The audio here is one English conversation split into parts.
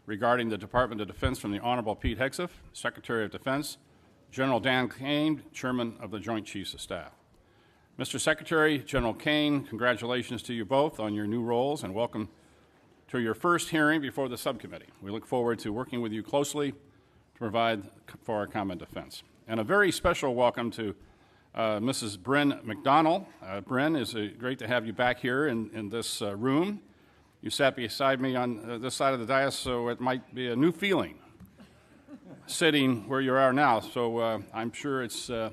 regarding the Department of Defense from the Honorable Pete Hegseth, Secretary of Defense, General Dan Kane, Chairman of the Joint Chiefs of Staff. Mr. Secretary, General Kane, congratulations to you both on your new roles and welcome to your first hearing before the subcommittee. We look forward to working with you closely to provide for our common defense. And a very special welcome to Mrs. Bryn McDonnell. Bryn, it's great to have you back here in this room. You sat beside me on this side of the dais, so it might be a new feeling sitting where you are now. So I'm sure it's a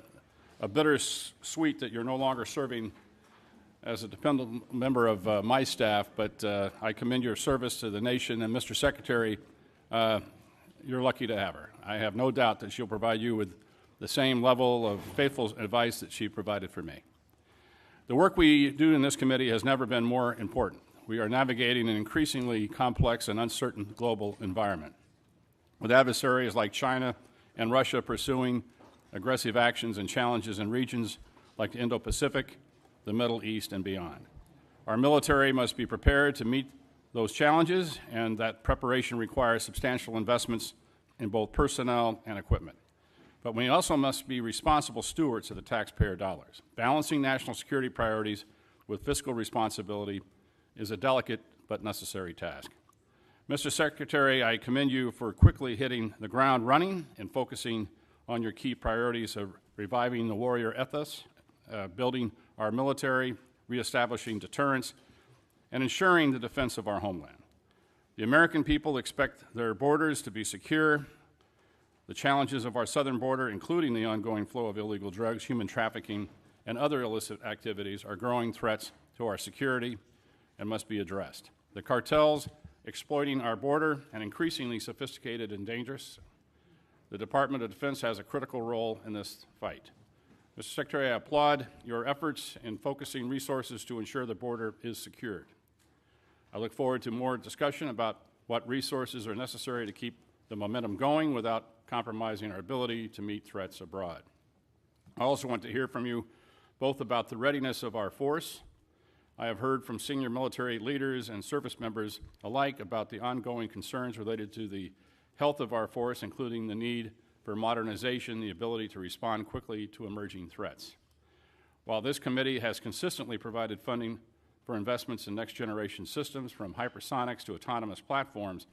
bittersweet that you're no longer serving as a dependent member of my staff, but I commend your service to the nation. And Mr. Secretary, you're lucky to have her. I have no doubt that she'll provide you with the same level of faithful advice that she provided for me. The work we do in this committee has never been more important. We are navigating an increasingly complex and uncertain global environment, with adversaries like China and Russia pursuing aggressive actions and challenges in regions like the Indo-Pacific, the Middle East, and beyond. Our military must be prepared to meet those challenges, and that preparation requires substantial investments in both personnel and equipment. But we also must be responsible stewards of the taxpayer dollars. Balancing national security priorities with fiscal responsibility is a delicate but necessary task. Mr. Secretary, I commend you for quickly hitting the ground running and focusing on your key priorities of reviving the warrior ethos, building our military, reestablishing deterrence, and ensuring the defense of our homeland. The American people expect their borders to be secure. The challenges of our southern border, including the ongoing flow of illegal drugs, human trafficking, and other illicit activities, are growing threats to our security and must be addressed. The cartels exploiting our border and increasingly sophisticated and dangerous. The Department of Defense has a critical role in this fight. Mr. Secretary, I applaud your efforts in focusing resources to ensure the border is secured. I look forward to more discussion about what resources are necessary to keep the momentum going without compromising our ability to meet threats abroad. I also want to hear from you both about the readiness of our force. I have heard from senior military leaders and service members alike about the ongoing concerns related to the health of our force, including the need for modernization, the ability to respond quickly to emerging threats. While this committee has consistently provided funding for investments in next-generation systems, from hypersonics to autonomous platforms,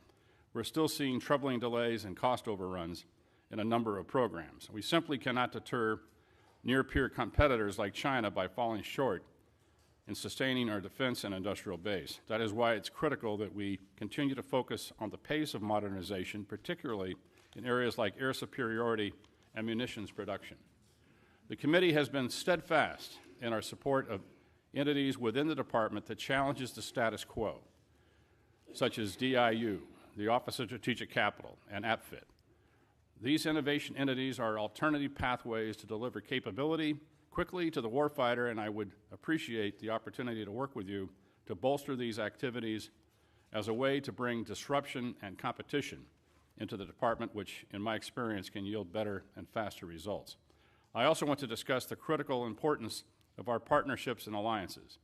we're still seeing troubling delays and cost overruns in a number of programs. We simply cannot deter near-peer competitors like China by falling short in sustaining our defense and industrial base. That is why it's critical that we continue to focus on the pace of modernization, particularly in areas like air superiority and munitions production. The committee has been steadfast in our support of entities within the department that challenges the status quo, such as DIU, the Office of Strategic Capital, and APFIT. These innovation entities are alternative pathways to deliver capability quickly to the warfighter, and I would appreciate the opportunity to work with you to bolster these activities as a way to bring disruption and competition into the department, which, in my experience, can yield better and faster results. I also want to discuss the critical importance of our partnerships and alliances.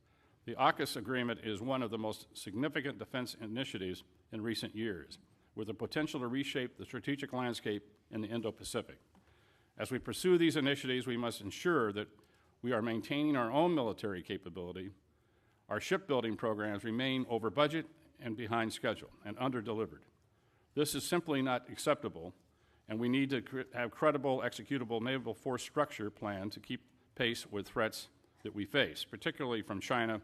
The AUKUS agreement is one of the most significant defense initiatives in recent years, with the potential to reshape the strategic landscape in the Indo-Pacific. As we pursue these initiatives, we must ensure that we are maintaining our own military capability. Our shipbuilding programs remain over budget and behind schedule and under-delivered. This is simply not acceptable, and we need to have credible, executable naval force structure plan to keep pace with threats that we face, particularly from China,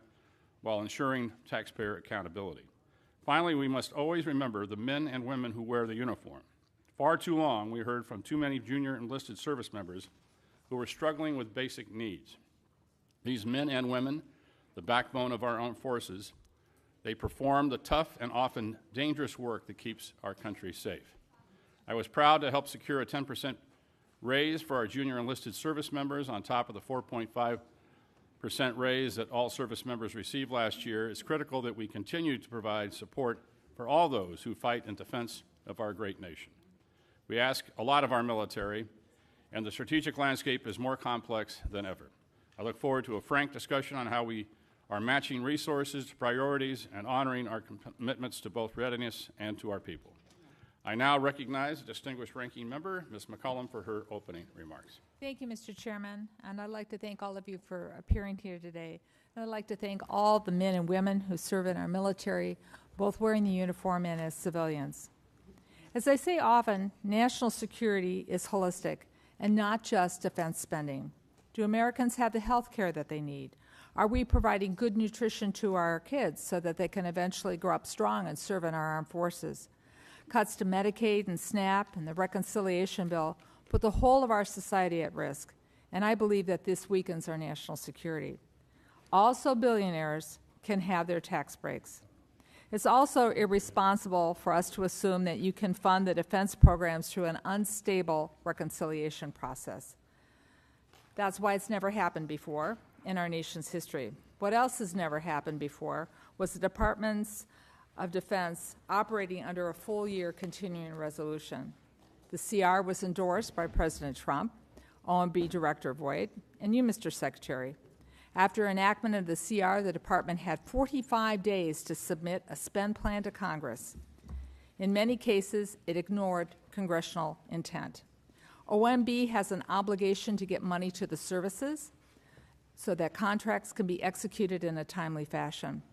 while ensuring taxpayer accountability. Finally, we must always remember the men and women who wear the uniform. Far too long, we heard from too many junior enlisted service members who were struggling with basic needs. These men and women, the backbone of our armed forces, they perform the tough and often dangerous work that keeps our country safe. I was proud to help secure a 10% raise for our junior enlisted service members on top of the 4.5% raise that all service members received last year. It's critical that we continue to provide support for all those who fight in defense of our great nation. We ask a lot of our military, and the strategic landscape is more complex than ever. I look forward to a frank discussion on how we are matching resources to priorities and honoring our commitments to both readiness and to our people. I now recognize the distinguished ranking member, Ms. McCollum, for her opening remarks. Thank you, Mr. Chairman, and I'd like to thank all of you for appearing here today. And I'd like to thank all the men and women who serve in our military, both wearing the uniform and as civilians. As I say often, national security is holistic and not just defense spending. Do Americans have the health care that they need? Are we providing good nutrition to our kids so that they can eventually grow up strong and serve in our armed forces? Cuts to Medicaid and SNAP and the reconciliation bill put the whole of our society at risk, and I believe that this weakens our national security. Also, billionaires can have their tax breaks. It's also irresponsible for us to assume that you can fund the defense programs through an unstable reconciliation process. That's why it's never happened before in our nation's history. What else has never happened before was the Departments of Defense operating under a full-year continuing resolution. The CR was endorsed by President Trump, OMB Director Voigt, and you, Mr. Secretary. After enactment of the CR, the Department had 45 days to submit a spend plan to Congress. In many cases, it ignored congressional intent. OMB has an obligation to get money to the services so that contracts can be executed in a timely fashion.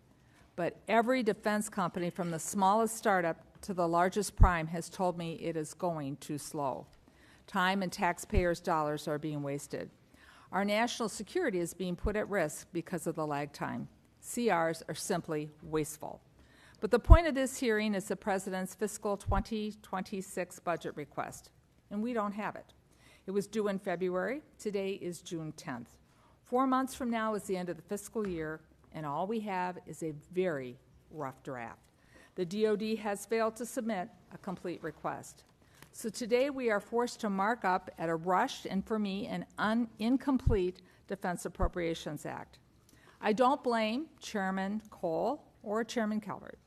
But every defense company, from the smallest startup to the largest prime, has told me it is going too slow. Time and taxpayers' dollars are being wasted. Our national security is being put at risk because of the lag time. CRs are simply wasteful. But the point of this hearing is the President's fiscal 2026 budget request, and we don't have it. It was due in February. Today is June 10th. 4 months from now is the end of the fiscal year, and all we have is a very rough draft. The DoD has failed to submit a complete request. So today we are forced to mark up at a rushed and, for me, an incomplete Defense Appropriations Act. I don't blame Chairman Cole or Chairman Calvert.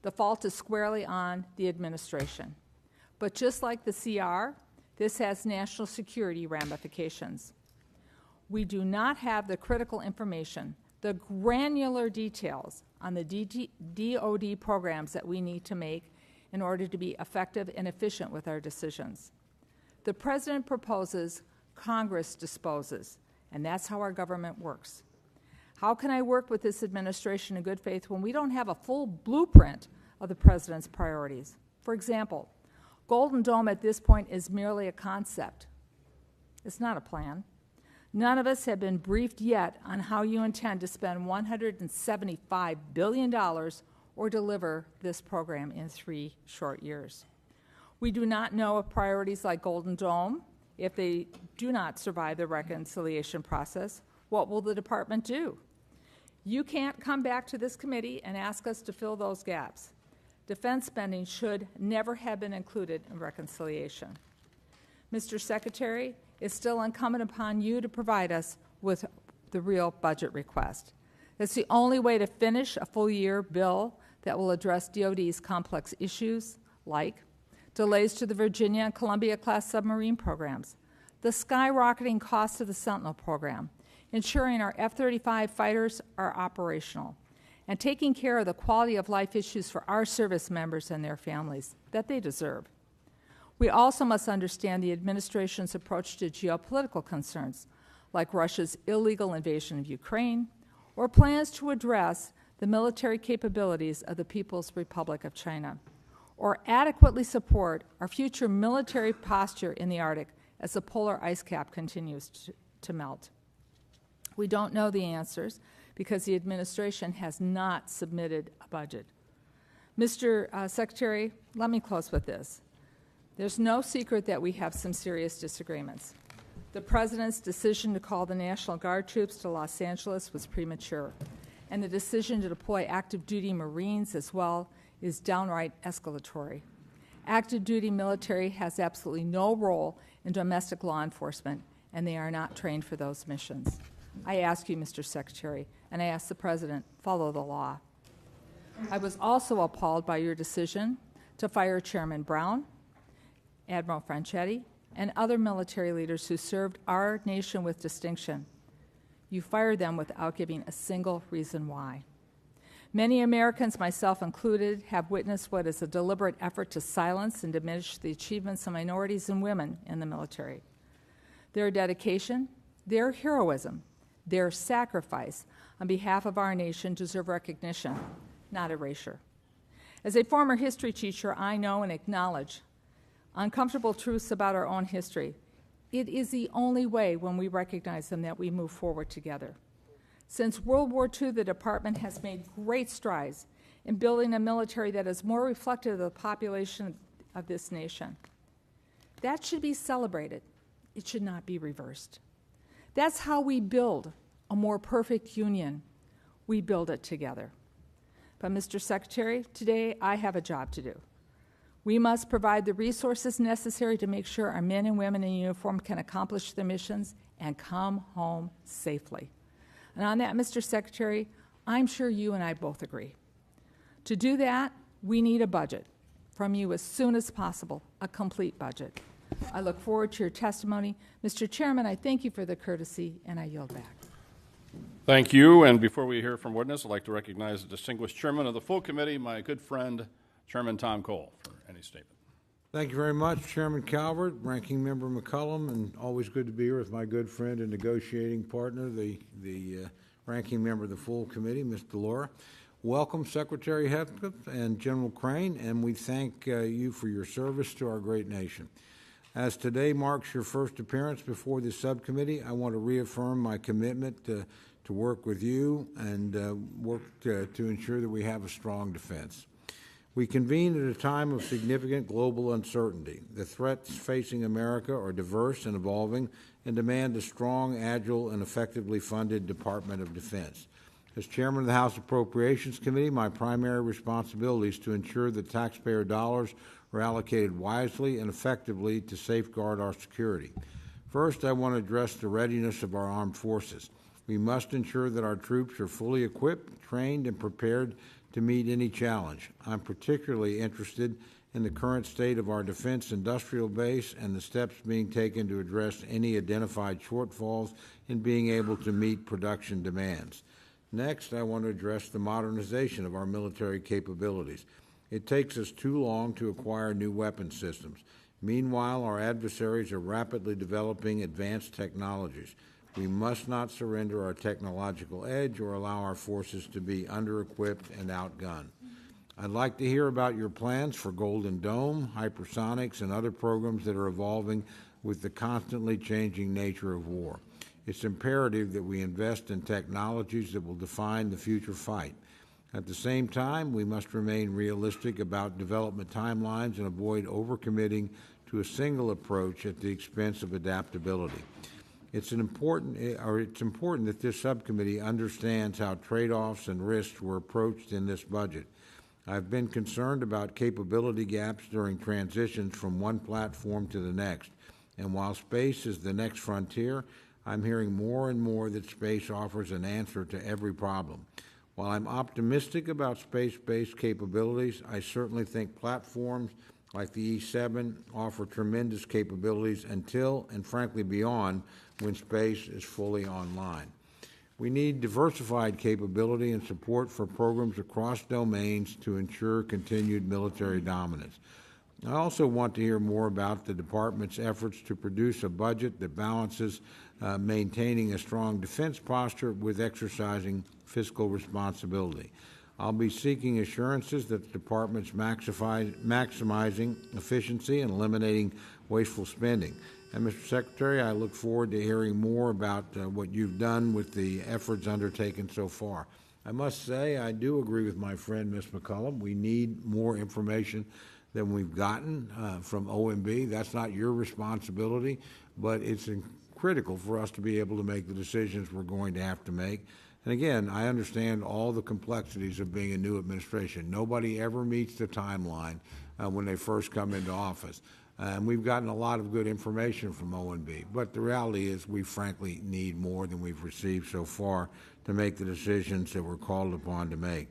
The fault is squarely on the administration. But just like the CR, this has national security ramifications. We do not have the critical information, the granular details on the DoD programs that we need to make in order to be effective and efficient with our decisions. The President proposes, Congress disposes, and that's how our government works. How can I work with this administration in good faith when we don't have a full blueprint of the President's priorities? For example, Golden Dome at this point is merely a concept. It's not a plan. None of us have been briefed yet on how you intend to spend $175 billion or deliver this program in 3 short years. We do not know if priorities like Golden Dome, if they do not survive the reconciliation process, what will the department do? You can't come back to this committee and ask us to fill those gaps. Defense spending should never have been included in reconciliation. Mr. Secretary, it's still incumbent upon you to provide us with the real budget request. It's the only way to finish a full-year bill that will address DoD's complex issues like delays to the Virginia and Columbia-class submarine programs, the skyrocketing cost of the Sentinel program, ensuring our F-35 fighters are operational, and taking care of the quality of life issues for our service members and their families that they deserve. We also must understand the administration's approach to geopolitical concerns, like Russia's illegal invasion of Ukraine, or plans to address the military capabilities of the People's Republic of China, or adequately support our future military posture in the Arctic as the polar ice cap continues to melt. We don't know the answers because the administration has not submitted a budget. Mr. Secretary, let me close with this. There's no secret that we have some serious disagreements. The President's decision to call the National Guard troops to Los Angeles was premature, and the decision to deploy active duty Marines as well is downright escalatory. Active duty military has absolutely no role in domestic law enforcement, and they are not trained for those missions. I ask you, Mr. Secretary, and I ask the President, follow the law. I was also appalled by your decision to fire Chairman Brown, Admiral Franchetti, and other military leaders who served our nation with distinction. You fired them without giving a single reason why. Many Americans, myself included, have witnessed what is a deliberate effort to silence and diminish the achievements of minorities and women in the military. Their dedication, their heroism, their sacrifice on behalf of our nation deserve recognition, not erasure. As a former history teacher, I know and acknowledge uncomfortable truths about our own history. It is the only way, when we recognize them, that we move forward together. Since World War II, the department has made great strides in building a military that is more reflective of the population of this nation. That should be celebrated. It should not be reversed. That's how we build a more perfect union. We build it together. But, Mr. Secretary, today I have a job to do. We must provide the resources necessary to make sure our men and women in uniform can accomplish their missions and come home safely. And on that, Mr. Secretary, I'm sure you and I both agree. To do that, we need a budget from you as soon as possible, a complete budget. I look forward to your testimony. Mr. Chairman, I thank you for the courtesy, and I yield back. Thank you. And before we hear from witness, I'd like to recognize the distinguished chairman of the full committee, my good friend, Chairman Tom Cole, for any statement. Thank you very much, Chairman Calvert, Ranking Member McCollum, and always good to be here with my good friend and negotiating partner, the Ranking Member of the full committee, Ms. DeLaura. Welcome, Secretary Hegseth and General Crane, and we thank you for your service to our great nation. As today marks your first appearance before the subcommittee, I want to reaffirm my commitment to work with you and work to ensure that we have a strong defense. We convene at a time of significant global uncertainty. The threats facing America are diverse and evolving and demand a strong, agile, and effectively funded Department of Defense. As Chairman of the House Appropriations Committee, my primary responsibility is to ensure that taxpayer dollars are allocated wisely and effectively to safeguard our security. First, I want to address the readiness of our armed forces. We must ensure that our troops are fully equipped, trained, and prepared to meet any challenge. I'm particularly interested in the current state of our defense industrial base and the steps being taken to address any identified shortfalls in being able to meet production demands. Next, I want to address the modernization of our military capabilities. It takes us too long to acquire new weapon systems. Meanwhile, our adversaries are rapidly developing advanced technologies. We must not surrender our technological edge or allow our forces to be under-equipped and outgunned. I'd like to hear about your plans for Golden Dome, hypersonics, and other programs that are evolving with the constantly changing nature of war. It's imperative that we invest in technologies that will define the future fight. At the same time, we must remain realistic about development timelines and avoid overcommitting to a single approach at the expense of adaptability. It's important that this subcommittee understands how trade-offs and risks were approached in this budget. I've been concerned about capability gaps during transitions from one platform to the next. And while space is the next frontier, I'm hearing more and more that space offers an answer to every problem. While I'm optimistic about space-based capabilities, I certainly think platforms like the E-7 offer tremendous capabilities until, and frankly beyond, when space is fully online. We need diversified capability and support for programs across domains to ensure continued military dominance. I also want to hear more about the Department's efforts to produce a budget that balances maintaining a strong defense posture with exercising fiscal responsibility. I'll be seeking assurances that the Department's maximizing efficiency and eliminating wasteful spending. And, Mr. Secretary, I look forward to hearing more about what you've done with the efforts undertaken so far. I must say I do agree with my friend, Ms. McCollum. We need more information than we've gotten from OMB. That's not your responsibility, but it's critical for us to be able to make the decisions we're going to have to make. And again, I understand all the complexities of being a new administration. Nobody ever meets the timeline when they first come into office. And we've gotten a lot of good information from OMB. But the reality is we frankly need more than we've received so far to make the decisions that we're called upon to make.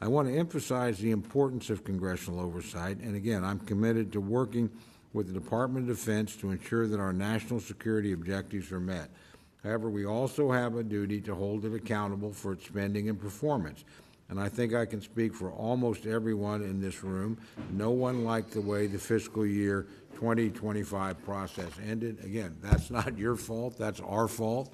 I want to emphasize the importance of congressional oversight. And again, I'm committed to working with the Department of Defense to ensure that our national security objectives are met. However, we also have a duty to hold it accountable for its spending and performance. and I think I can speak for almost everyone in this room, no one liked the way the fiscal year 2025 process ended. Again, that's not your fault, that's our fault,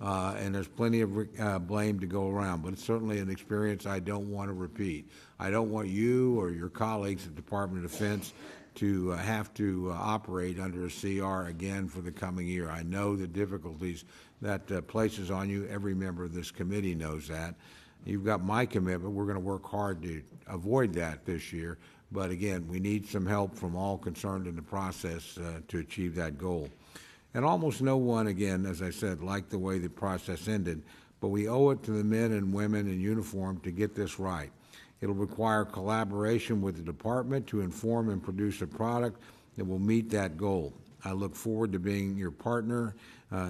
and there's plenty of blame to go around, but it's certainly an experience I don't want to repeat. I don't want you or your colleagues at the Department of Defense to have to operate under a CR again for the coming year. I know the difficulties that places on you. Every member of this committee knows that. You've got my commitment. We're going to work hard to avoid that this year. But again, we need some help from all concerned in the process to achieve that goal. And almost no one, again, as I said, liked the way the process ended. But we owe it to the men and women in uniform to get this right. It'll require collaboration with the department to inform and produce a product that will meet that goal. I look forward to being your partner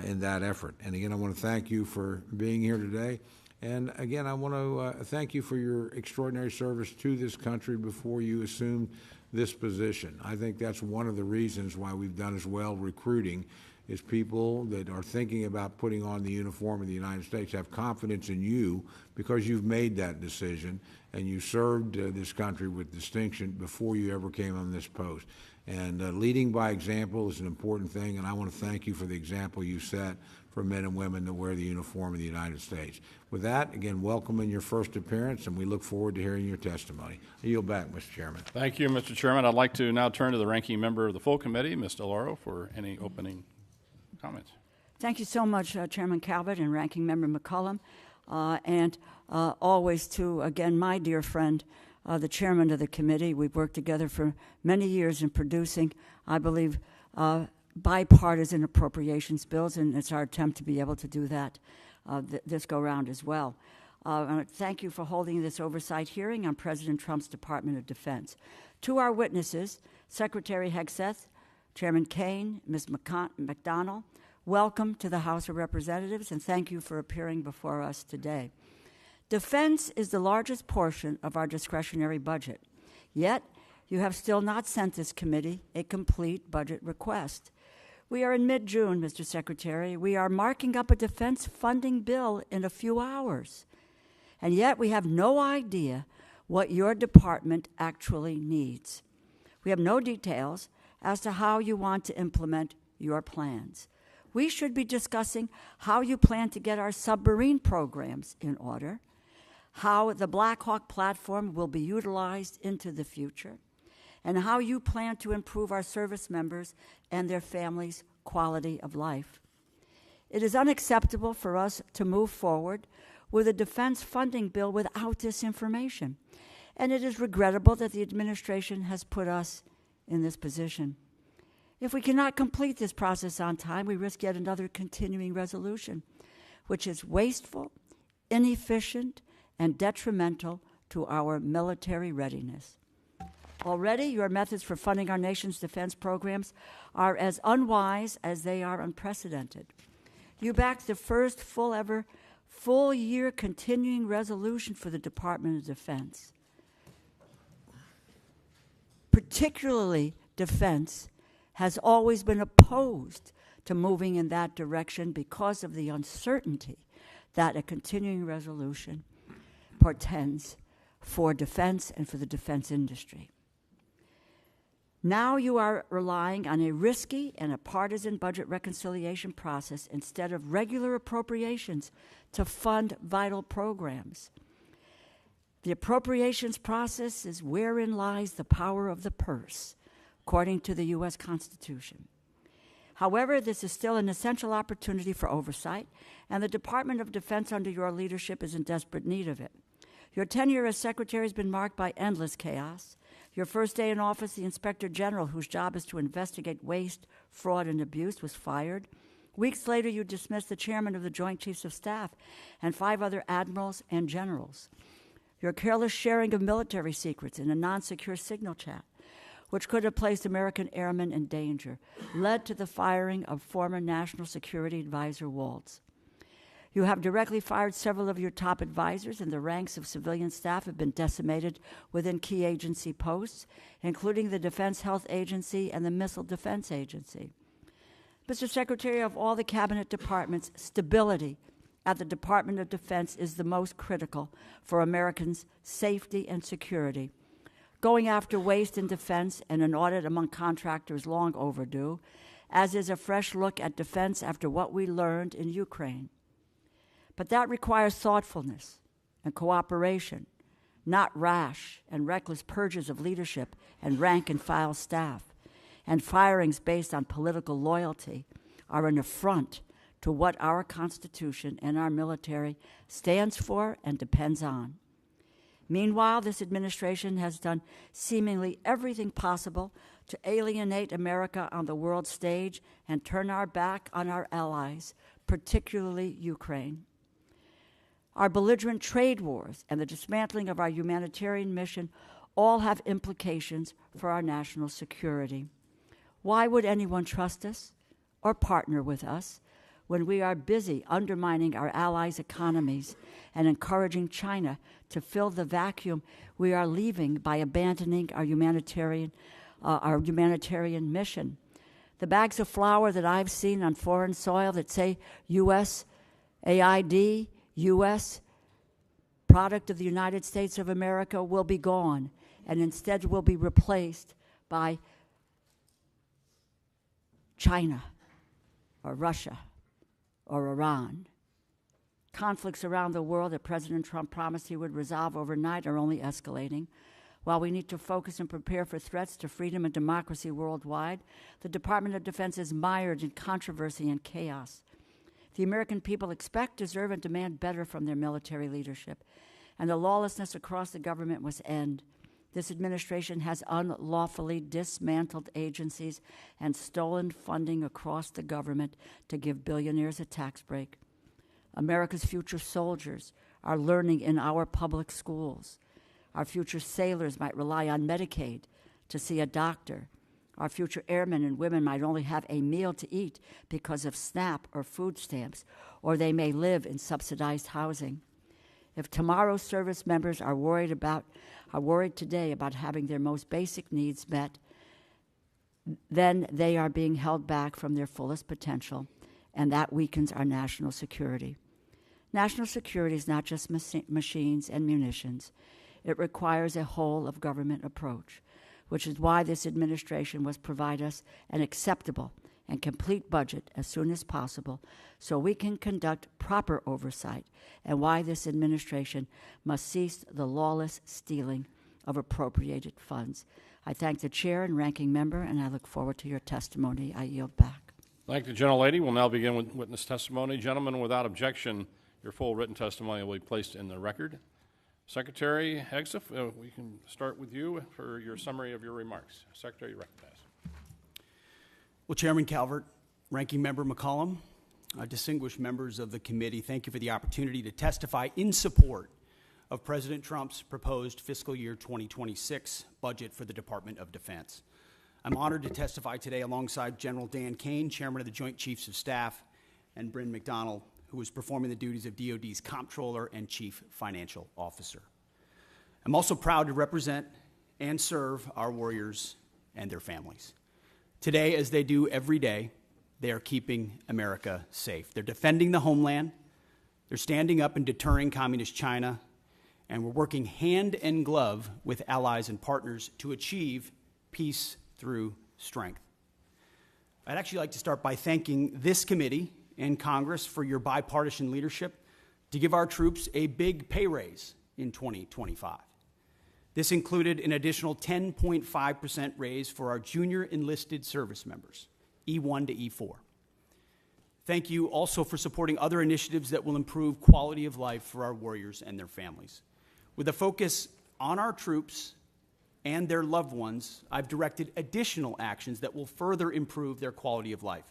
in that effort. And again, I want to thank you for being here today. And again, I want to thank you for your extraordinary service to this country before you assumed this position. I think that's one of the reasons why we've done as well recruiting, is people that are thinking about putting on the uniform of the United States have confidence in you because you've made that decision and you served this country with distinction before you ever came on this post. And leading by example is an important thing, and I want to thank you for the example you set for men and women that wear the uniform of the United States. With that, again, welcome in your first appearance, and we look forward to hearing your testimony. I yield back, Mr. Chairman. Thank you, Mr. Chairman. I'd like to now turn to the ranking member of the full committee, Ms. DeLauro, for any opening comments. Thank you so much, Chairman Calvert and Ranking Member McCollum, and always to, again, my dear friend, the chairman of the committee. We've worked together for many years in producing, I believe, bipartisan appropriations bills, and it's our attempt to be able to do that this go-round as well. Thank you for holding this oversight hearing on President Trump's Department of Defense. To our witnesses, Secretary Hegseth, Chairman Kaine, Ms. McDonnell, welcome to the House of Representatives, and thank you for appearing before us today. Defense is the largest portion of our discretionary budget, yet you have still not sent this committee a complete budget request. We are in mid-June, Mr. Secretary. We are marking up a defense funding bill in a few hours, and yet we have no idea what your department actually needs. We have no details as to how you want to implement your plans. We should be discussing how you plan to get our submarine programs in order, how the Black Hawk platform will be utilized into the future, and how you plan to improve our service members and their families' quality of life. It is unacceptable for us to move forward with a defense funding bill without this information, and it is regrettable that the administration has put us in this position. If we cannot complete this process on time, we risk yet another continuing resolution, which is wasteful, inefficient, and detrimental to our military readiness. Already, your methods for funding our nation's defense programs are as unwise as they are unprecedented. You backed the first full-year continuing resolution for the Department of Defense. Particularly defense has always been opposed to moving in that direction because of the uncertainty that a continuing resolution portends for defense and for the defense industry. Now you are relying on a risky and a partisan budget reconciliation process instead of regular appropriations to fund vital programs. The appropriations process is wherein lies the power of the purse, according to the U.S. Constitution. However, this is still an essential opportunity for oversight, and the Department of Defense under your leadership is in desperate need of it. Your tenure as Secretary has been marked by endless chaos. Your first day in office, the Inspector General, whose job is to investigate waste, fraud, and abuse, was fired. Weeks later, you dismissed the chairman of the Joint Chiefs of Staff and 5 other admirals and generals. Your careless sharing of military secrets in a non-secure signal chat, which could have placed American airmen in danger, led to the firing of former National Security Advisor Waltz. You have directly fired several of your top advisors, and the ranks of civilian staff have been decimated within key agency posts, including the Defense Health Agency and the Missile Defense Agency. Mr. Secretary, of all the cabinet departments, stability at the Department of Defense is the most critical for Americans' safety and security. Going after waste in defense and an audit among contractors long overdue, as is a fresh look at defense after what we learned in Ukraine. But that requires thoughtfulness and cooperation, not rash and reckless purges of leadership and rank-and-file staff. And firings based on political loyalty are an affront to what our Constitution and our military stands for and depends on. Meanwhile, this administration has done seemingly everything possible to alienate America on the world stage and turn our back on our allies, particularly Ukraine. Our belligerent trade wars and the dismantling of our humanitarian mission all have implications for our national security. Why would anyone trust us or partner with us when we are busy undermining our allies' economies and encouraging China to fill the vacuum we are leaving by abandoning our humanitarian mission? The bags of flour that I've seen on foreign soil that say USAID, U.S. product of the United States of America will be gone and instead will be replaced by China or Russia or Iran. Conflicts around the world that President Trump promised he would resolve overnight are only escalating. While we need to focus and prepare for threats to freedom and democracy worldwide, the Department of Defense is mired in controversy and chaos. The American people expect, deserve, and demand better from their military leadership, and the lawlessness across the government must end. This administration has unlawfully dismantled agencies and stolen funding across the government to give billionaires a tax break. America's future soldiers are learning in our public schools. Our future sailors might rely on Medicaid to see a doctor. Our future airmen and women might only have a meal to eat because of SNAP or food stamps, or they may live in subsidized housing. If tomorrow's service members are worried today about having their most basic needs met, then they are being held back from their fullest potential, and that weakens our national security. National security is not just machines and munitions. It requires a whole-of-government approach, which is why this administration must provide us an acceptable and complete budget as soon as possible so we can conduct proper oversight, and why this administration must cease the lawless stealing of appropriated funds. I thank the chair and ranking member, and I look forward to your testimony. I yield back. Thank the gentlelady. We'll now begin with witness testimony. Gentlemen, without objection, your full written testimony will be placed in the record. Secretary Hegseth, we can start with you for your summary of your remarks. Secretary, you recognize. Well, Chairman Calvert, Ranking Member McCollum, distinguished members of the committee, thank you for the opportunity to testify in support of President Trump's proposed fiscal year 2026 budget for the Department of Defense. I'm honored to testify today alongside General Dan Kane, Chairman of the Joint Chiefs of Staff, and Bryn McDonald, who is performing the duties of DoD's Comptroller and Chief Financial Officer. I'm also proud to represent and serve our warriors and their families. Today, as they do every day, they are keeping America safe. They're defending the homeland, they're standing up and deterring communist China, and we're working hand in glove with allies and partners to achieve peace through strength. I'd actually like to start by thanking this committee and Congress for your bipartisan leadership to give our troops a big pay raise in 2025. This included an additional 10.5% raise for our junior enlisted service members, E1 to E4. Thank you also for supporting other initiatives that will improve quality of life for our warriors and their families. With a focus on our troops and their loved ones, I've directed additional actions that will further improve their quality of life.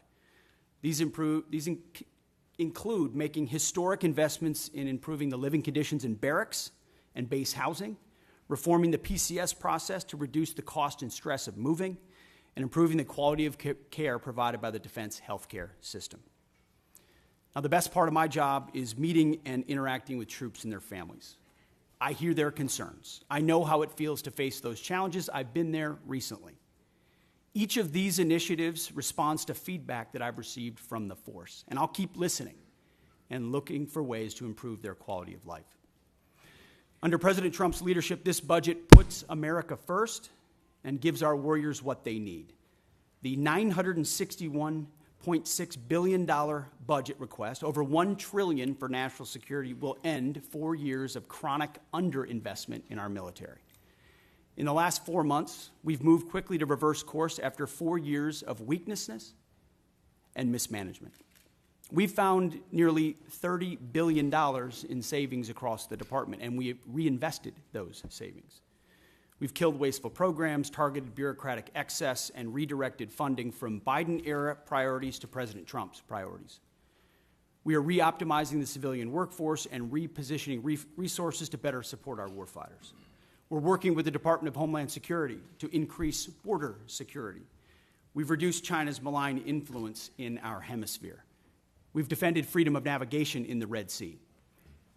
These include making historic investments in improving the living conditions in barracks and base housing, reforming the PCS process to reduce the cost and stress of moving, and improving the quality of care provided by the defense healthcare system. Now, the best part of my job is meeting and interacting with troops and their families. I hear their concerns. I know how it feels to face those challenges. I've been there recently. Each of these initiatives responds to feedback that I've received from the force, and I'll keep listening and looking for ways to improve their quality of life. Under President Trump's leadership, this budget puts America first and gives our warriors what they need. The $961.6 billion budget request, over $1 trillion for national security, will end 4 years of chronic underinvestment in our military. In the last 4 months, we've moved quickly to reverse course after 4 years of weakness and mismanagement. We've found nearly $30 billion in savings across the department, and we have reinvested those savings. We've killed wasteful programs, targeted bureaucratic excess, and redirected funding from Biden-era priorities to President Trump's priorities. We are re-optimizing the civilian workforce and repositioning resources to better support our warfighters. We're working with the Department of Homeland Security to increase border security. We've reduced China's malign influence in our hemisphere. We've defended freedom of navigation in the Red Sea.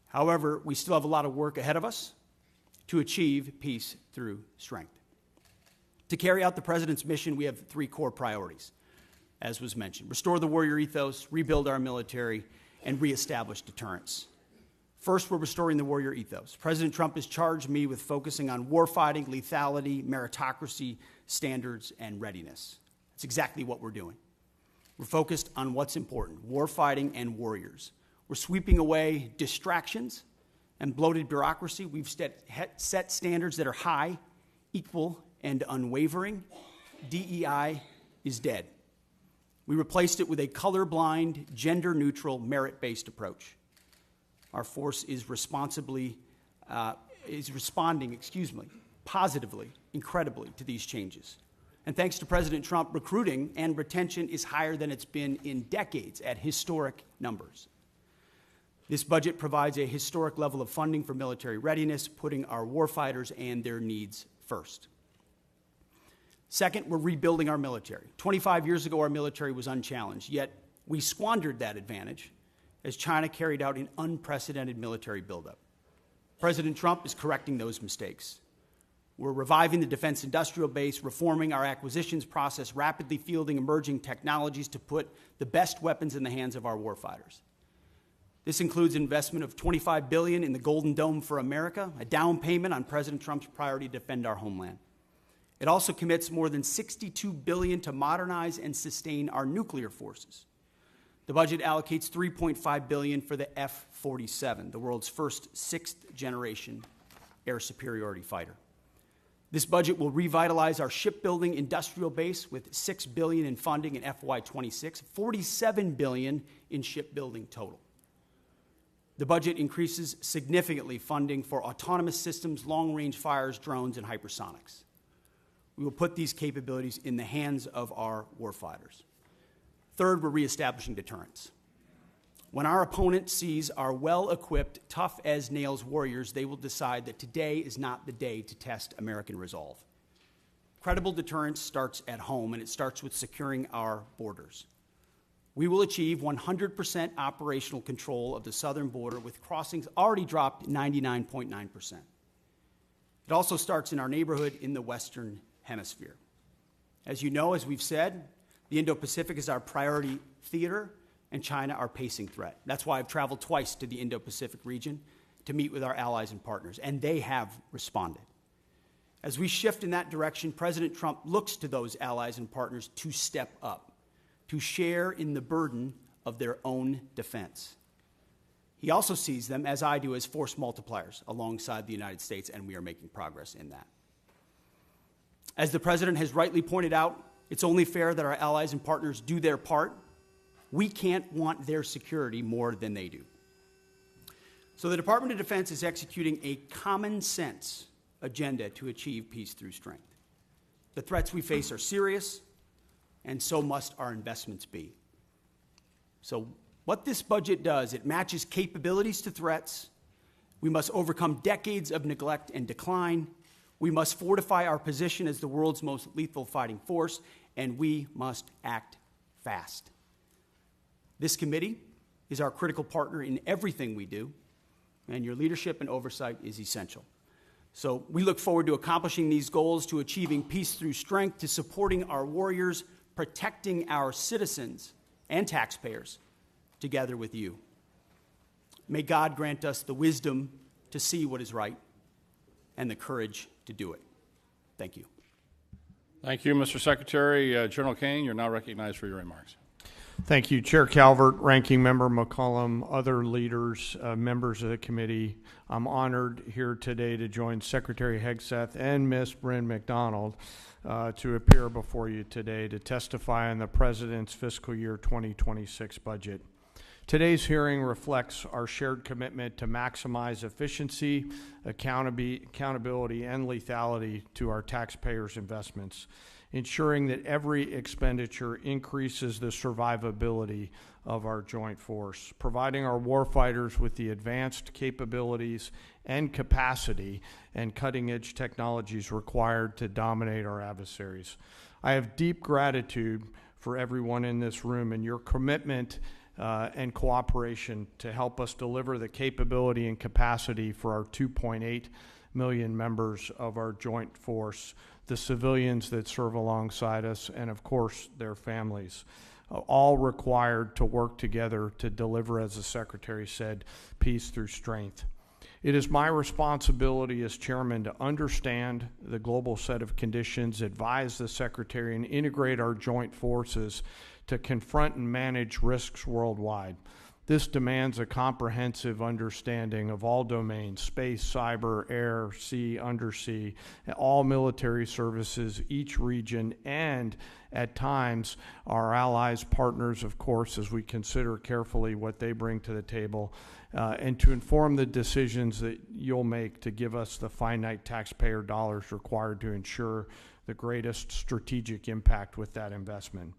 However, we still have a lot of work ahead of us to achieve peace through strength. To carry out the President's mission, we have 3 core priorities, as was mentioned: restore the warrior ethos, rebuild our military, and reestablish deterrence. First, we're restoring the warrior ethos. President Trump has charged me with focusing on warfighting, lethality, meritocracy, standards, and readiness. That's exactly what we're doing. We're focused on what's important: warfighting and warriors. We're sweeping away distractions and bloated bureaucracy. We've set standards that are high, equal, and unwavering. DEI is dead. We replaced it with a colorblind, gender-neutral, merit-based approach. Our force is responding positively, incredibly, to these changes. And thanks to President Trump, recruiting and retention is higher than it's been in decades at historic numbers. This budget provides a historic level of funding for military readiness, putting our warfighters and their needs first. Second, we're rebuilding our military. 25 years ago, our military was unchallenged, yet we squandered that advantage as China carried out an unprecedented military buildup. President Trump is correcting those mistakes. We're reviving the defense industrial base, reforming our acquisitions process, rapidly fielding emerging technologies to put the best weapons in the hands of our warfighters. This includes investment of $25 billion in the Golden Dome for America, a down payment on President Trump's priority to defend our homeland. It also commits more than $62 billion to modernize and sustain our nuclear forces. The budget allocates $3.5 billion for the F-47, the world's first 6th-generation air superiority fighter. This budget will revitalize our shipbuilding industrial base with $6 billion in funding in FY26, $47 billion in shipbuilding total. The budget increases significantly funding for autonomous systems, long-range fires, drones, and hypersonics. We will put these capabilities in the hands of our warfighters. Third, we're reestablishing deterrence. When our opponent sees our well-equipped, tough-as-nails warriors, they will decide that today is not the day to test American resolve. Credible deterrence starts at home, and it starts with securing our borders. We will achieve 100% operational control of the southern border, with crossings already dropped 99.9%. It also starts in our neighborhood in the Western Hemisphere. As you know, as we've said, the Indo-Pacific is our priority theater, and China our pacing threat. That's why I've traveled twice to the Indo-Pacific region to meet with our allies and partners, and they have responded. As we shift in that direction, President Trump looks to those allies and partners to step up, to share in the burden of their own defense. He also sees them, as I do, as force multipliers alongside the United States, and we are making progress in that. As the President has rightly pointed out, it's only fair that our allies and partners do their part. We can't want their security more than they do. So the Department of Defense is executing a common sense agenda to achieve peace through strength. The threats we face are serious, and so must our investments be. So what this budget does, it matches capabilities to threats. We must overcome decades of neglect and decline. We must fortify our position as the world's most lethal fighting force, and we must act fast. This committee is our critical partner in everything we do, and your leadership and oversight is essential. So we look forward to accomplishing these goals, to achieving peace through strength, to supporting our warriors, protecting our citizens and taxpayers together with you. May God grant us the wisdom to see what is right and the courage to do it. Thank you. Thank you, Mr. Secretary. General Kane, you're now recognized for your remarks. Thank you, Chair Calvert, Ranking Member McCollum, other leaders, members of the committee. I'm honored here today to join Secretary Hegseth and Ms. Bryn McDonald to appear before you today to testify on the President's fiscal year 2026 budget. Today's hearing reflects our shared commitment to maximize efficiency, accountability, and lethality to our taxpayers' investments, ensuring that every expenditure increases the survivability of our joint force, providing our warfighters with the advanced capabilities and capacity and cutting-edge technologies required to dominate our adversaries. I have deep gratitude for everyone in this room and your commitment and cooperation to help us deliver the capability and capacity for our 2.8 million members of our joint force, the civilians that serve alongside us, and of course their families, all required to work together to deliver, as the Secretary said, peace through strength. It is my responsibility as chairman to understand the global set of conditions, advise the Secretary, and integrate our joint forces to confront and manage risks worldwide. This demands a comprehensive understanding of all domains: space, cyber, air, sea, undersea, all military services, each region, and at times our allies, partners, of course, as we consider carefully what they bring to the table, and to inform the decisions that you'll make to give us the finite taxpayer dollars required to ensure the greatest strategic impact with that investment.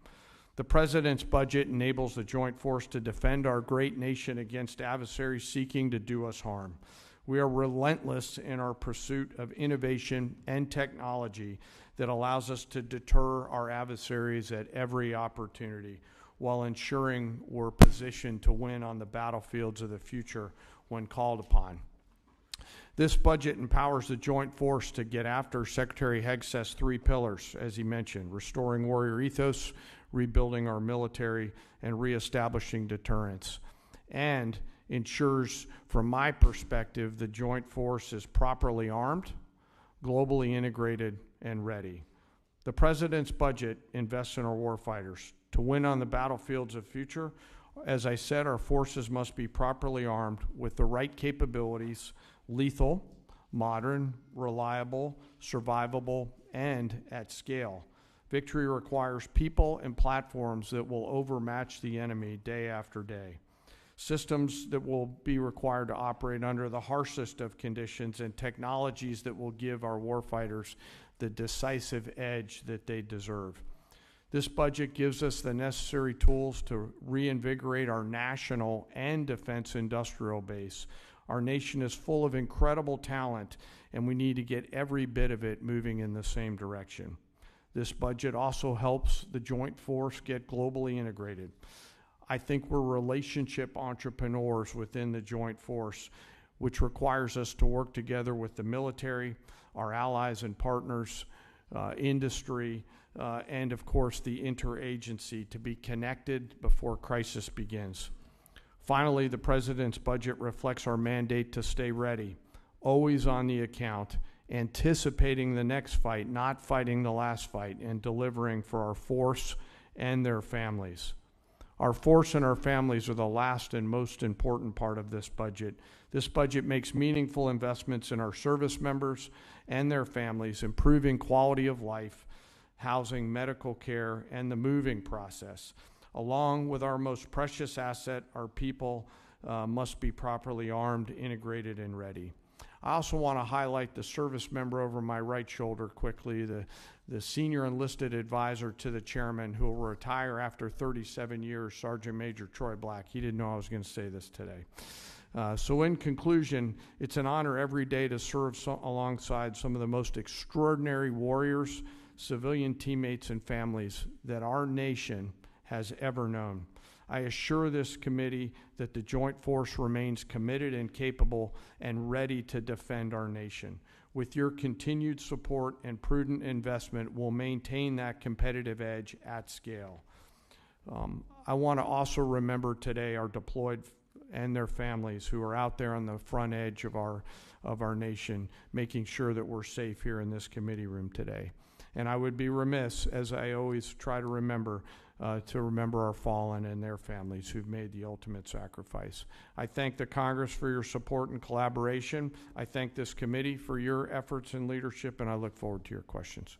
The President's budget enables the joint force to defend our great nation against adversaries seeking to do us harm. We are relentless in our pursuit of innovation and technology that allows us to deter our adversaries at every opportunity, while ensuring we're positioned to win on the battlefields of the future when called upon. This budget empowers the joint force to get after Secretary Hegseth's three pillars, as he mentioned: restoring warrior ethos, rebuilding our military, and reestablishing deterrence, and ensures, from my perspective, the joint force is properly armed, globally integrated, and ready. The President's budget invests in our warfighters. To win on the battlefields of future, as I said, our forces must be properly armed with the right capabilities: lethal, modern, reliable, survivable, and at scale. Victory requires people and platforms that will overmatch the enemy day after day. Systems that will be required to operate under the harshest of conditions, and technologies that will give our warfighters the decisive edge that they deserve. This budget gives us the necessary tools to reinvigorate our national and defense industrial base. Our nation is full of incredible talent, and we need to get every bit of it moving in the same direction. This budget also helps the joint force get globally integrated. I think we're relationship entrepreneurs within the joint force, which requires us to work together with the military, our allies and partners, industry, and of course the interagency to be connected before crisis begins. Finally, the President's budget reflects our mandate to stay ready, always on the account, anticipating the next fight, not fighting the last fight, and delivering for our force and their families. Our force and our families are the last and most important part of this budget. This budget makes meaningful investments in our service members and their families, improving quality of life, housing, medical care, and the moving process. Along with our most precious asset, our people must be properly armed, integrated, and ready. I also want to highlight the service member over my right shoulder quickly, the senior enlisted advisor to the chairman, who will retire after 37 years, Sergeant Major Troy Black. He didn't know I was going to say this today. So in conclusion, it's an honor every day to serve alongside some of the most extraordinary warriors, civilian teammates, and families that our nation has ever known. I assure this committee that the joint force remains committed and capable and ready to defend our nation. With your continued support and prudent investment, we'll maintain that competitive edge at scale. I want to also remember today our deployed and their families who are out there on the front edge of our nation, making sure that we're safe here in this committee room today. And I would be remiss, as I always try to remember our fallen and their families who've made the ultimate sacrifice. I thank the Congress for your support and collaboration. I thank this committee for your efforts and leadership, and I look forward to your questions.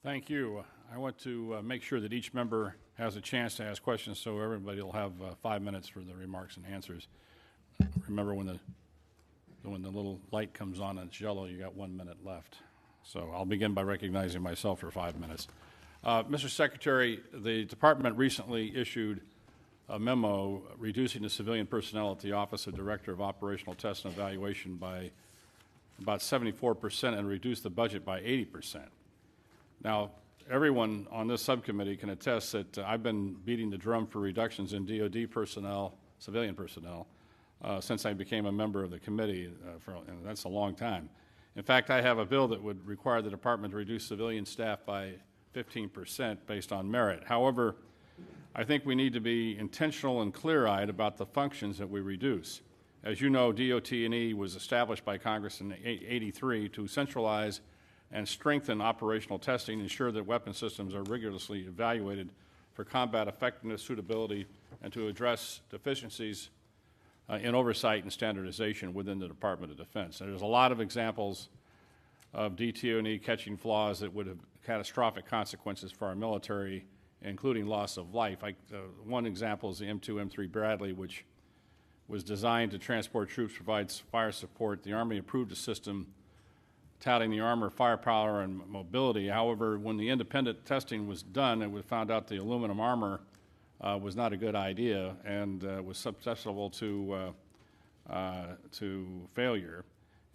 Thank you. I want to make sure that each member has a chance to ask questions, so everybody will have 5 minutes for the remarks and answers. Remember, when the little light comes on and it's yellow, you got 1 minute left. So I'll begin by recognizing myself for 5 minutes. Mr. Secretary, the department recently issued a memo reducing the civilian personnel at the Office of Director of Operational Test and Evaluation by about 74% and reduced the budget by 80%. Now, everyone on this subcommittee can attest that I've been beating the drum for reductions in DoD personnel, civilian personnel, since I became a member of the committee, and that's a long time. In fact, I have a bill that would require the department to reduce civilian staff by 15% based on merit. However, I think we need to be intentional and clear-eyed about the functions that we reduce. As you know, DOT&E was established by Congress in '83 to centralize and strengthen operational testing, ensure that weapon systems are rigorously evaluated for combat effectiveness, suitability, and to address deficiencies in oversight and standardization within the Department of Defense. And there's a lot of examples of DT&E catching flaws that would have catastrophic consequences for our military, including loss of life. One example is the M2, M3 Bradley, which was designed to transport troops, provides fire support. The Army approved a system touting the armor, firepower, and mobility. However, when the independent testing was done, it was found out the aluminum armor was not a good idea and was susceptible to failure.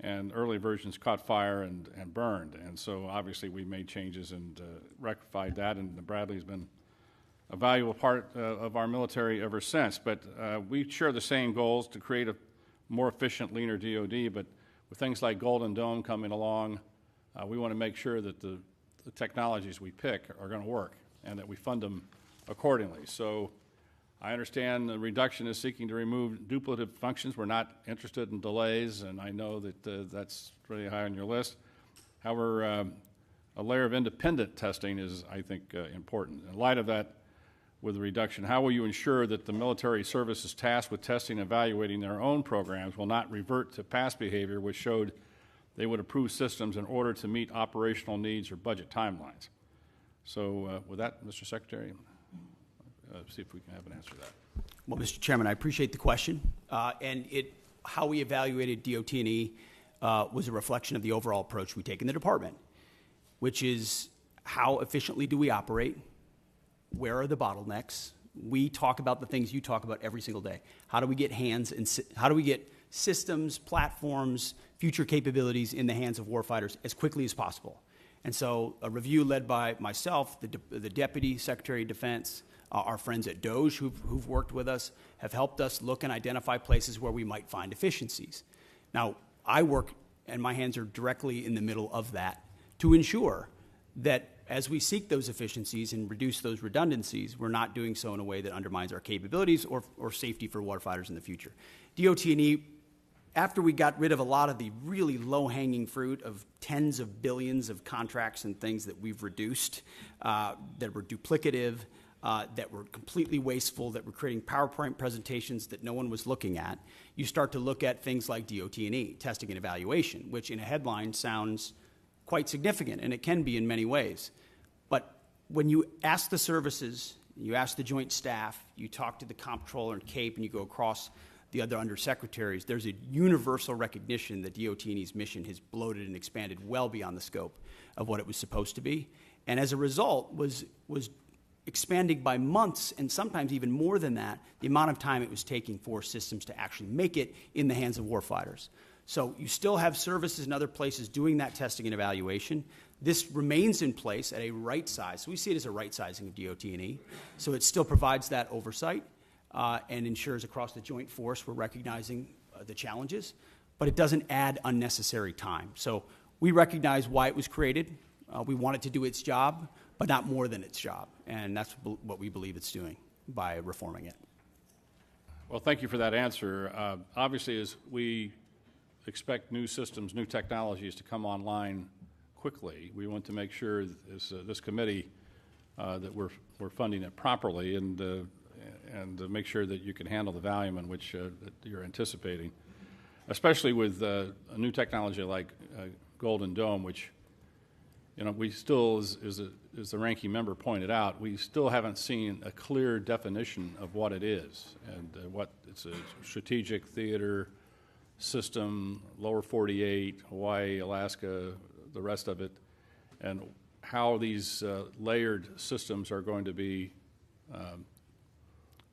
And early versions caught fire and burned. And so obviously we made changes and rectified that, and the Bradley's been a valuable part of our military ever since. But we share the same goals to create a more efficient, leaner DoD, but with things like Golden Dome coming along, we want to make sure that the technologies we pick are going to work and that we fund them accordingly. So I understand the reduction is seeking to remove duplicative functions. We're not interested in delays, and I know that that's really high on your list. However, a layer of independent testing is, I think, important. In light of that, with the reduction, how will you ensure that the military services tasked with testing and evaluating their own programs will not revert to past behavior which showed they would approve systems in order to meet operational needs or budget timelines? So with that, Mr. Secretary, see if we can have an answer to that. Well, Mr. Chairman, I appreciate the question. How we evaluated DOT&E was a reflection of the overall approach we take in the department, which is how efficiently do we operate? Where are the bottlenecks? We talk about the things you talk about every single day. How do we get how do we get systems, platforms, future capabilities in the hands of warfighters as quickly as possible? And so a review led by myself, the Deputy Secretary of Defense, our friends at DOJ who've worked with us have helped us look and identify places where we might find efficiencies. Now, I work, and my hands are directly in the middle of that, to ensure that as we seek those efficiencies and reduce those redundancies, we're not doing so in a way that undermines our capabilities or safety for warfighters in the future. DOT&E, after we got rid of a lot of the really low-hanging fruit of tens of billions of contracts and things that we've reduced, that were duplicative, that were completely wasteful, that were creating PowerPoint presentations that no one was looking at, you start to look at things like DOT&E, testing and evaluation, which in a headline sounds quite significant, and it can be in many ways. But when you ask the services, you ask the joint staff, you talk to the comptroller and CAPE, and you go across the other undersecretaries, there's a universal recognition that DOT&E's mission has bloated and expanded well beyond the scope of what it was supposed to be. And as a result, was expanding by months, and sometimes even more than that, the amount of time it was taking for systems to actually make it in the hands of warfighters. So you still have services in other places doing that testing and evaluation. This remains in place at a right size. So we see it as a right sizing of DOT&E. So it still provides that oversight and ensures across the joint force we're recognizing the challenges, but it doesn't add unnecessary time. So we recognize why it was created. We want it to do its job, but not more than its job. And that's what we believe it's doing by reforming it. Well, thank you for that answer. Obviously, as we expect new systems, new technologies to come online quickly, we want to make sure, as this committee, that we're funding it properly and make sure that you can handle the volume in which that you're anticipating, especially with a new technology like Golden Dome, which, you know, we still, as the ranking member pointed out, we still haven't seen a clear definition of what it is and what it's a strategic theater system, lower 48, Hawaii, Alaska, the rest of it, and how these layered systems are going to be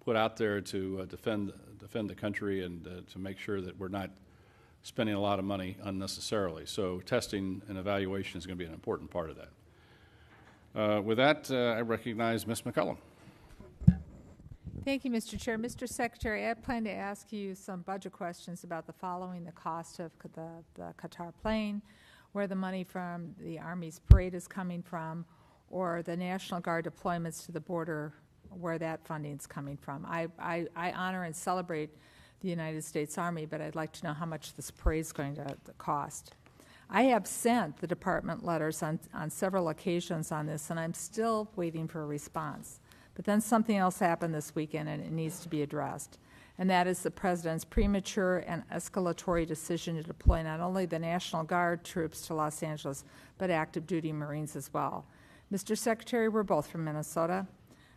put out there to defend the country and to make sure that we're not spending a lot of money unnecessarily. So testing and evaluation is going to be an important part of that. With that, I recognize Ms. McCollum. Thank you, Mr. Chair. Mr. Secretary, I plan to ask you some budget questions about the following: the cost of the Qatar plane, where the money from the Army's parade is coming from, or the National Guard deployments to the border, where that funding is coming from. I honor and celebrate the United States Army, but I'd like to know how much this parade is going to cost. I have sent the department letters on several occasions on this, and I'm still waiting for a response. But then something else happened this weekend, and it needs to be addressed, and that is the President's premature and escalatory decision to deploy not only the National Guard troops to Los Angeles, but active duty Marines as well. Mr. Secretary, we're both from Minnesota.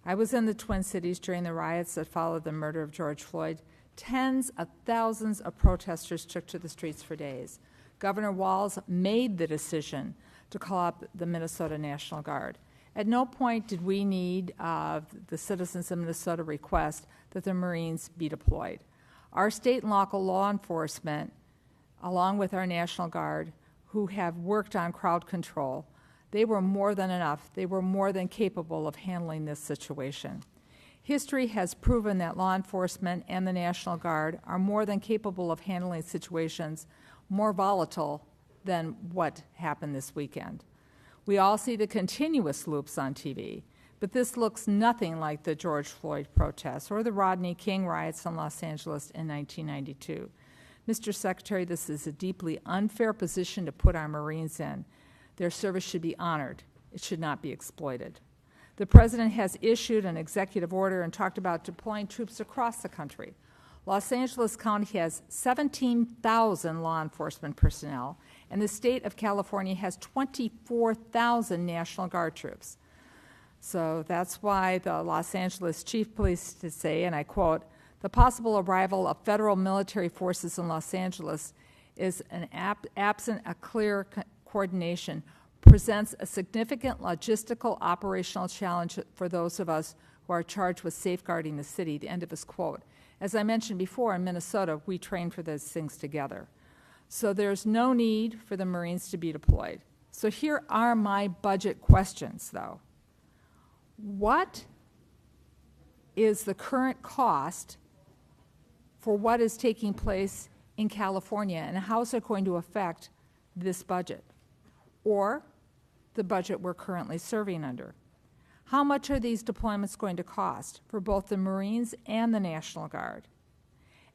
I was in the Twin Cities during the riots that followed the murder of George Floyd. Tens of thousands of protesters took to the streets for days. Governor Walz made the decision to call up the Minnesota National Guard. At no point did we need the citizens of Minnesota request that the Marines be deployed. Our state and local law enforcement, along with our National Guard, who have worked on crowd control, they were more than enough. They were more than capable of handling this situation. History has proven that law enforcement and the National Guard are more than capable of handling situations more volatile than what happened this weekend. We all see the continuous loops on TV, but this looks nothing like the George Floyd protests or the Rodney King riots in Los Angeles in 1992. Mr. Secretary, this is a deeply unfair position to put our Marines in. Their service should be honored. It should not be exploited. The President has issued an executive order and talked about deploying troops across the country. Los Angeles County has 17,000 law enforcement personnel, and the state of California has 24,000 National Guard troops. So that's why the Los Angeles Chief Police to say, and I quote, "The possible arrival of federal military forces in Los Angeles is absent a clear coordination, presents a significant logistical operational challenge for those of us who are charged with safeguarding the city," the end of his quote. As I mentioned before, in Minnesota, we train for those things together. So there's no need for the Marines to be deployed. So here are my budget questions, though. What is the current cost for what is taking place in California, and how is it going to affect this budget or the budget we're currently serving under? How much are these deployments going to cost for both the Marines and the National Guard?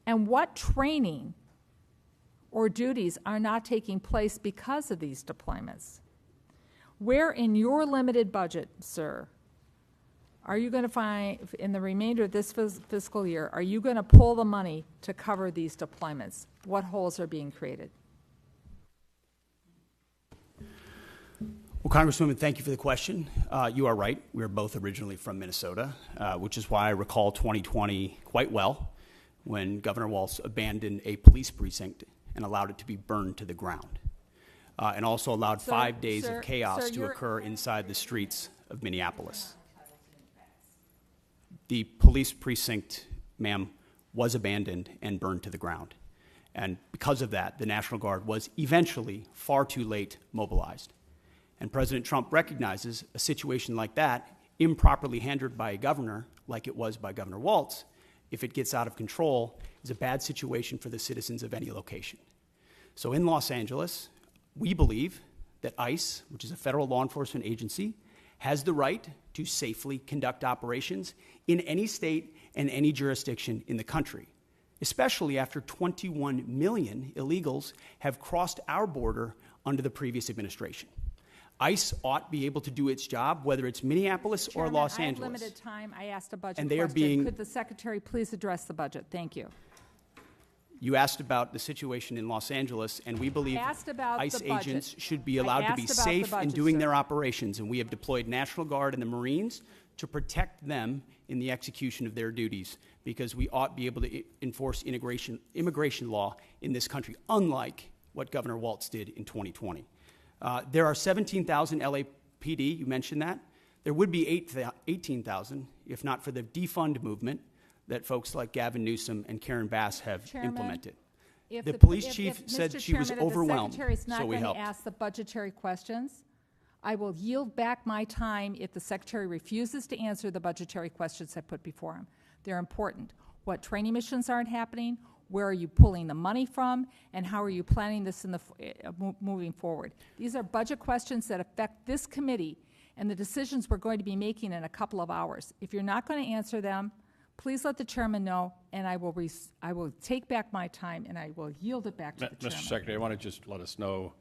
And what training or duties are not taking place because of these deployments? Where in your limited budget, sir, are you going to find, in the remainder of this fiscal year, are you going to pull the money to cover these deployments? What holes are being created? Well, Congresswoman, thank you for the question. You are right. We are both originally from Minnesota, which is why I recall 2020 quite well, when Governor Walz abandoned a police precinct and allowed it to be burned to the ground, and also allowed 5 days of chaos to occur inside the streets of Minneapolis. The police precinct, ma'am, was abandoned and burned to the ground. And because of that, the National Guard was eventually far too late mobilized. And President Trump recognizes a situation like that, improperly handled by a governor, like it was by Governor Walz, if it gets out of control, is a bad situation for the citizens of any location. So in Los Angeles, we believe that ICE, which is a federal law enforcement agency, has the right to safely conduct operations in any state and any jurisdiction in the country. especially after 21 million illegals have crossed our border under the previous administration. ICE ought to be able to do its job, whether it's Minneapolis or Los I have Angeles. limited time. I asked a budget And they are question. being- Could the Secretary please address the budget? Thank you. You asked about the situation in Los Angeles, and we believe asked about ICE the budget. agents should be I allowed to be asked about the safe in budget, doing sir. their operations, and we have deployed National Guard and the Marines to protect them in the execution of their duties, because we ought to be able to enforce immigration law in this country, unlike what Governor Walz did in 2020. There are 17,000 LAPD, you mentioned that. There would be 18,000 if not for the defund movement that folks like Gavin Newsom and Karen Bass have Chairman, implemented. If The police chief if said Mr. she was Chairman, if overwhelmed, the Secretary's not so we going helped. to ask the budgetary questions, I will yield back my time if the Secretary refuses to answer the budgetary questions I put before him. They're important. What training missions aren't happening? Where are you pulling the money from? And how are you planning this in the moving forward? These are budget questions that affect this committee and the decisions we're going to be making in a couple of hours. If you're not going to answer them, please let the chairman know, and I will take back my time and I will yield it back to the chairman. Mr. Secretary, I want to just let us know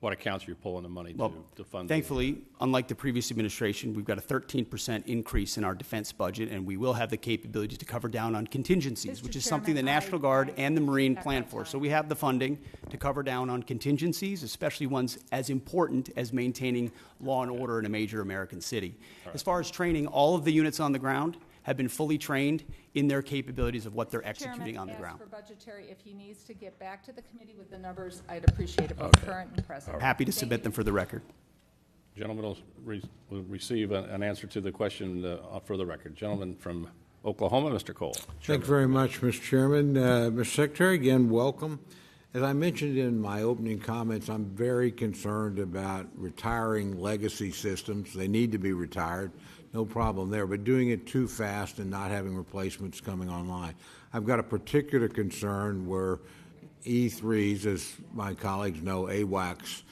what accounts you're pulling the money to fund. Thankfully, unlike the previous administration, we've got a 13% increase in our defense budget, and we will have the capability to cover down on contingencies, Mr. which is Chairman, something the National Guard and the Marine back plan my for. time. So we have the funding to cover down on contingencies, especially ones as important as maintaining law and order in a major American city. As far as training, all of the units on the ground have been fully trained in their capabilities of what they're executing on the ground. Chairman, ask for budgetary. If he needs to get back to the committee with the numbers, I'd appreciate it, both current and present. Happy to Thank submit you. them for the record. Gentleman will receive an answer to the question for the record. Gentleman from Oklahoma, Mr. Cole. Thank you very much, Mr. Chairman. Mr. Secretary, again, welcome. As I mentioned in my opening comments, I'm very concerned about retiring legacy systems. They need to be retired. No problem there, but doing it too fast and not having replacements coming online. I've got a particular concern where E3s, as my colleagues know, AWACS,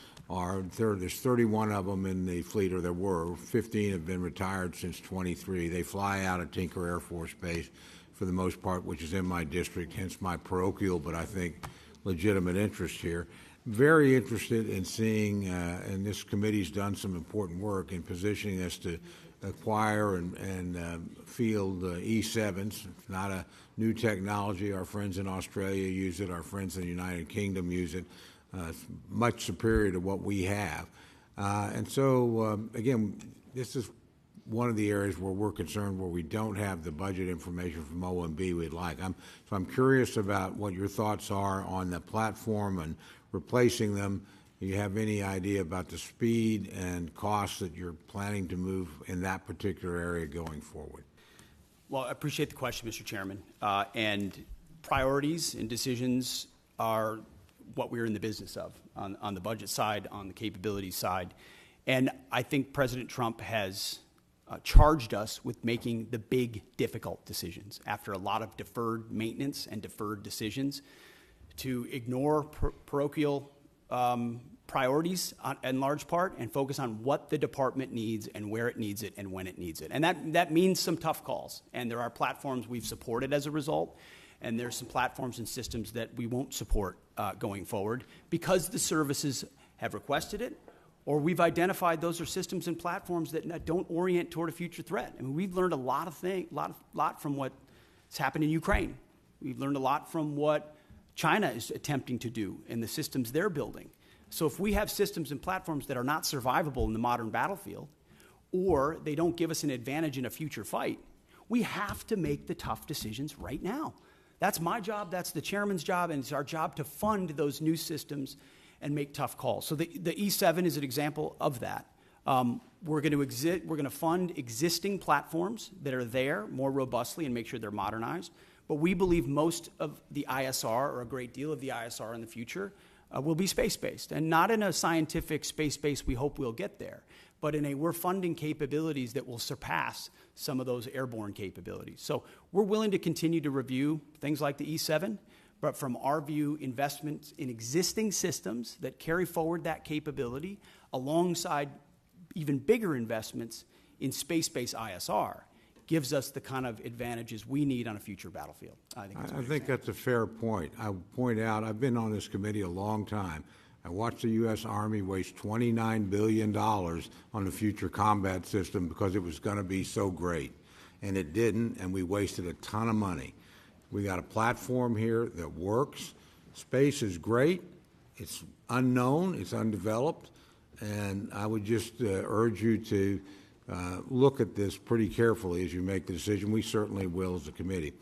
there's 31 of them in the fleet, or there were. 15 have been retired since 23. They fly out of Tinker Air Force Base for the most part, which is in my district, hence my parochial, but I think legitimate interest here. Very interested in seeing, and this committee's done some important work in positioning us to acquire and field E7s. It's not a new technology. Our friends in Australia use it. Our friends in the United Kingdom use it. It's much superior to what we have. And so, again, this is one of the areas where we're concerned where we don't have the budget information from OMB we'd like. So I'm curious about what your thoughts are on the platform and replacing them. Do you have any idea about the speed and costs that you're planning to move in that particular area going forward? Well, I appreciate the question, Mr. Chairman. And priorities and decisions are what we're in the business of on the budget side, on the capabilities side. And I think President Trump has charged us with making the big, difficult decisions after a lot of deferred maintenance and deferred decisions to ignore parochial priorities in large part and focus on what the department needs and where it needs it and when it needs it. And that means some tough calls. And there are platforms we've supported as a result, and there's some platforms and systems that we won't support going forward because the services have requested it, or we've identified those are systems and platforms that don't orient toward a future threat. I mean, we've learned a lot from what's happened in Ukraine. We've learned a lot from what China is attempting to do and the systems they're building. So if we have systems and platforms that are not survivable in the modern battlefield, or they don't give us an advantage in a future fight, we have to make the tough decisions right now. That's my job, that's the chairman's job, and it's our job to fund those new systems and make tough calls. So the E7 is an example of that. We're going to fund existing platforms that are there more robustly and make sure they're modernized. But we believe most of the ISR, or a great deal of the ISR in the future, will be space-based. And not in a scientific space-based, we hope we'll get there, but in we're funding capabilities that will surpass some of those airborne capabilities. So we're willing to continue to review things like the E7, but from our view, investments in existing systems that carry forward that capability alongside even bigger investments in space-based ISR gives us the kind of advantages we need on a future battlefield. I think that's a fair point. I would point out, I've been on this committee a long time. I watched the U.S. Army waste $29 billion on the future combat system because it was going to be so great. And it didn't, and we wasted a ton of money. We got a platform here that works. Space is great. It's unknown. It's undeveloped. And I would just urge you to look at this pretty carefully as you make the decision. We certainly will as a committee.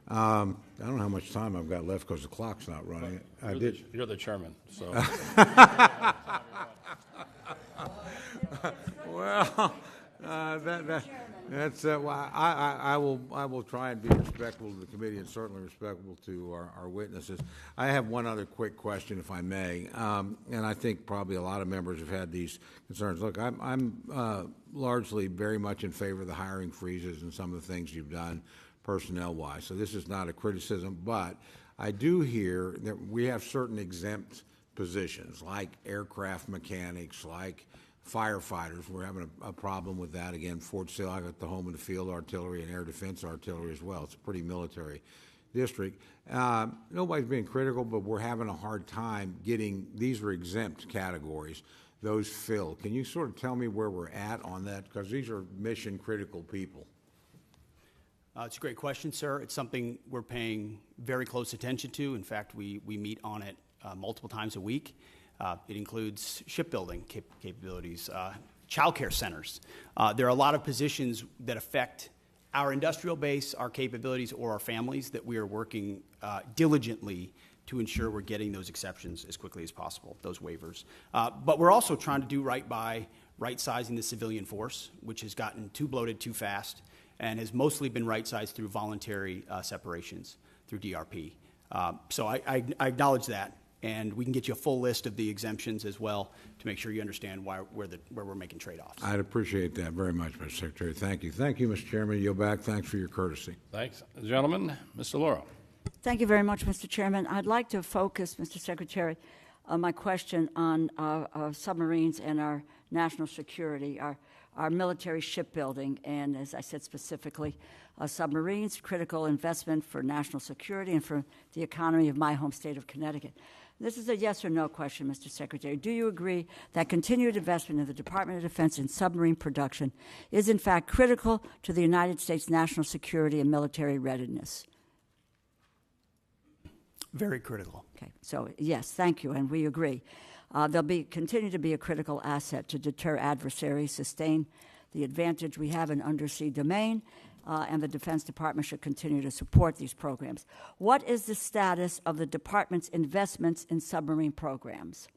I don't know how much time I've got left because the clock's not running. You're the chairman, so. Well, that's why I will try and be respectful to the committee and certainly respectful to our witnesses. I have one other quick question, if I may, and I think probably a lot of members have had these concerns. Look, I'm largely very much in favor of the hiring freezes and some of the things you've done personnel-wise. So this is not a criticism, but I do hear that we have certain exempt positions like aircraft mechanics, like firefighters. We're having a problem with that. Again, Fort Sill, I got the home and the field artillery and air defense artillery as well. It's a pretty military district. Nobody's being critical, but we're having a hard time getting, these are exempt categories, those filled. Can you sort of tell me where we're at on that? Because these are mission critical people. It's a great question, sir. It's something we're paying very close attention to. In fact, we meet on it multiple times a week. It includes shipbuilding capabilities, child care centers. There are a lot of positions that affect our industrial base, our capabilities, or our families that we are working diligently to ensure we're getting those exceptions as quickly as possible, those waivers. But we're also trying to do right by right-sizing the civilian force, which has gotten too bloated too fast and has mostly been right-sized through voluntary separations through DRP. So I acknowledge that, and we can get you a full list of the exemptions as well to make sure you understand where we're making trade-offs. I'd appreciate that very much, Mr. Secretary. Thank you. Thank you, Mr. Chairman. Yield back. Thanks for your courtesy. Thanks. Gentlemen, Mr. Lauro. Thank you very much, Mr. Chairman. I'd like to focus, Mr. Secretary, my question on submarines and our national security, our military shipbuilding, and as I said specifically, submarines, critical investment for national security and for the economy of my home state of Connecticut. This is a yes or no question, Mr. Secretary. Do you agree that continued investment in the Department of Defense in submarine production is in fact critical to the United States national security and military readiness? Very critical. Okay, so yes, thank you, and we agree. They'll continue to be a critical asset to deter adversaries, sustain the advantage we have in undersea domain, and the Defense Department should continue to support these programs. What is the status of the Department's investments in submarine programs?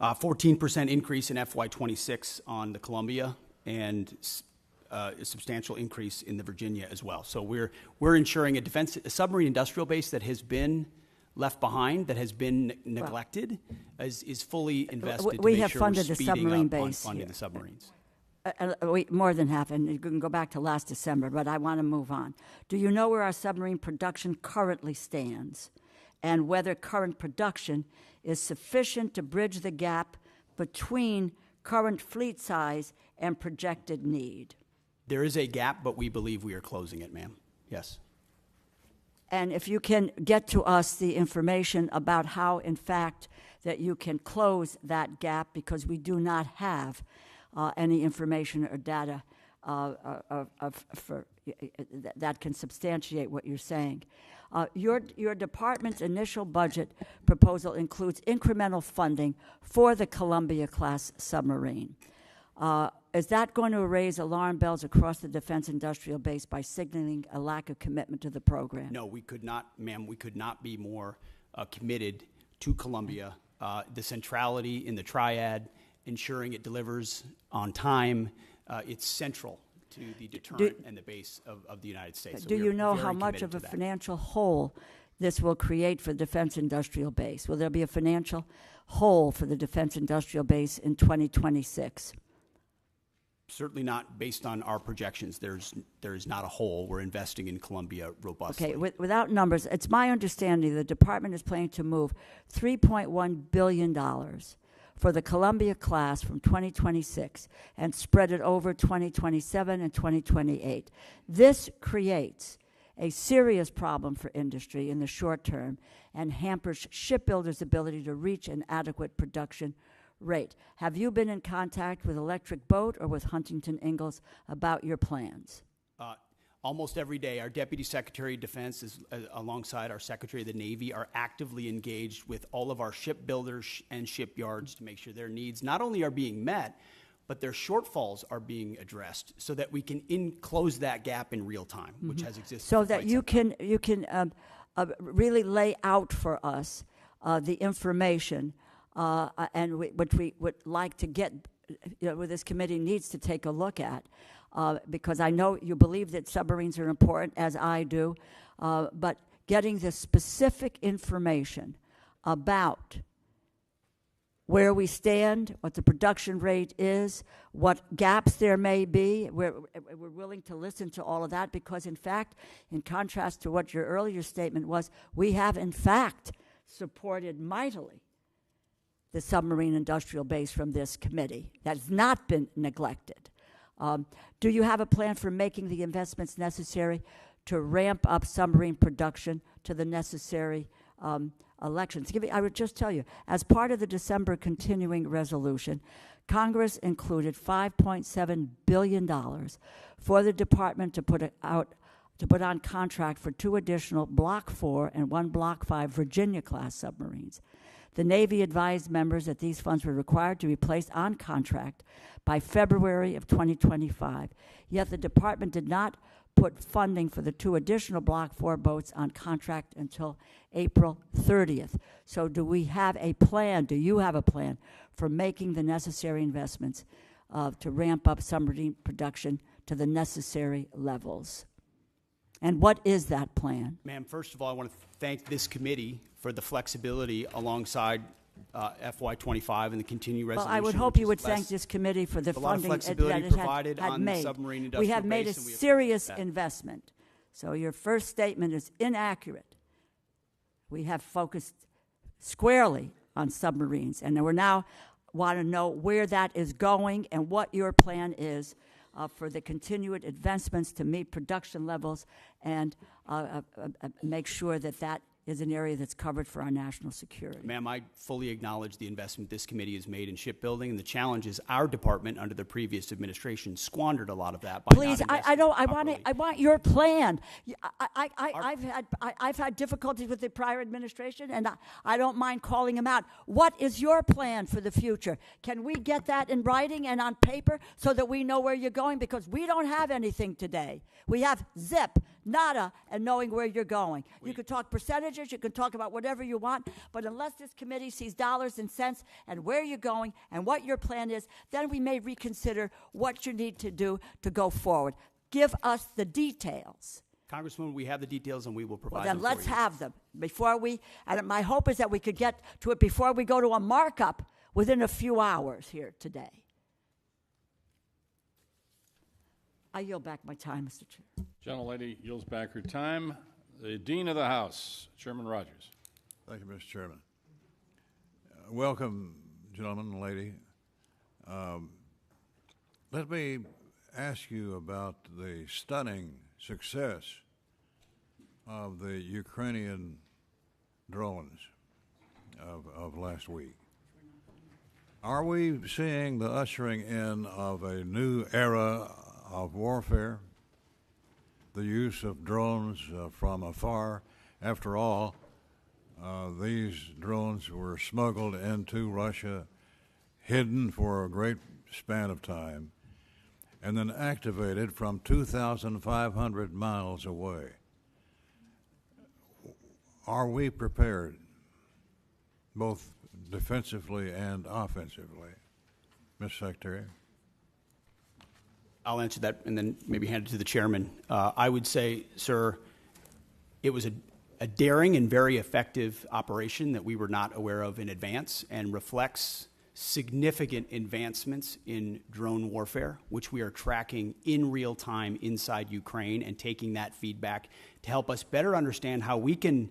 14% increase in FY26 on the Columbia, and a substantial increase in the Virginia as well. So we're ensuring a submarine industrial base that has been left behind, that has been neglected, is fully invested. We to make have sure funded we're the speeding submarine up on base funding here. the submarines. More than half, and you can go back to last December, but I want to move on. Do you know where our submarine production currently stands, and whether current production is sufficient to bridge the gap between current fleet size and projected need? There is a gap, but we believe we are closing it, ma'am. Yes. And if you can get to us the information about how, in fact, that you can close that gap, because we do not have any information or data that can substantiate what you're saying. Your department's initial budget proposal includes incremental funding for the Columbia-class submarine. Is that going to raise alarm bells across the defense industrial base by signaling a lack of commitment to the program? No, we could not, ma'am. We could not be more committed to Columbia. The centrality in the triad, ensuring it delivers on time, it's central to the deterrent and the base of the United States. So do you know how much of a financial hole this will create for the defense industrial base? Will there be a financial hole for the defense industrial base in 2026? Certainly not based on our projections. There is not a hole. We're investing in Columbia robustly. Okay, without numbers, it's my understanding the department is planning to move $3.1 billion for the Columbia class from 2026 and spread it over 2027 and 2028. This creates a serious problem for industry in the short term and hampers shipbuilders' ability to reach an adequate production rate. Have you been in contact with Electric Boat or with Huntington Ingalls about your plans? Almost every day, our Deputy Secretary of Defense, alongside our Secretary of the Navy, are actively engaged with all of our shipbuilders and shipyards to make sure their needs not only are being met, but their shortfalls are being addressed so that we can close that gap in real time, which has existed. So for that quite you some time. can really lay out for us the information and what we would like to get, what this committee needs to take a look at. Because I know you believe that submarines are important, as I do, but getting the specific information about where we stand, what the production rate is, what gaps there may be. We're willing to listen to all of that because, in fact, in contrast to what your earlier statement was, we have, in fact, supported mightily the submarine industrial base from this committee. That has not been neglected. Do you have a plan for making the investments necessary to ramp up submarine production to the necessary elections? I would just tell you, as part of the December continuing resolution, Congress included $5.7 billion for the department to put on contract for 2 additional Block 4 and 1 Block 5 Virginia-class submarines. The Navy advised members that these funds were required to be placed on contract by February of 2025, yet the department did not put funding for the 2 additional Block 4 boats on contract until April 30th. So do we have a plan, do you have a plan for making the necessary investments to ramp up submarine production to the necessary levels? And what is that plan? Ma'am, first of all, I want to thank this committee for the flexibility alongside FY25 and the continued resolution. Well, I would hope you would thank this committee for the funding that it had made. We have made a serious investment. So your first statement is inaccurate. We have focused squarely on submarines, and we now want to know where that is going and what your plan is for the continued advancements to meet production levels and make sure that that is an area that's covered for our national security. Ma'am, I fully acknowledge the investment this committee has made in shipbuilding, and the challenge is our department under the previous administration squandered a lot of that by Please, not I want your plan. I've had difficulties with the prior administration, and I don't mind calling them out. What is your plan for the future? Can we get that in writing and on paper so that we know where you're going? Because we don't have anything today. We have zip, nada, and knowing where you're going. You could talk percentages, you can talk about whatever you want, but unless this committee sees dollars and cents and where you're going and what your plan is, then we may reconsider what you need to do to go forward. Give us the details. Congresswoman, we have the details and we will provide Well, then them let's for you. have them before we, and my hope is that we could get to it before we go to a markup within a few hours here today. I yield back my time, Mr. Chair. Gentlelady yields back her time. The Dean of the House, Chairman Rogers. Thank you, Mr. Chairman. Welcome, gentlemen and lady. Let me ask you about the stunning success of the Ukrainian drones of last week. Are we seeing the ushering in of a new era of warfare? The use of drones from afar. After all, these drones were smuggled into Russia, hidden for a great span of time, and then activated from 2,500 miles away. Are we prepared, both defensively and offensively, Mr. Secretary? I'll answer that and then maybe hand it to the chairman. I would say, sir, it was a daring and very effective operation that we were not aware of in advance and reflects significant advancements in drone warfare, which we are tracking in real time inside Ukraine and taking that feedback to help us better understand how we can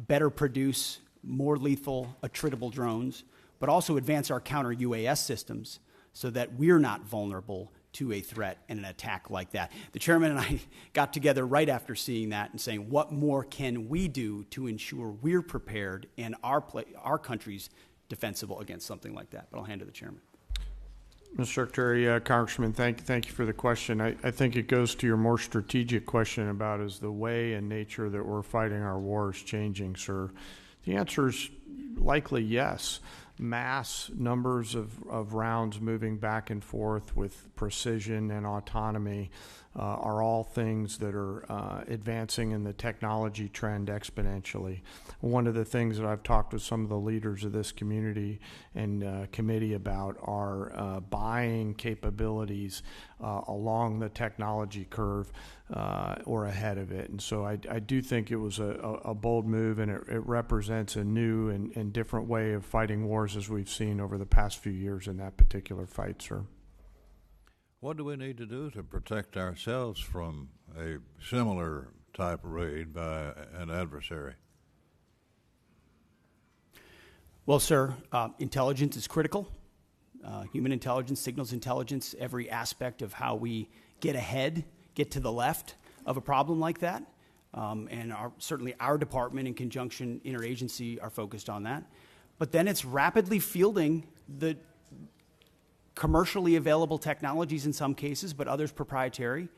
better produce more lethal, attritable drones, but also advance our counter-UAS systems so that we're not vulnerable to a threat and an attack like that. The chairman and I got together right after seeing that and saying, what more can we do to ensure we're prepared and our country's defensible against something like that? But I'll hand to the chairman. Mr. Secretary, Congressman, thank you for the question. I think it goes to your more strategic question about is the way and nature that we're fighting our wars changing, sir? The answer is likely yes. Mass numbers of rounds moving back and forth with precision and autonomy are all things that are advancing in the technology trend exponentially. One of the things that I've talked with some of the leaders of this community and committee about are buying capabilities along the technology curve or ahead of it. And so I do think it was a bold move, and it represents a new and different way of fighting wars as we've seen over the past few years in that particular fight, sir. What do we need to do to protect ourselves from a similar type raid by an adversary? Well, sir, intelligence is critical. Human intelligence, signals intelligence, every aspect of how we get ahead, get to the left of a problem like that. And certainly our department in conjunction, interagency, are focused on that. But then it's rapidly fielding the commercially available technologies in some cases, but others proprietary,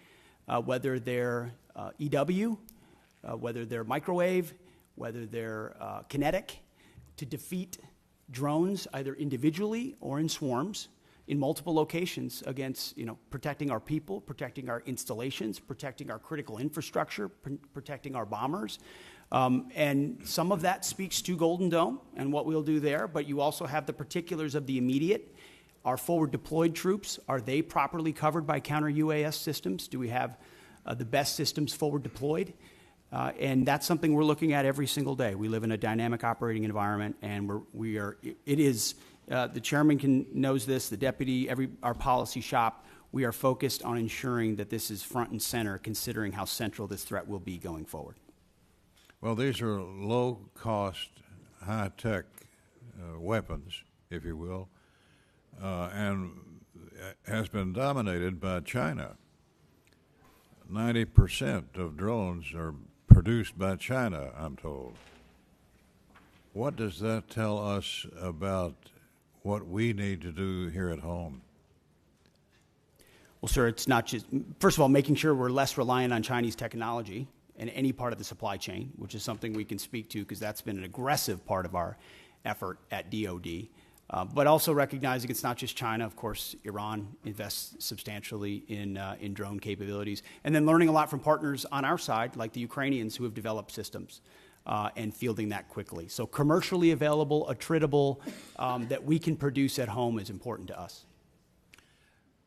whether they're EW, whether they're microwave, whether they're kinetic, to defeat drones either individually or in swarms in multiple locations against, protecting our people, protecting our installations, protecting our critical infrastructure, protecting our bombers. And some of that speaks to Golden Dome and what we'll do there, but you also have the particulars of the immediate. Our forward deployed troops, are they properly covered by counter-UAS systems? Do we have the best systems forward deployed? And that's something we're looking at every single day. We live in a dynamic operating environment, and the chairman knows this, the deputy, our policy shop, we are focused on ensuring that this is front and center, considering how central this threat will be going forward. Well, these are low-cost, high-tech weapons, if you will, and has been dominated by China. 90% of drones are produced by China, I'm told. What does that tell us about what we need to do here at home? Well, sir, it's not just, first of all, making sure we're less reliant on Chinese technology in any part of the supply chain, which is something we can speak to because that's been an aggressive part of our effort at DOD. But also recognizing it's not just China. Of course, Iran invests substantially in drone capabilities. And then learning a lot from partners on our side, like the Ukrainians who have developed systems and fielding that quickly. So commercially available, attritable, that we can produce at home is important to us.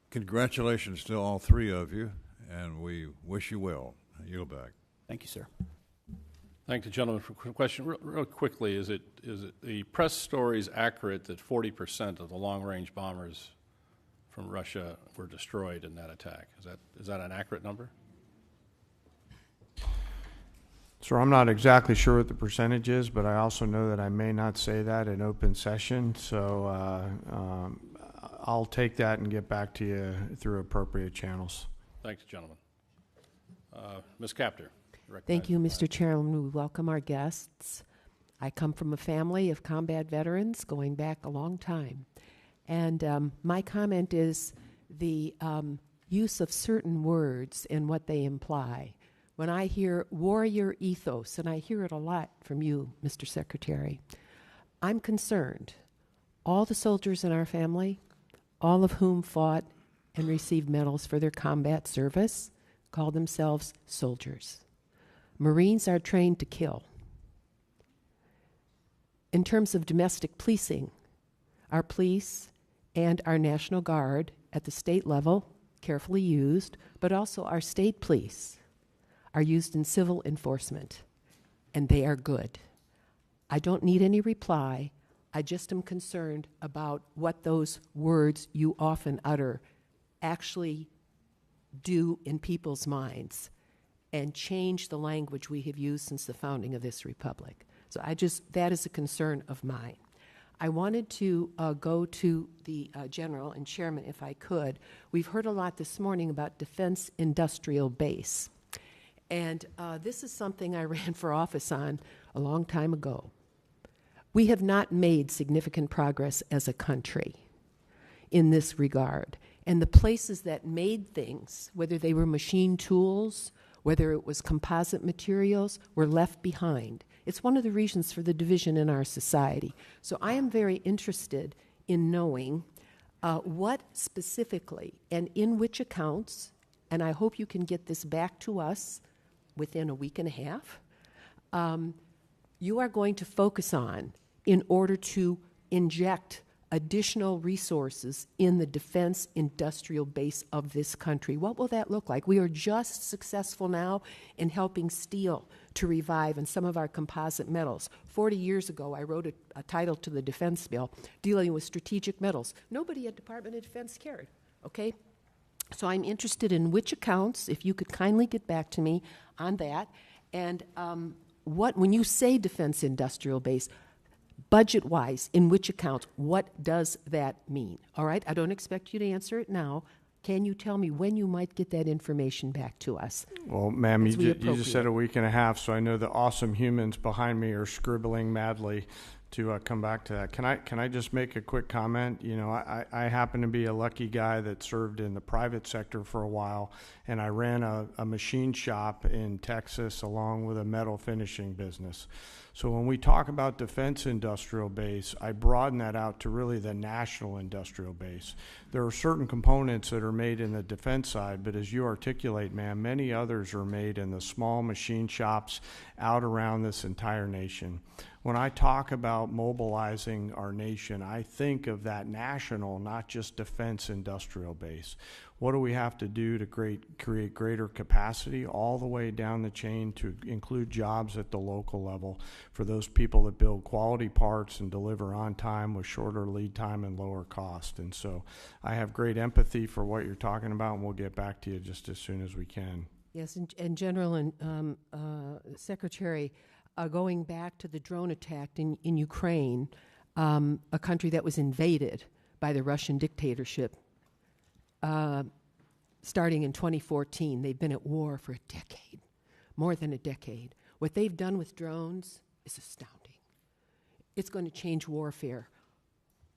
Congratulations to all three of you, and we wish you well. Yield back. Thank you, sir. Thank the gentleman for the question. Real quickly, is it the press stories accurate that 40% of the long-range bombers from Russia were destroyed in that attack? Is that an accurate number? So I'm not exactly sure what the percentage is, but I also know that I may not say that in open session. So I'll take that and get back to you through appropriate channels. Thanks, gentlemen. Ms. Capter. Thank you, Mr. Chairman. We welcome our guests. I come from a family of combat veterans going back a long time. And my comment is the use of certain words and what they imply. When I hear warrior ethos, and I hear it a lot from you, Mr. Secretary, I'm concerned. All the soldiers in our family, all of whom fought and received medals for their combat service, call themselves soldiers. Marines are trained to kill. In terms of domestic policing, our police and our National Guard at the state level, carefully used, but also our state police are used in civil enforcement, and they are good. I don't need any reply. I just am concerned about what those words you often utter actually do in people's minds and change the language we have used since the founding of this republic. So that is a concern of mine. I wanted to go to the General and Chairman, if I could. We've heard a lot this morning about Defense Industrial Base. And this is something I ran for office on a long time ago. We have not made significant progress as a country in this regard. And the places that made things, whether they were machine tools, whether it was composite materials, were left behind. It's one of the reasons for the division in our society. So I am very interested in knowing what specifically and in which accounts, and I hope you can get this back to us within a week and a half, you are going to focus on in order to inject additional resources in the defense industrial base of this country. What will that look like? We are just successful now in helping steel to revive and some of our composite metals. 40 years ago, I wrote a title to the defense bill dealing with strategic metals. Nobody at Department of Defense cared, okay? So I'm interested in which accounts, if you could kindly get back to me on that, and when you say defense industrial base, budget-wise, in which accounts, what does that mean? All right? I don't expect you to answer it now. Can you tell me when you might get that information back to us? Well, ma'am, you just said a week and a half, so I know the awesome humans behind me are scribbling madly to come back to that. Can I just make a quick comment? You know, I happen to be a lucky guy that served in the private sector for a while, and I ran a machine shop in Texas along with a metal finishing business. So when we talk about defense industrial base, I broaden that out to really the national industrial base. There are certain components that are made in the defense side, but as you articulate, ma'am, many others are made in the small machine shops out around this entire nation. When I talk about mobilizing our nation, I think of that national, not just defense industrial base. What do we have to do to create greater capacity all the way down the chain to include jobs at the local level for those people that build quality parts and deliver on time with shorter lead time and lower cost? And so I have great empathy for what you're talking about, and we'll get back to you just as soon as we can. Yes, and General and Secretary, going back to the drone attack in Ukraine, a country that was invaded by the Russian dictatorship, starting in 2014. They've been at war for a decade, more than a decade. What they've done with drones is astounding. It's going to change warfare.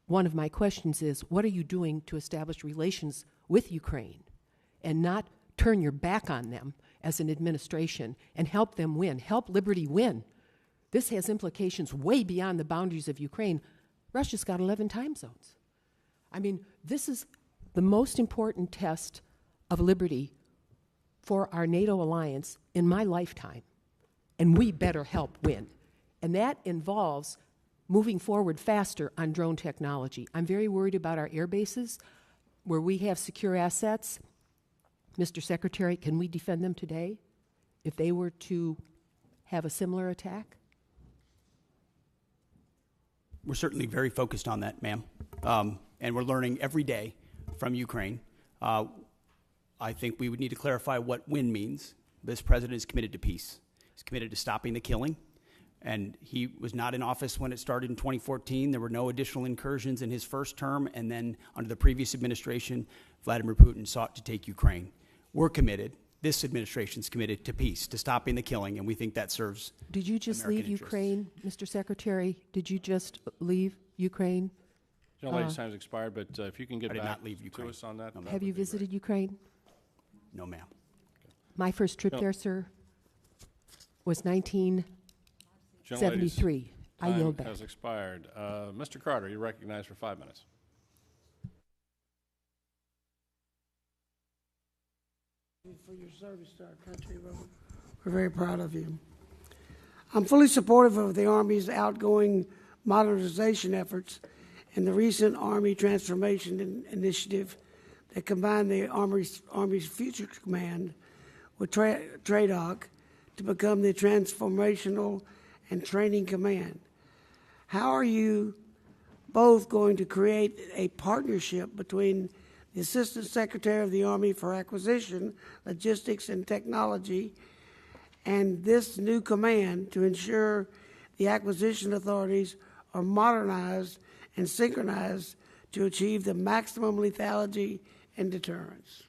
One of my questions is, what are you doing to establish relations with Ukraine and not turn your back on them as an administration and help them win, help liberty win? This has implications way beyond the boundaries of Ukraine. Russia's got 11 time zones. I mean, this is the most important test of liberty for our NATO alliance in my lifetime, and we better help win. And that involves moving forward faster on drone technology. I'm very worried about our air bases where we have secure assets. Mr. Secretary, can we defend them today if they were to have a similar attack? We're certainly very focused on that, ma'am. And we're learning every day from Ukraine. I think we would need to clarify what win means. This president is committed to peace. He's committed to stopping the killing. And he was not in office when it started in 2014. There were no additional incursions in his first term. And then under the previous administration, Vladimir Putin sought to take Ukraine. We're committed. This administration's committed to peace, to stopping the killing, and we think that serves Did you just American leave interests. Ukraine, Mr. Secretary? Did you just leave Ukraine? General Lady's time has expired, but if you can get I did back not leave to Ukraine. us on that. No, that Have would you be great. visited Ukraine? No, ma'am. My first trip No. there, sir, was 1973. General Lady's I yield time back. has expired. Mr. Carter, you're recognized for 5 minutes. For your service to our country. We're very proud of you. I'm fully supportive of the Army's outgoing modernization efforts and the recent Army Transformation Initiative that combined the Army's Future Command with TRADOC to become the Transformational and Training Command. How are you both going to create a partnership between the Assistant Secretary of the Army for Acquisition, Logistics, and Technology, and this new command to ensure the acquisition authorities are modernized and synchronized to achieve the maximum lethality and deterrence.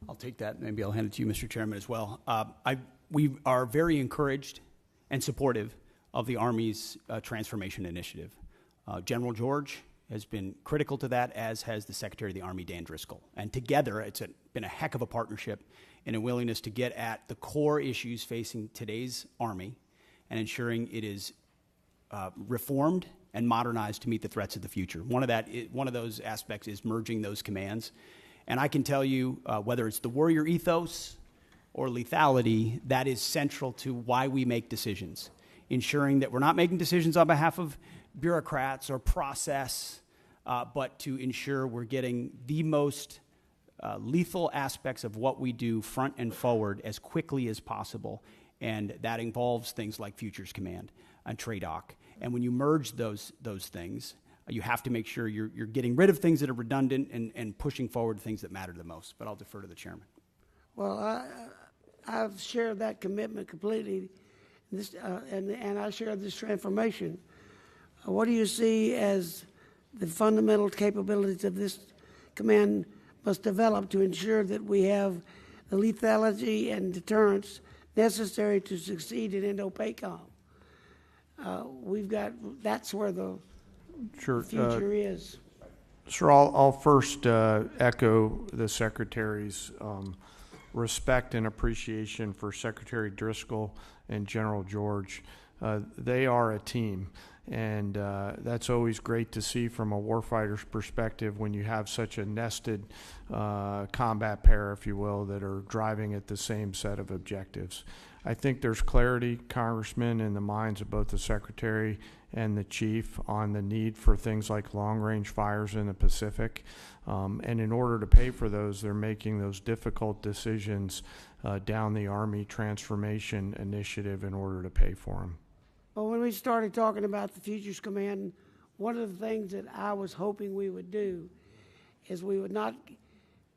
I'll take that. Maybe I'll hand it to you, Mr. Chairman, as well. We are very encouraged and supportive of the Army's transformation initiative. General George has been critical to that, as has the Secretary of the Army, Dan Driscoll. And together, it's been a heck of a partnership and a willingness to get at the core issues facing today's Army and ensuring it is reformed and modernized to meet the threats of the future. One of those aspects is merging those commands. And I can tell you, whether it's the warrior ethos or lethality, that is central to why we make decisions, ensuring that we're not making decisions on behalf of bureaucrats or process, but to ensure we're getting the most lethal aspects of what we do front and forward as quickly as possible. And that involves things like Futures Command and TRADOC. And when you merge those things, you have to make sure you're getting rid of things that are redundant and pushing forward things that matter the most. But I'll defer to the chairman. Well, I've shared that commitment completely, and I share this transformation. What do you see as the fundamental capabilities of this command must develop to ensure that we have the lethality and deterrence necessary to succeed in Indo-PACOM? That's where the future is. Sure, I'll first echo the Secretary's respect and appreciation for Secretary Driscoll and General George. They are a team, and that's always great to see from a warfighter's perspective when you have such a nested combat pair, if you will, that are driving at the same set of objectives. I think there's clarity, Congressman, in the minds of both the Secretary and the Chief on the need for things like long-range fires in the Pacific. And in order to pay for those, they're making those difficult decisions down the Army transformation initiative in order to pay for them. Well, when we started talking about the Futures Command, one of the things that I was hoping we would do is we would not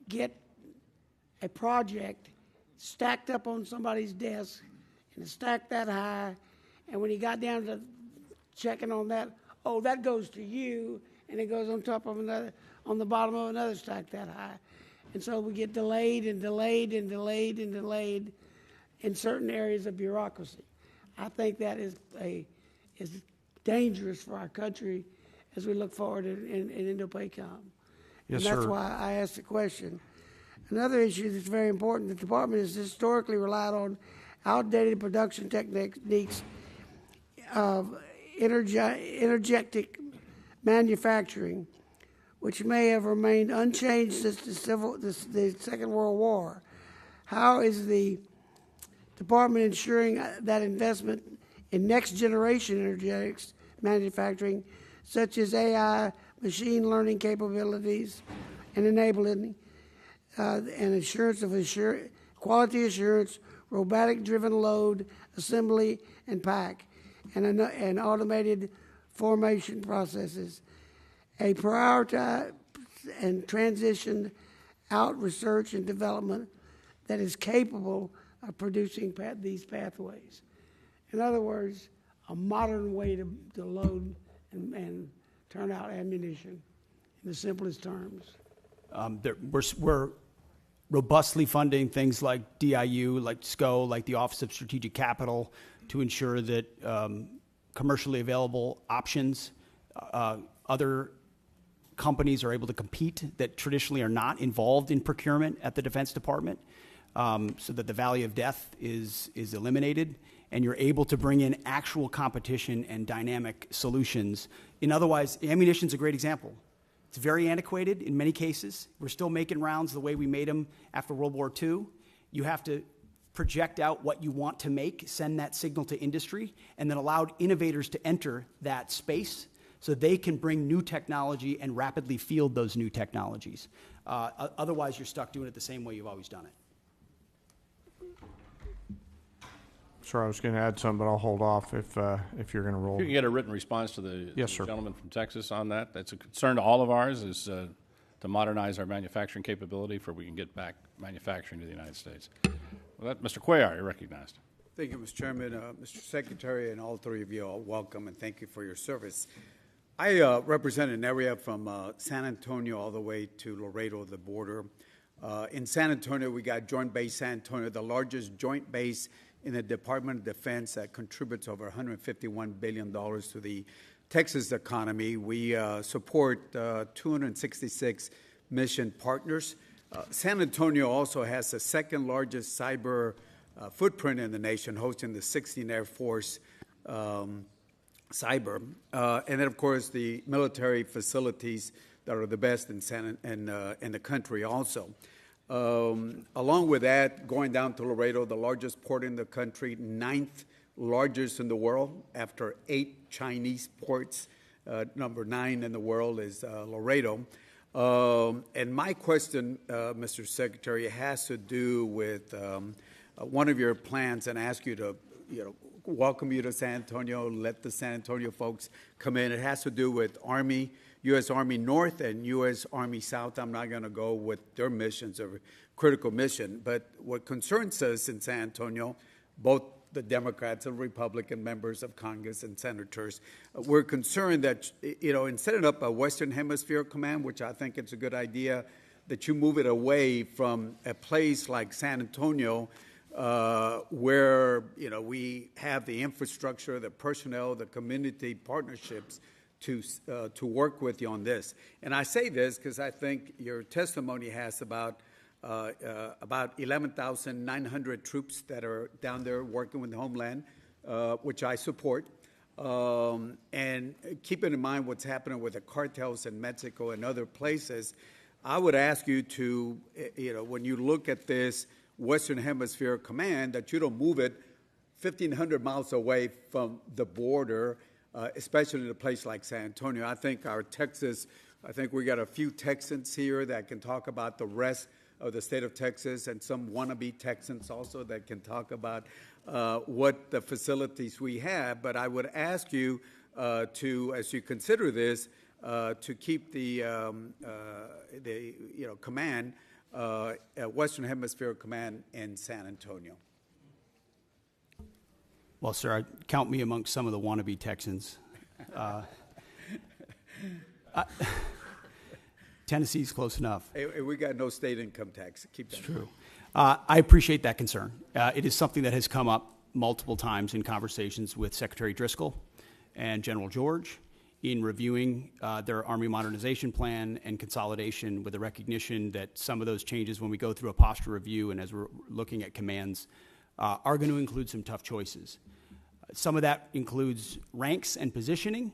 get a project stacked up on somebody's desk and stacked that high, and when he got down to checking on that, oh, that goes to you, and it goes on top of another, on the bottom of another stack that high. And so we get delayed and delayed and delayed and delayed in certain areas of bureaucracy. I think that is dangerous for our country as we look forward in Indo-PACOM. Yes, and that's sir. why I asked the question. Another issue that's very important, the department has historically relied on outdated production techniques of energetic manufacturing, which may have remained unchanged since the Second World War. How is the department ensuring that investment in next-generation energetics manufacturing, such as AI, machine learning capabilities, and enabling and assurance of quality assurance, robotic-driven load, assembly, and pack, and automated formation processes, a prioritize and transition out research and development that is capable of producing these pathways. In other words, a modern way to load and turn out ammunition in the simplest terms. We're robustly funding things like DIU, like SCO, like the Office of Strategic Capital, to ensure that commercially available options, other companies are able to compete that traditionally are not involved in procurement at the Defense Department, so that the valley of death is eliminated, and you're able to bring in actual competition and dynamic solutions. Otherwise, ammunition's a great example. It's very antiquated in many cases. We're still making rounds the way we made them after World War II. You have to project out what you want to make, send that signal to industry, and then allow innovators to enter that space so they can bring new technology and rapidly field those new technologies. Otherwise, you're stuck doing it the same way you've always done it. Sorry, I was going to add something, but I'll hold off if you're going to roll. You can get a written response to the Yes, sir. gentleman from Texas on that. That's a concern to all of ours, is to modernize our manufacturing capability for we can get back manufacturing to the United States. Well, Mr. Cuellar, you're recognized. Thank you, Mr. Chairman. Mr. Secretary, and all three of you are welcome, and thank you for your service. I represent an area from San Antonio all the way to Laredo, the border. In San Antonio, we got Joint Base San Antonio, the largest joint base in the Department of Defense that contributes over $151 billion to the Texas economy. We support 266 mission partners. San Antonio also has the second largest cyber footprint in the nation, hosting the 16th Air Force cyber. And then, of course, the military facilities that are the best in the country also. Along with that, going down to Laredo, the largest port in the country, 9th largest in the world after 8 Chinese ports. Number 9 in the world is Laredo. And my question, Mr. Secretary, has to do with one of your plans, and ask you to, welcome you to San Antonio, let the San Antonio folks come in. It has to do with Army, U.S. Army North and U.S. Army South. I'm not going to go with their missions or critical mission, but what concerns us in San Antonio, both the Democrats and Republican members of Congress and senators, we're concerned that, in setting up a Western Hemisphere command, which I think it's a good idea, that you move it away from a place like San Antonio, where we have the infrastructure, the personnel, the community partnerships to work with you on this. And I say this because I think your testimony has about 11,900 troops that are down there working with the Homeland, which I support. And keeping in mind what's happening with the cartels in Mexico and other places, I would ask you to, when you look at this Western Hemisphere Command, that you don't move it 1,500 miles away from the border, especially in a place like San Antonio. I think we got a few Texans here that can talk about the rest of the state of Texas, and some wannabe Texans also that can talk about what the facilities we have. But I would ask you to, as you consider this, to keep the command, Western Hemisphere Command in San Antonio. Well, sir, count me amongst some of the wannabe Texans. Tennessee's close enough. Hey, we got no state income tax. Keep that. It's true. I appreciate that concern. It is something that has come up multiple times in conversations with Secretary Driscoll and General George in reviewing their Army modernization plan and consolidation, with the recognition that some of those changes, when we go through a posture review and as we're looking at commands, are going to include some tough choices. Some of that includes ranks and positioning,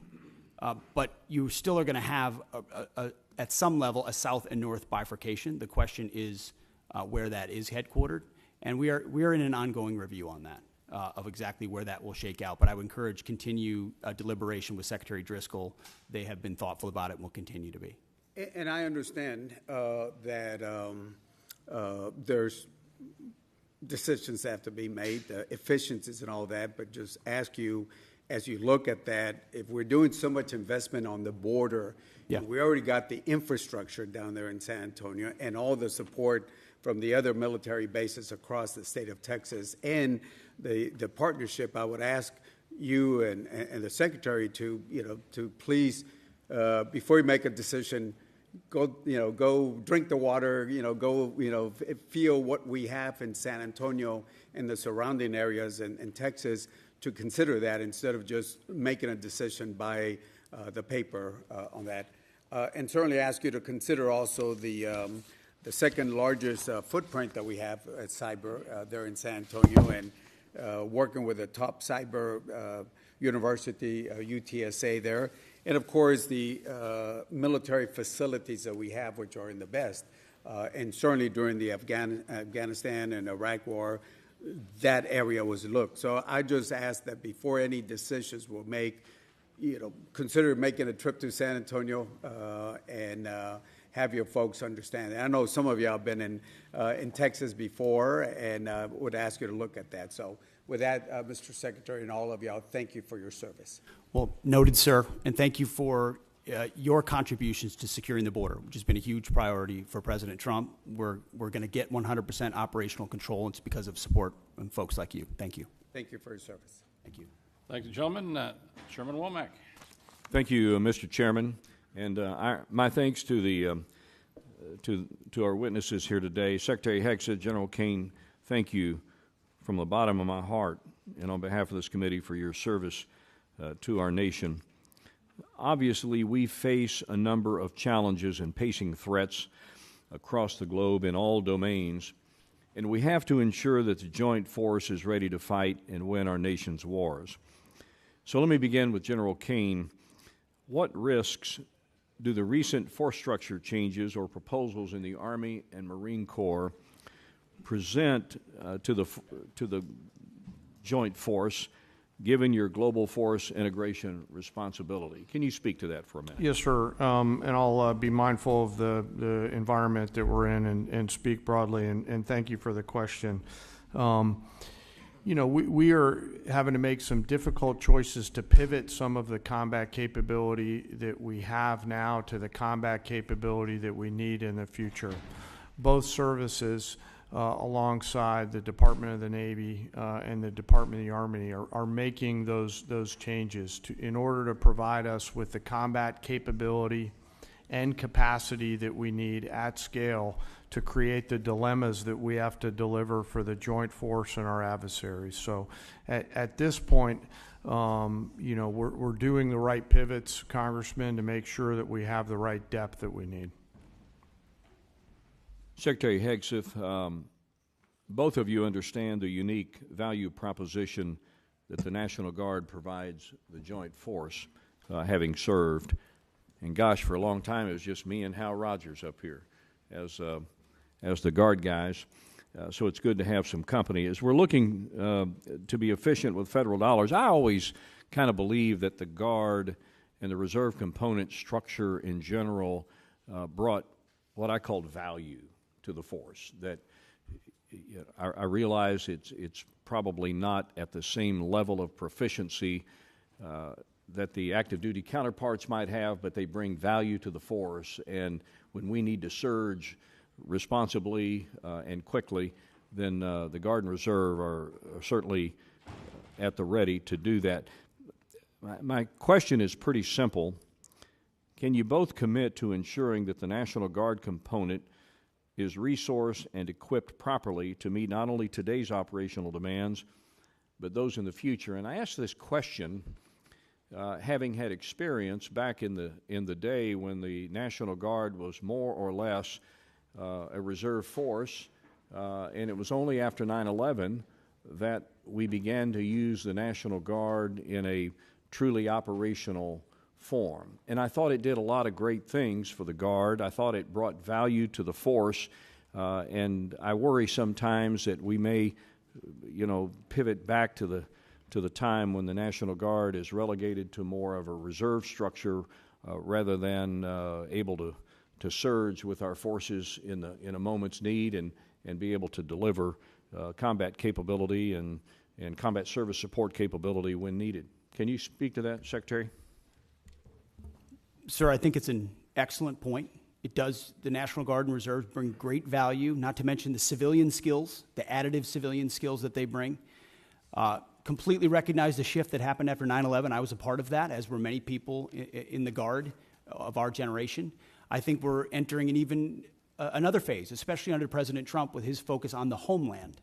but you still are going to have, at some level, a south and north bifurcation. The question is where that is headquartered, and we are in an ongoing review on that, of exactly where that will shake out. But I would encourage continue deliberation with Secretary Driscoll. They have been thoughtful about it and will continue to be. And I understand that there's decisions that have to be made, efficiencies and all that, but just ask you, as you look at that, if we're doing so much investment on the border, we already got the infrastructure down there in San Antonio and all the support from the other military bases across the state of Texas and the partnership, I would ask you and the Secretary to please, before you make a decision, go drink the water, feel what we have in San Antonio and the surrounding areas in Texas, to consider that instead of just making a decision by the paper on that. And certainly ask you to consider also the second largest footprint that we have at cyber there in San Antonio, and working with a top cyber university, UTSA there. And, of course, the military facilities that we have, which are in the best. And certainly during the Afghanistan and Iraq war, that area was looked. So I just ask that before any decisions were made, consider making a trip to San Antonio and have your folks understand. I know some of y'all have been in Texas before, and would ask you to look at that. So with that, Mr. Secretary, and all of y'all, thank you for your service. Well, noted, sir, and thank you for your contributions to securing the border, which has been a huge priority for President Trump. We're going to get 100% operational control, and it's because of support from folks like you. Thank you. Thank you for your service. Thank you. Thank you, gentlemen. Chairman Womack. Thank you, Mr. Chairman, and my thanks to the to our witnesses here today. Secretary Hegseth, General Kane, thank you from the bottom of my heart and on behalf of this committee for your service to our nation. Obviously, we face a number of challenges and pacing threats across the globe in all domains, and we have to ensure that the joint force is ready to fight and win our nation's wars. So let me begin with General Kane. What risks do the recent force structure changes or proposals in the Army and Marine Corps present to the joint force, given your global force integration responsibility? Can you speak to that for a minute? Yes, sir. And I'll be mindful of the environment that we're in and speak broadly. And thank you for the question. You know, we are having to make some difficult choices to pivot some of the combat capability that we have now to the combat capability that we need in the future. Both services, alongside the Department of the Navy and the Department of the Army, are making those changes in order to provide us with the combat capability and capacity that we need at scale to create the dilemmas that we have to deliver for the joint force and our adversaries. So at this point, you know, we're doing the right pivots, Congressman, to make sure that we have the right depth that we need. Secretary Hegseth, both of you understand the unique value proposition that the National Guard provides the joint force, having served. And gosh, for a long time it was just me and Hal Rogers up here as the Guard guys. So it's good to have some company. As we're looking to be efficient with federal dollars, I always kind of believe that the Guard and the reserve component structure in general brought what I called value to the force. That I realize it's probably not at the same level of proficiency that the active duty counterparts might have, but they bring value to the force. And when we need to surge responsibly and quickly, then the Guard and Reserve are certainly at the ready to do that. My question is pretty simple. Can you both commit to ensuring that the National Guard component is resourced and equipped properly to meet not only today's operational demands, but those in the future? And I ask this question having had experience back in the day when the National Guard was more or less a reserve force, and it was only after 9/11 that we began to use the National Guard in a truly operational form. And I thought it did a lot of great things for the Guard. I thought it brought value to the force, and I worry sometimes that we may, you know, pivot back to the time when the National Guard is relegated to more of a reserve structure rather than able to surge with our forces in a moment's need and be able to deliver combat capability and combat service support capability when needed. Can you speak to that, Secretary? Sir, I think it's an excellent point. It does, the National Guard and Reserves bring great value, not to mention the civilian skills, the additive civilian skills that they bring. Completely recognize the shift that happened after 9/11. I was a part of that, as were many people in the Guard of our generation. I think we're entering an even another phase, especially under President Trump with his focus on the homeland,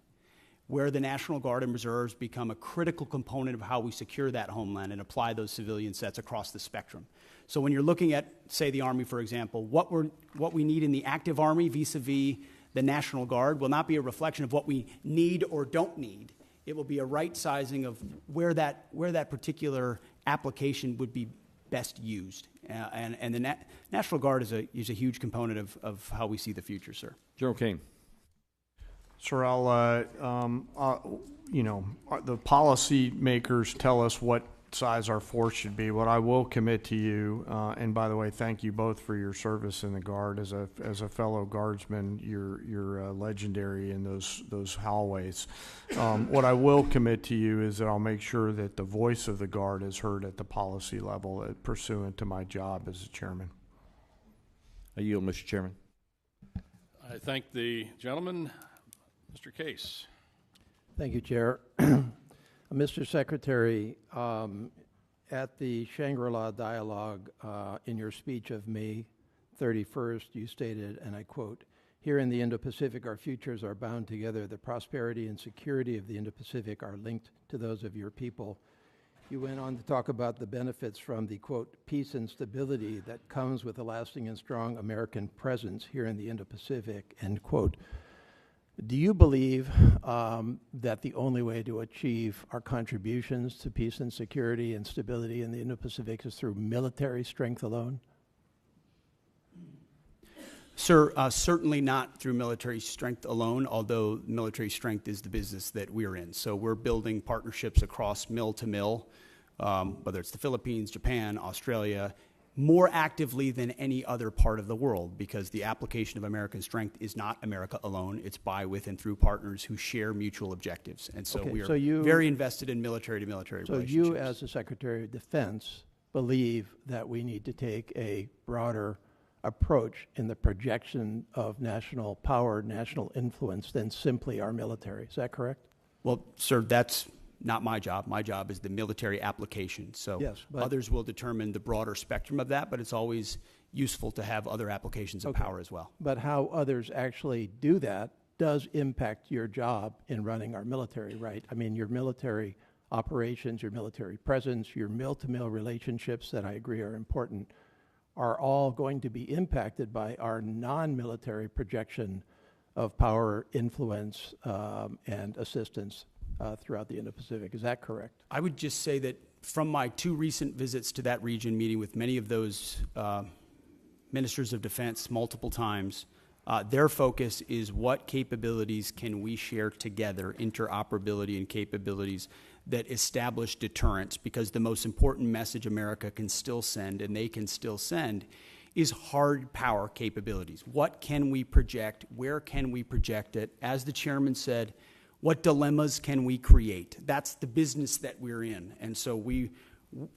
where the National Guard and Reserves become a critical component of how we secure that homeland and apply those civilian sets across the spectrum. So when you're looking at, say, the Army, for example, what we need in the active Army vis-a-vis the National Guard will not be a reflection of what we need or don't need. It will be a right sizing of where that particular application would be best used. And the National Guard is a huge component of how we see the future, sir. General Kane. Sir, you know, the policy makers tell us what size our force should be. What I will commit to you, and by the way, thank you both for your service in the Guard. As a fellow Guardsman, you're legendary in those hallways. What I will commit to you is that I'll make sure that the voice of the Guard is heard at the policy level, pursuant to my job as a chairman. I yield, Mr. Chairman. I thank the gentleman. Mr. Case. Thank you, Chair. Mr. Secretary, At the Shangri-La Dialogue, in your speech of May 31st, you stated, and I quote, "Here in the Indo-Pacific, our futures are bound together. The prosperity and security of the Indo-Pacific are linked to those of your people." You went on to talk about the benefits from the, quote, "peace and stability that comes with a lasting and strong American presence here in the Indo-Pacific," end quote. Do you believe that the only way to achieve our contributions to peace and security and stability in the Indo-Pacific is through military strength alone? Sir, certainly not through military strength alone, although military strength is the business that we're in. So we're building partnerships across mill to mill, whether it's the Philippines, Japan, Australia, more actively than any other part of the world, because the application of American strength is not America alone. It's by, with, and through partners who share mutual objectives. And so we are very invested in military-to-military relationships. So you, as the Secretary of Defense, believe that we need to take a broader approach in the projection of national power, national influence than simply our military. Is that correct? Well, sir, that's not my job. My job is the military application. So yes, others will determine the broader spectrum of that, but it's always useful to have other applications of power as well. But how others actually do that does impact your job in running our military, right? I mean, your military operations, your military presence, your mill-to-mill relationships that I agree are important are all going to be impacted by our non-military projection of power, influence, and assistance throughout the Indo-Pacific. Is that correct? I would just say that from my 2 recent visits to that region, meeting with many of those ministers of defense multiple times, their focus is what capabilities can we share together, interoperability and capabilities that establish deterrence, because the most important message America can still send, and they can still send, is hard power capabilities. What can we project? Where can we project it? As the chairman said, what dilemmas can we create? That's the business that we're in. And so we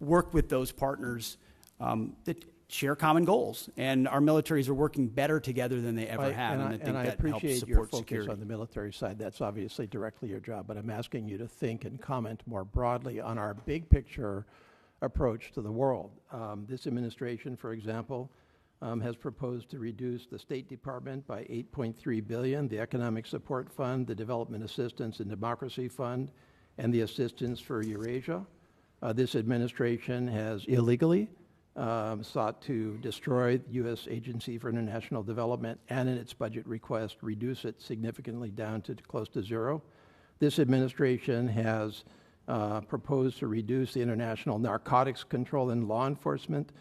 work with those partners that share common goals. And our militaries are working better together than they ever have. And I think that helps support your security. focus on the military side. That's obviously directly your job. But I'm asking you to think and comment more broadly on our big picture approach to the world. This administration, for example, has proposed to reduce the State Department by $8.3 billion, the Economic Support Fund, the Development Assistance and Democracy Fund, and the Assistance for Eurasia. This administration has illegally sought to destroy U.S. Agency for International Development, and in its budget request, reduce it significantly down to close to zero. This administration has proposed to reduce the international narcotics control and law enforcement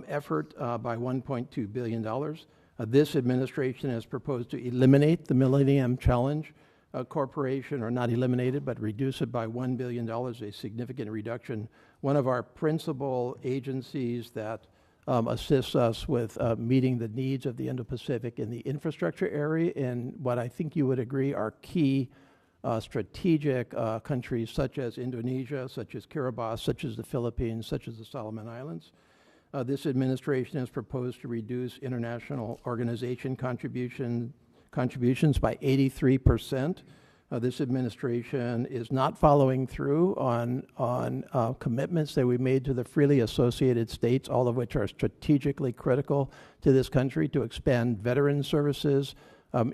effort by $1.2 billion. This administration has proposed to eliminate the Millennium Challenge Corporation, or not eliminate it, but reduce it by $1 billion, a significant reduction. One of our principal agencies that assists us with meeting the needs of the Indo-Pacific in the infrastructure area, and what I think you would agree are key strategic countries such as Indonesia, such as Kiribati, such as the Philippines, such as the Solomon Islands. This administration has proposed to reduce international organization contributions by 83%. This administration is not following through on commitments that we made to the freely associated states, all of which are strategically critical to this country, to expand veteran services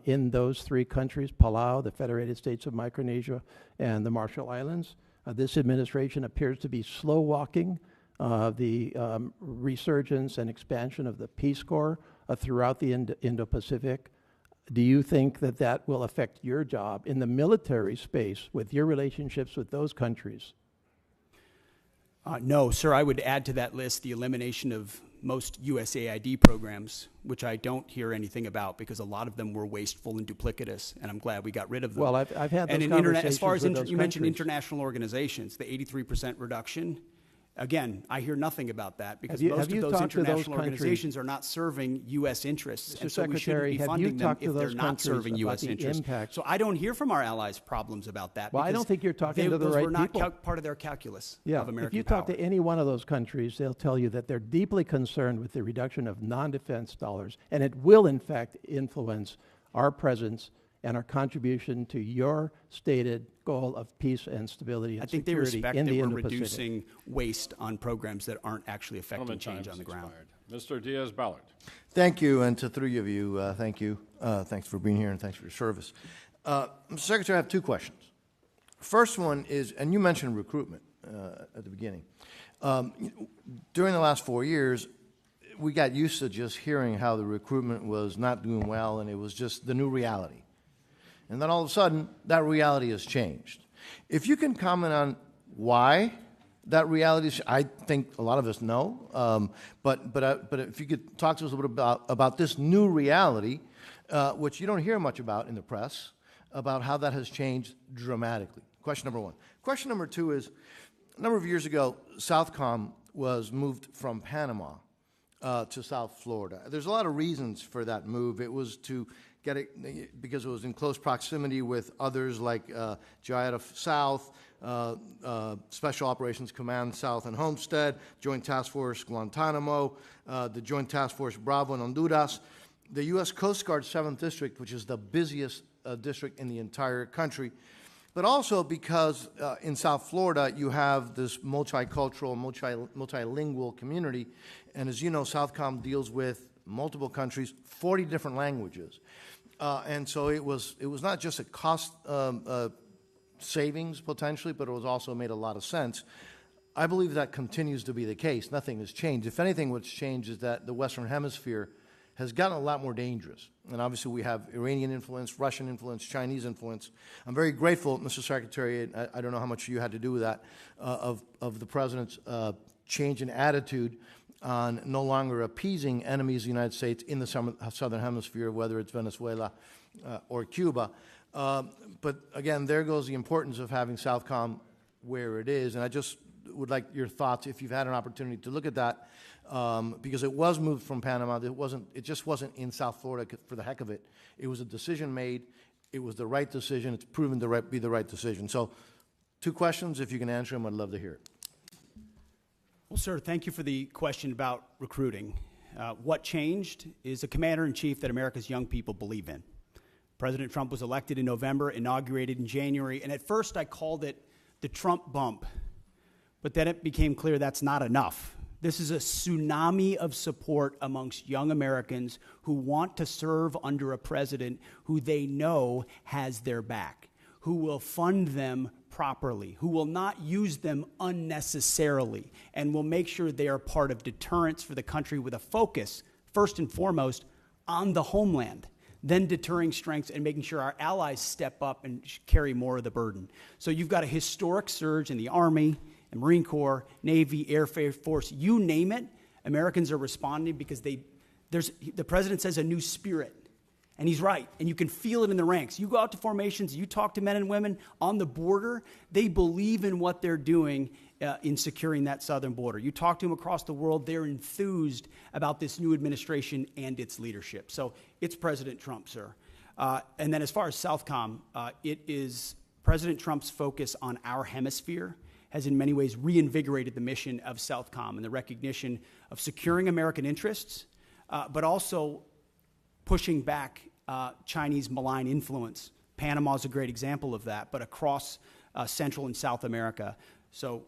in those 3 countries, Palau, the Federated States of Micronesia, and the Marshall Islands. This administration appears to be slow walking the resurgence and expansion of the Peace Corps throughout the Indo-Pacific. Do you think that that will affect your job in the military space with your relationships with those countries? No, sir. I would add to that list the elimination of most USAID programs, which I don't hear anything about because a lot of them were wasteful and duplicitous, and I'm glad we got rid of them. Well, I've had those conversations as far as with those you mentioned countries. international organizations, the 83% reduction. Again, I hear nothing about that because most have of you those talked to those international countries? organizations are not serving U.S. interests, Mr. and so we shouldn't Secretary, be have you funding them talked to if they're those not countries serving about U.S. the interests. impact? So I don't hear from our allies problems about that. Well, I because don't think you're talking to the those right were not people. part of their calculus Yeah, of American if you power. talk to any one of those countries, they'll tell you that they're deeply concerned with the reduction of non-defense dollars, and it will, in fact, influence our presence and our contribution to your stated goal of peace and stability and I think they security respect in that the we're Indo-Pacific. reducing waste on programs that aren't actually affecting Gentleman, change time on the has ground. expired. Mr. Diaz-Balart. Thank you, and to three of you, thank you. Thanks for being here, and thanks for your service. Mr. Secretary, I have two questions. First one is, and you mentioned recruitment at the beginning. During the last 4 years, we got used to just hearing how the recruitment was not doing well, and it was just the new reality. And then all of a sudden, that reality has changed. If you can comment on why that reality is, I think a lot of us know, but if you could talk to us a little bit about this new reality, which you don't hear much about in the press, about how that has changed dramatically. Question number one. Question number two is, a number of years ago, Southcom was moved from Panama to South Florida. There's a lot of reasons for that move. It was to get it because it was in close proximity with others like GIAF South, Special Operations Command South and Homestead, Joint Task Force Guantanamo, the Joint Task Force Bravo in Honduras, the U.S. Coast Guard 7th District, which is the busiest district in the entire country, but also because in South Florida you have this multicultural, multilingual community, and as you know, Southcom deals with multiple countries, 40 different languages, and so it was not just a cost savings potentially, but it was also made a lot of sense. I believe that continues to be the case. Nothing has changed. If anything, what's changed is that the Western Hemisphere has gotten a lot more dangerous. And obviously we have Iranian influence, Russian influence, Chinese influence. I'm very grateful, Mr. Secretary, I don't know how much you had to do with that, of the President's change in attitude on no longer appeasing enemies of the United States in the Southern Hemisphere, whether it's Venezuela or Cuba. But again, there goes the importance of having Southcom where it is. And I just would like your thoughts, if you've had an opportunity to look at that, because it was moved from Panama. It just wasn't in South Florida for the heck of it. It was a decision made. It was the right decision. It's proven to be the right decision. So, two questions. If you can answer them, I'd love to hear it. Well, sir, thank you for the question about recruiting. What changed is a commander-in-chief that America's young people believe in. President Trump was elected in November, inaugurated in January, and at first I called it the Trump bump. But then it became clear that's not enough. This is a tsunami of support amongst young Americans who want to serve under a president who they know has their back, who will fund them properly, who will not use them unnecessarily, and will make sure they are part of deterrence for the country with a focus, first and foremost, on the homeland, then deterring strengths and making sure our allies step up and carry more of the burden. So you've got a historic surge in the Army, the Marine Corps, Navy, Air Force, you name it. Americans are responding because the president says a new spirit. And he's right, and you can feel it in the ranks. You go out to formations, you talk to men and women on the border, they believe in what they're doing in securing that southern border. You talk to them across the world, they're enthused about this new administration and its leadership. So it's President Trump, sir. And then as far as Southcom, it is President Trump's focus on our hemisphere has in many ways reinvigorated the mission of Southcom and the recognition of securing American interests, but also pushing back Chinese malign influence. Panama is a great example of that, but across Central and South America. So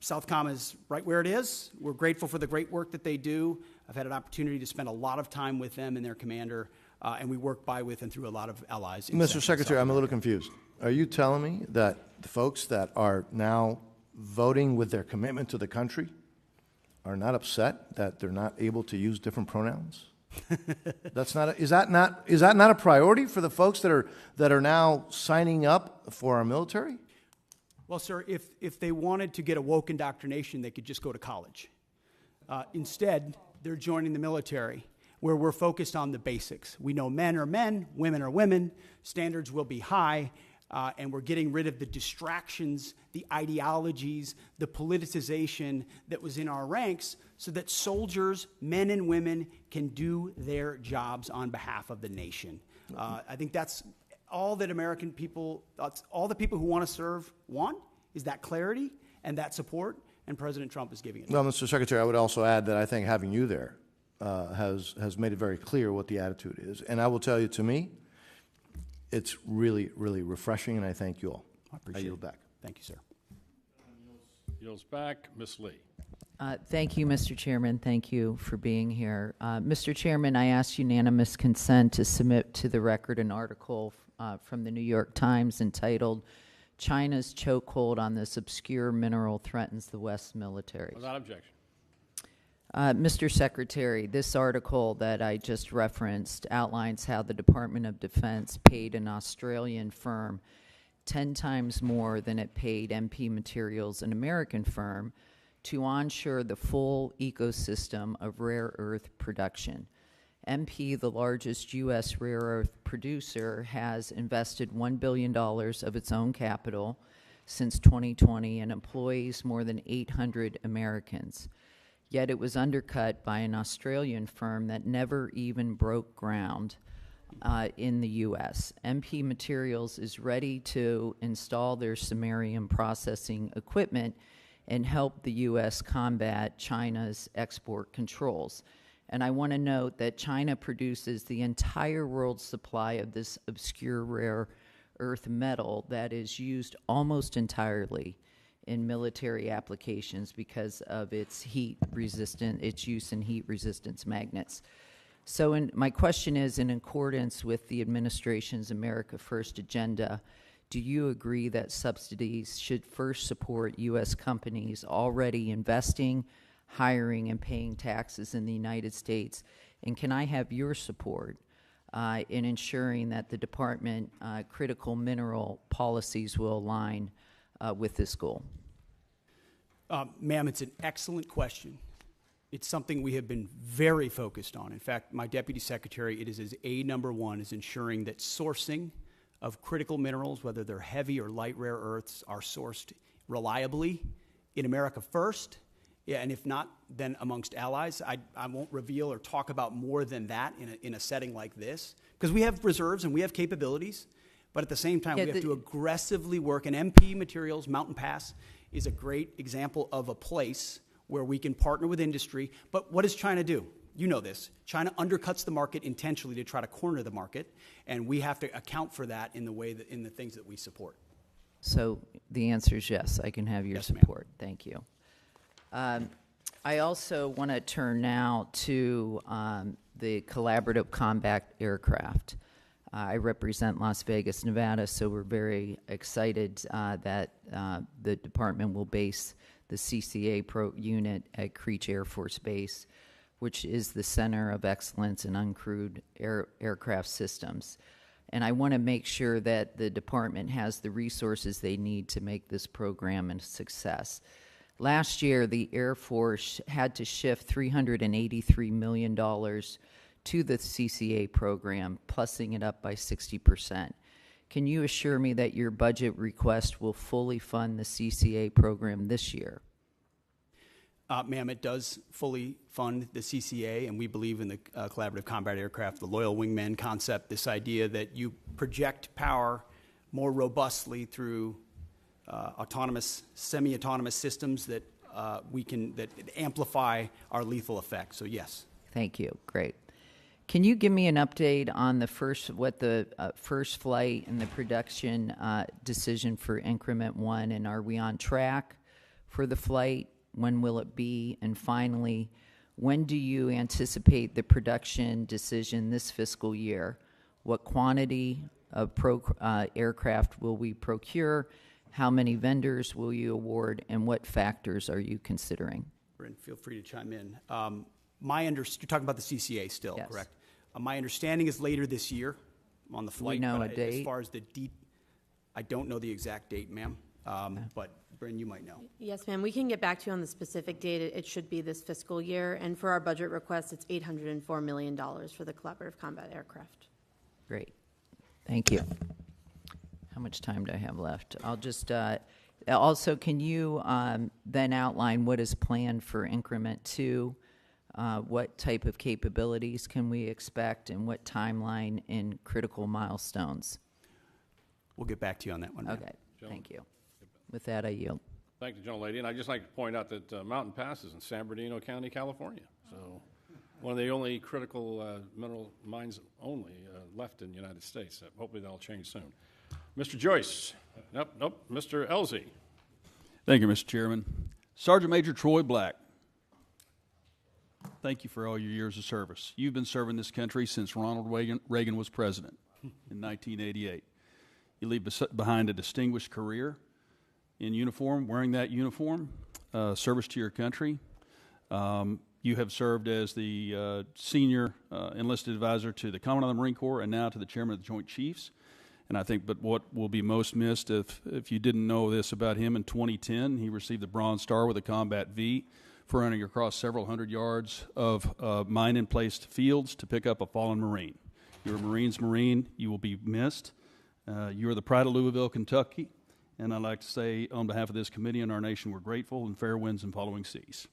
Southcom is right where it is. We're grateful for the great work that they do. I've had an opportunity to spend a lot of time with them and their commander, and we work by, with, and through a lot of allies. Mr. Secretary, I'm a little confused. Are you telling me that the folks that are now voting with their commitment to the country are not upset that they're not able to use different pronouns? Is that not a priority for the folks that are now signing up for our military? Well, sir, if they wanted to get a woke indoctrination, they could just go to college. Instead, they're joining the military, where we're focused on the basics. We know men are men, women are women, standards will be high, and we're getting rid of the distractions, the ideologies, the politicization that was in our ranks so that soldiers, men and women, can do their jobs on behalf of the nation. I think that's all that American people, all the people who want to serve want, is that clarity and that support, and President Trump is giving it. Well, Mr. Secretary, I would also add that I think having you there has made it very clear what the attitude is. And I will tell you, to me, it's really, really refreshing, and I thank you all. I appreciate yield it. back. Thank you, sir. Yields back. Ms. Lee. Thank you, Mr. Chairman. Thank you for being here. Mr. Chairman, I ask unanimous consent to submit to the record an article from the New York Times entitled, "China's Chokehold on This Obscure Mineral Threatens the West Military." Without objection. Mr. Secretary, this article that I just referenced outlines how the Department of Defense paid an Australian firm 10 times more than it paid MP Materials, an American firm, to onshore the full ecosystem of rare earth production. MP, the largest U.S. rare earth producer, has invested $1 billion of its own capital since 2020 and employs more than 800 Americans. Yet it was undercut by an Australian firm that never even broke ground in the U.S. MP Materials is ready to install their samarium processing equipment and help the U.S. combat China's export controls. And I want to note that China produces the entire world's supply of this obscure rare earth metal that is used almost entirely in military applications because of its its use in heat resistance magnets. So my question is, in accordance with the administration's America First agenda, do you agree that subsidies should first support U.S. companies already investing, hiring, and paying taxes in the United States? And can I have your support in ensuring that the department critical mineral policies will align with this goal? Ma'am, it's an excellent question. It's something we have been very focused on. In fact, my deputy secretary, it is his number one, is ensuring that sourcing of critical minerals, whether they're heavy or light rare earths, are sourced reliably in America first, and if not, then amongst allies. I won't reveal or talk about more than that in a setting like this, because we have reserves and we have capabilities, but at the same time, we have to aggressively work. And MP Materials, Mountain Pass, is a great example of a place where we can partner with industry. But what does China do? You know this. China undercuts the market intentionally to try to corner the market, and we have to account for that in the way that in the things that we support. So the answer is yes, I can have your Yes, support. Thank you. I also want to turn now to the collaborative combat aircraft. I represent Las Vegas, Nevada, so we're very excited that the department will base the CCA unit at Creech Air Force Base, which is the center of excellence in uncrewed aircraft systems. And I want to make sure that the department has the resources they need to make this program a success. Last year, the Air Force had to shift $383 million to the CCA program, plussing it up by 60%. Can you assure me that your budget request will fully fund the CCA program this year? Ma'am, it does fully fund the CCA, and we believe in the collaborative combat aircraft, the loyal wingman concept, this idea that you project power more robustly through autonomous, semi-autonomous systems that that amplify our lethal effect. So yes. Thank you. Great. Can you give me an update on the first flight and the production decision for Increment 1, and are we on track for the flight? When will it be? And finally, when do you anticipate the production decision this fiscal year? What quantity of aircraft will we procure? How many vendors will you award? And what factors are you considering? Bryn, feel free to chime in. You're talking about the CCA still, yes. Correct? My understanding is later this year on the flight. Do we know but a date? As far as I don't know the exact date, ma'am. But Bryn, you might know. Yes, ma'am. We can get back to you on the specific date. It should be this fiscal year. And for our budget request, it's $804 million for the collaborative combat aircraft. Great. Thank you. How much time do I have left? I'll just also, can you then outline what is planned for Increment 2? What type of capabilities can we expect, and what timeline and critical milestones? We'll get back to you on that one. Okay. Thank you. With that, I yield. Thank you, gentlelady. And I'd just like to point out that Mountain Pass is in San Bernardino County, California. So one of the only critical mineral mines only left in the United States. Hopefully that'll change soon. Mr. Joyce. Nope. Mr. Elzey. Thank you, Mr. Chairman. Sergeant Major Troy Black, thank you for all your years of service. You've been serving this country since Ronald Reagan was president in 1988. You leave behind a distinguished career in uniform, wearing that uniform, service to your country. You have served as the senior enlisted advisor to the Commandant of the Marine Corps and now to the Chairman of the Joint Chiefs. And I think, but what will be most missed, if you didn't know this about him, in 2010, he received the Bronze Star with a Combat V for running across several hundred yards of mine-in-placed fields to pick up a fallen Marine. You're a Marine's Marine. You will be missed. You are the pride of Louisville, Kentucky. And I'd like to say, on behalf of this committee and our nation, we're grateful, and fair winds and following seas.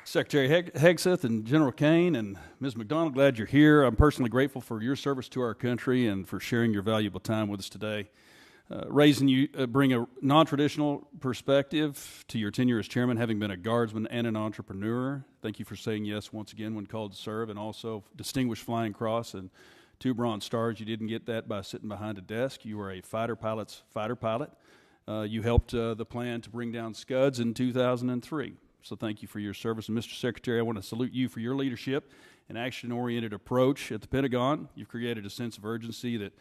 Secretary Hegseth and General Kane and Ms. McDonald, glad you're here. I'm personally grateful for your service to our country and for sharing your valuable time with us today. Raising you bring a non-traditional perspective to your tenure as chairman, having been a guardsman and an entrepreneur. Thank you for saying yes once again when called to serve, and also distinguished Flying Cross and 2 Bronze Stars. You didn't get that by sitting behind a desk. You were a fighter pilot's fighter pilot. You helped the plan to bring down Scuds in 2003. So thank you for your service. And Mr. Secretary, I want to salute you for your leadership and action-oriented approach at the Pentagon. You've created a sense of urgency that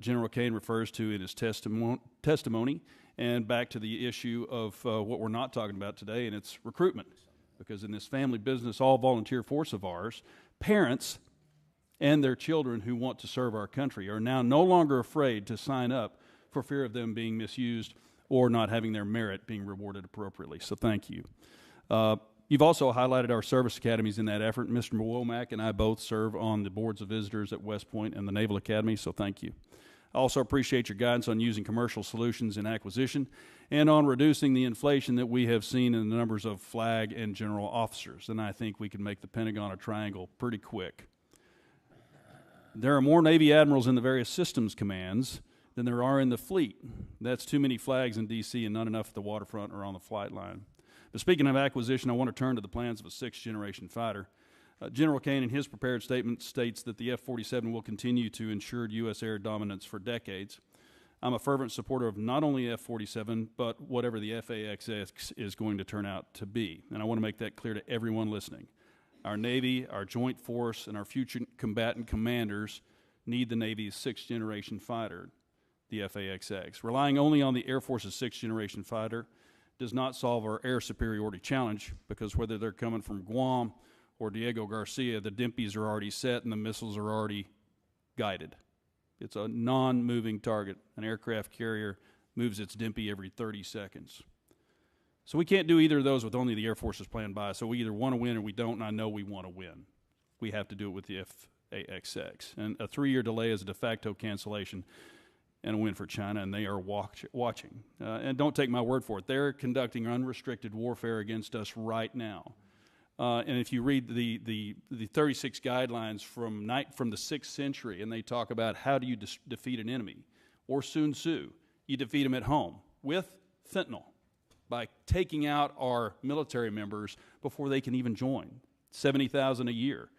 General Kane refers to in his testimony, and back to the issue of what we're not talking about today, and it's recruitment. Because in this family business, all volunteer force of ours, parents and their children who want to serve our country are now no longer afraid to sign up for fear of them being misused or not having their merit being rewarded appropriately. So thank you. You've also highlighted our service academies in that effort. Mr. Womack and I both serve on the boards of visitors at West Point and the Naval Academy, so thank you. I also appreciate your guidance on using commercial solutions in acquisition and on reducing the inflation that we have seen in the numbers of flag and general officers. And I think we can make the Pentagon a triangle pretty quick. There are more Navy admirals in the various systems commands than there are in the fleet. That's too many flags in D.C. and not enough at the waterfront or on the flight line. But speaking of acquisition, I want to turn to the plans of a 6th-generation fighter. General Kane, in his prepared statement, states that the F-47 will continue to ensure U.S. air dominance for decades. I'm a fervent supporter of not only F-47, but whatever the FAXX is going to turn out to be. And I want to make that clear to everyone listening. Our Navy, our Joint Force, and our future combatant commanders need the Navy's 6th-generation fighter, the FAXX. Relying only on the Air Force's 6th-generation fighter does not solve our air superiority challenge, because whether they're coming from Guam or Diego Garcia, the DIMPs are already set and the missiles are already guided. It's a non-moving target. An aircraft carrier moves its DIMP every 30 seconds. So we can't do either of those with only the Air Force's plan by. So we either want to win or we don't, and I know we want to win. We have to do it with the FAXX. And a 3-year delay is a de facto cancellation and a win for China, and they are watching. And don't take my word for it. They're conducting unrestricted warfare against us right now. And if you read the 36 guidelines from the 6th century, and they talk about how do you defeat an enemy, or Sun Tzu, you defeat them at home with fentanyl, by taking out our military members before they can even join, 70,000 a year.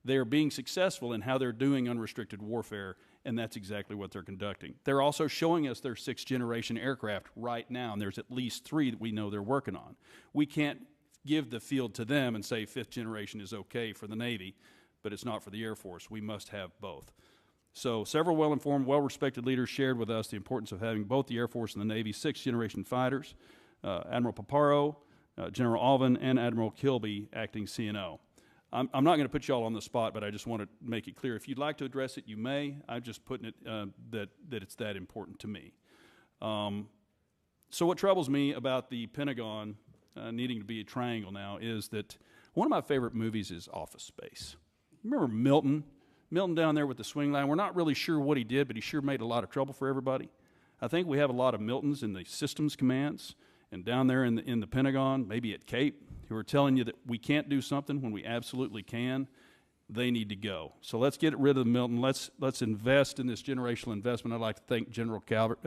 They are being successful in how they're doing unrestricted warfare, and that's exactly what they're conducting. They're also showing us their 6th-generation aircraft right now, and there's at least 3 that we know they're working on. We can't give the field to them and say 5th generation is okay for the Navy, but it's not for the Air Force. We must have both. So several well-informed, well-respected leaders shared with us the importance of having both the Air Force and the Navy 6th-generation fighters, Admiral Paparo, General Alvin, and Admiral Kilby acting CNO. I'm not going to put you all on the spot, but I just want to make it clear. If you'd like to address it, you may. I'm just putting it that it's that important to me. So what troubles me about the Pentagon needing to be a triangle now is that one of my favorite movies is Office Space. Remember Milton? Milton down there with the swing line. We're not really sure what he did, but he sure made a lot of trouble for everybody. I think we have a lot of Miltons in the systems commands and down there in the Pentagon, maybe at Cape, who are telling you that we can't do something when we absolutely can, they need to go. So let's get rid of the Milton. Let's invest in this generational investment. I'd like to thank Chairman Calvert,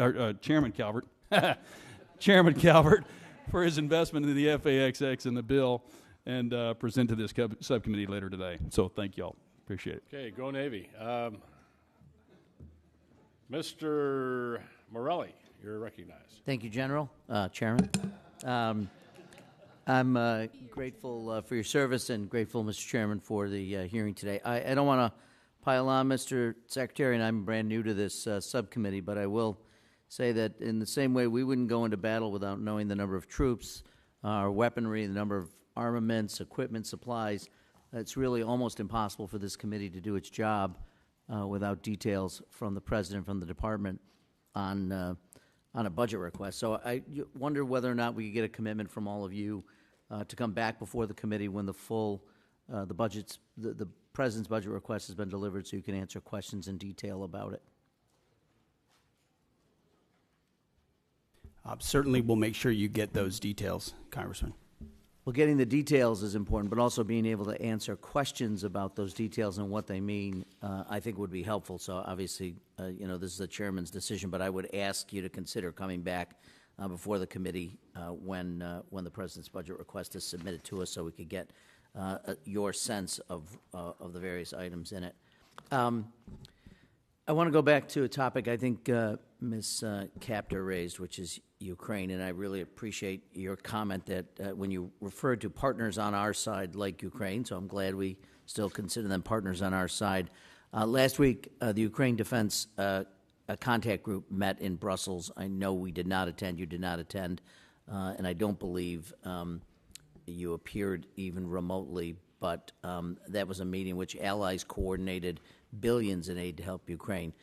Chairman Calvert, for his investment in the FAXX and the bill, and present to this subcommittee later today. So thank you all. Appreciate it. Okay, go Navy. Mr. Morelli, you're recognized. Thank you, General, Chairman. I'm grateful for your service and grateful, Mr. Chairman, for the hearing today. I don't want to pile on, Mr. Secretary, and I'm brand new to this subcommittee, but I will say that in the same way we wouldn't go into battle without knowing the number of troops, our weaponry, the number of armaments, equipment, supplies. It's really almost impossible for this committee to do its job without details from the President, from the Department on a budget request. So I wonder whether or not we could get a commitment from all of you to come back before the committee when the full, the President's budget request has been delivered, so you can answer questions in detail about it. Certainly we'll make sure you get those details, Congressman. Well, getting the details is important, but also being able to answer questions about those details and what they mean, I think would be helpful. So obviously, this is the chairman's decision, but I would ask you to consider coming back before the committee when the President's budget request is submitted to us, so we could get your sense of the various items in it. I want to go back to a topic I think Ms. Capter raised, which is Ukraine, and I really appreciate your comment that when you referred to partners on our side like Ukraine, so I'm glad we still consider them partners on our side. Last week, the Ukraine Defense Contact Group met in Brussels. I know we did not attend, you did not attend, and I don't believe you appeared even remotely, but that was a meeting in which allies coordinated billions in aid to help Ukraine.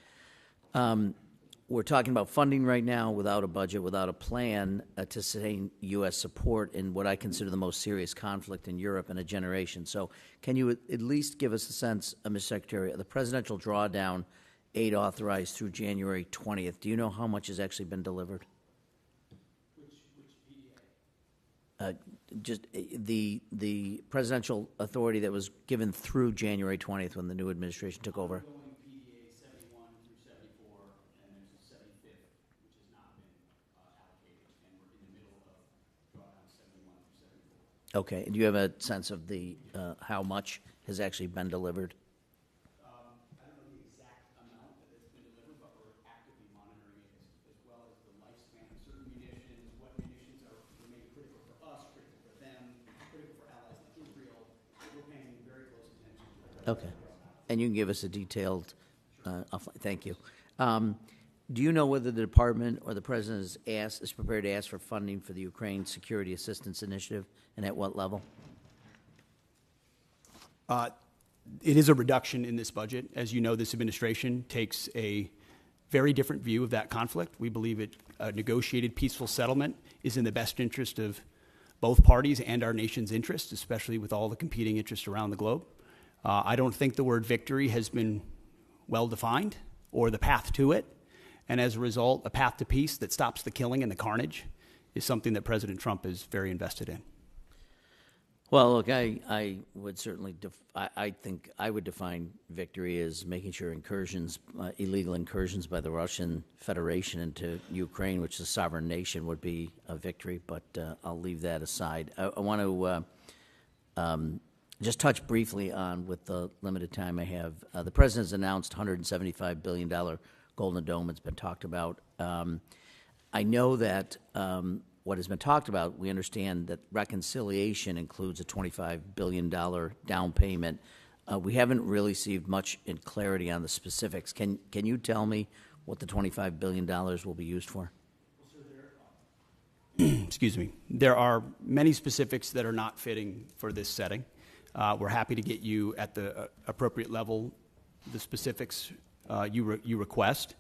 We're talking about funding right now without a budget, without a plan to sustain U.S. support in what I consider the most serious conflict in Europe in a generation. So can you at least give us a sense, Mr. Secretary, of the presidential drawdown aid authorized through January 20th? Do you know how much has actually been delivered? Which PDA? Just the presidential authority that was given through January 20th when the new administration took over. PDA 71 through 74, and there's a 75th, which has not been allocated, and we're in the middle of drawdown 71 through 74. Okay, and do you have a sense of the how much has actually been delivered? I don't know the exact amount that has been delivered, but we're actively monitoring it as well as the lifespan of certain munitions, what munitions remain critical for us, critical for them, critical for allies like Israel. We're paying very close attention to that. Okay, and you can give us a detailed. Thank you. Do you know whether the department or the president is prepared to ask for funding for the Ukraine Security Assistance Initiative, and at what level? It is a reduction in this budget. As you know, this administration takes a very different view of that conflict. We believe a negotiated peaceful settlement is in the best interest of both parties and our nation's interests, especially with all the competing interests around the globe. I don't think the word victory has been well defined or the path to it. And as a result, a path to peace that stops the killing and the carnage is something that President Trump is very invested in. Well, look, I would certainly, I think I would define victory as making sure incursions, illegal incursions by the Russian Federation into Ukraine, which is a sovereign nation, would be a victory, but I'll leave that aside. I want to just touch briefly on, with the limited time I have, the President's announced $175 billion Golden Dome. It's been talked about. I know that what has been talked about, we understand that reconciliation includes a $25 billion down payment. We haven't really received much in clarity on the specifics. Can you tell me what the $25 billion will be used for? Excuse me. There are many specifics that are not fitting for this setting. We're happy to get you at the appropriate level the specifics you request.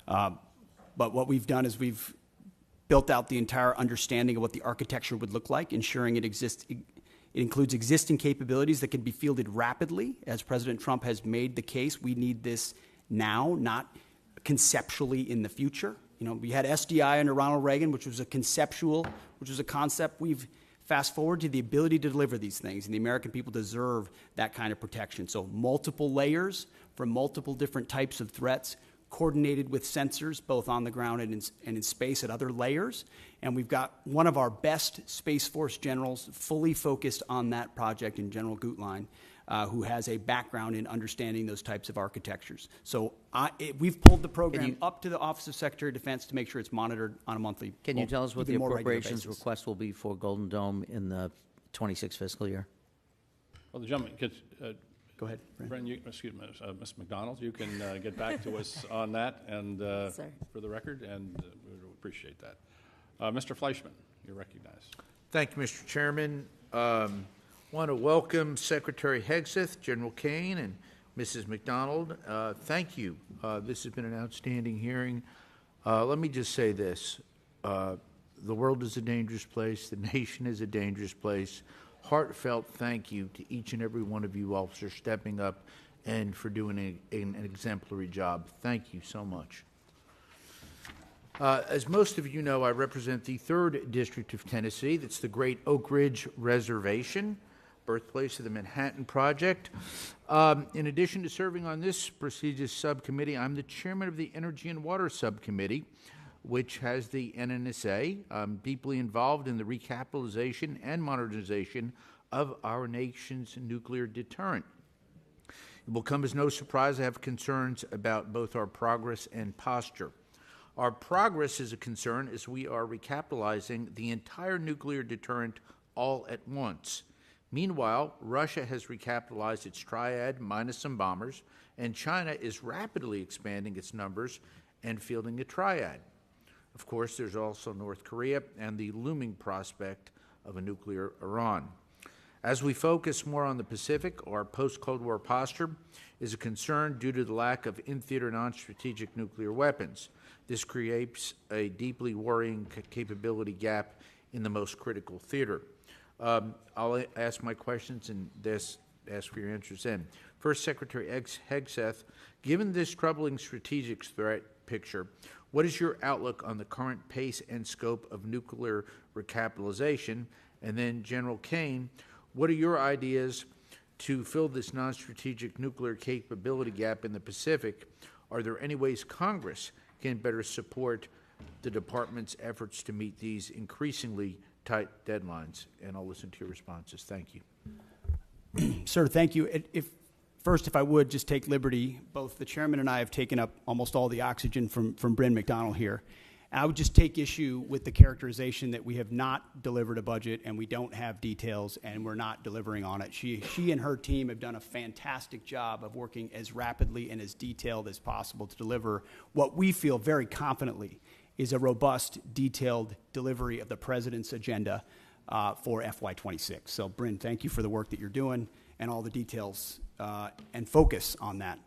But what we've done is we've built out the entire understanding of what the architecture would look like, ensuring it includes existing capabilities that can be fielded rapidly. As President Trump has made the case, we need this now, not conceptually in the future. You know, we had SDI under Ronald Reagan, which was a concept. We've Fast forward to the ability to deliver these things, and the American people deserve that kind of protection. So multiple layers for multiple different types of threats, coordinated with sensors, both on the ground and in space at other layers. And we've got one of our best Space Force generals fully focused on that project in General Gutlein, who has a background in understanding those types of architectures. So we've pulled the program up to the Office of Secretary of Defense to make sure it's monitored on a monthly basis. Can you tell us what the appropriations request will be for Golden Dome in the 26 fiscal year? Well, the gentleman gets... Go ahead, Bren, excuse me, Ms. McDonald, you can get back to us on that and for the record, and we would appreciate that. Mr. Fleischman, you're recognized. Thank you, Mr. Chairman. Want to welcome Secretary Hegseth, General Kane, and Mrs. McDonald. Thank you. This has been an outstanding hearing. Let me just say this. The world is a dangerous place. The nation is a dangerous place. Heartfelt thank you to each and every one of you officers stepping up and for doing an exemplary job. Thank you so much. As most of you know, I represent the 3rd District of Tennessee. That's the Great Oak Ridge Reservation, birthplace of the Manhattan Project. In addition to serving on this prestigious subcommittee, I'm the chairman of the Energy and Water Subcommittee, which has the NNSA. I'm deeply involved in the recapitalization and modernization of our nation's nuclear deterrent. It will come as no surprise I have concerns about both our progress and posture. Our progress is a concern as we are recapitalizing the entire nuclear deterrent all at once. Meanwhile, Russia has recapitalized its triad minus some bombers, and China is rapidly expanding its numbers and fielding a triad. Of course, there's also North Korea and the looming prospect of a nuclear Iran. As we focus more on the Pacific, our post-Cold War posture is a concern due to the lack of in-theater non-strategic nuclear weapons. This creates a deeply worrying capability gap in the most critical theater. I'll ask my questions and ask for your answers in. First, Secretary Hegseth, given this troubling strategic threat picture, what is your outlook on the current pace and scope of nuclear recapitalization? And then, General Kane, what are your ideas to fill this non-strategic nuclear capability gap in the Pacific? Are there any ways Congress can better support the Department's efforts to meet these increasingly tight deadlines? And I'll listen to your responses. Thank you. Sir, thank you. First, if I would just take liberty, both the chairman and I have taken up almost all the oxygen from Bryn McDonald here. And I would just take issue with the characterization that we have not delivered a budget and we don't have details and we're not delivering on it. She and her team have done a fantastic job of working as rapidly and as detailed as possible to deliver what we feel very confidently is a robust, detailed delivery of the President's agenda for FY26. So, Bryn, thank you for the work that you're doing and all the details and focus on that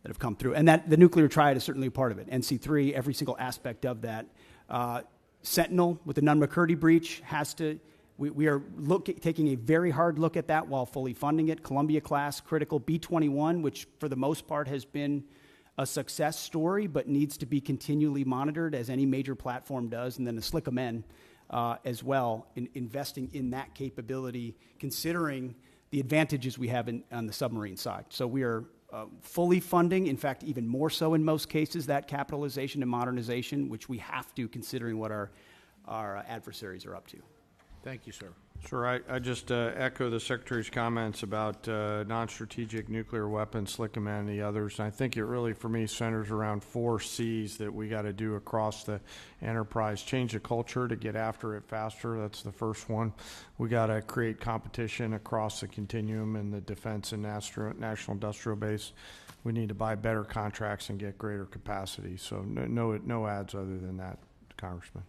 have come through. And that the nuclear triad is certainly a part of it. NC3, every single aspect of that. Sentinel, with the Nunn-McCurdy breach, has to, we are taking a very hard look at that while fully funding it. Columbia-class, critical. B-21, which for the most part has been a success story, but needs to be continually monitored, as any major platform does. And then the SLICM-N as well, investing in that capability, considering the advantages we have on the submarine side. So we are fully funding, in fact, even more so in most cases, that capitalization and modernization, which we have to, considering what our adversaries are up to. Thank you, sir. Sure. I just echo the Secretary's comments about non-strategic nuclear weapons, SLICM and the others. And I think it really, for me, centers around 4 C's that we got to do across the enterprise. Change the culture to get after it faster. That's the first one. We got to create competition across the continuum in the defense and national industrial base. We need to buy better contracts and get greater capacity. So no ads other than that, Congressman.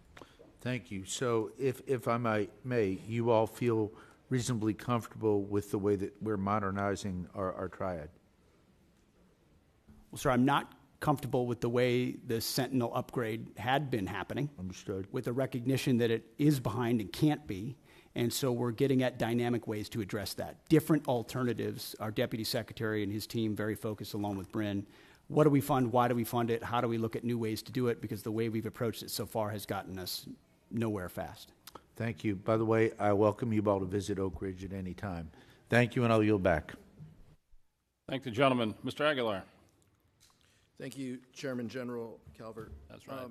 Thank you. So if I may, you all feel reasonably comfortable with the way that we're modernizing our triad? Well, sir, I'm not comfortable with the way the Sentinel upgrade had been happening. Understood. With the recognition that it is behind and can't be. And so we're getting at dynamic ways to address that. Different alternatives. Our Deputy Secretary and his team very focused along with Bryn. What do we fund? Why do we fund it? How do we look at new ways to do it? Because the way we've approached it so far has gotten us nowhere fast. Thank you. By the way, I welcome you all to visit Oak Ridge at any time. Thank you, and I'll yield back. Thank the gentleman. Mr. Aguilar. Thank you, Chairman General Calvert. That's right.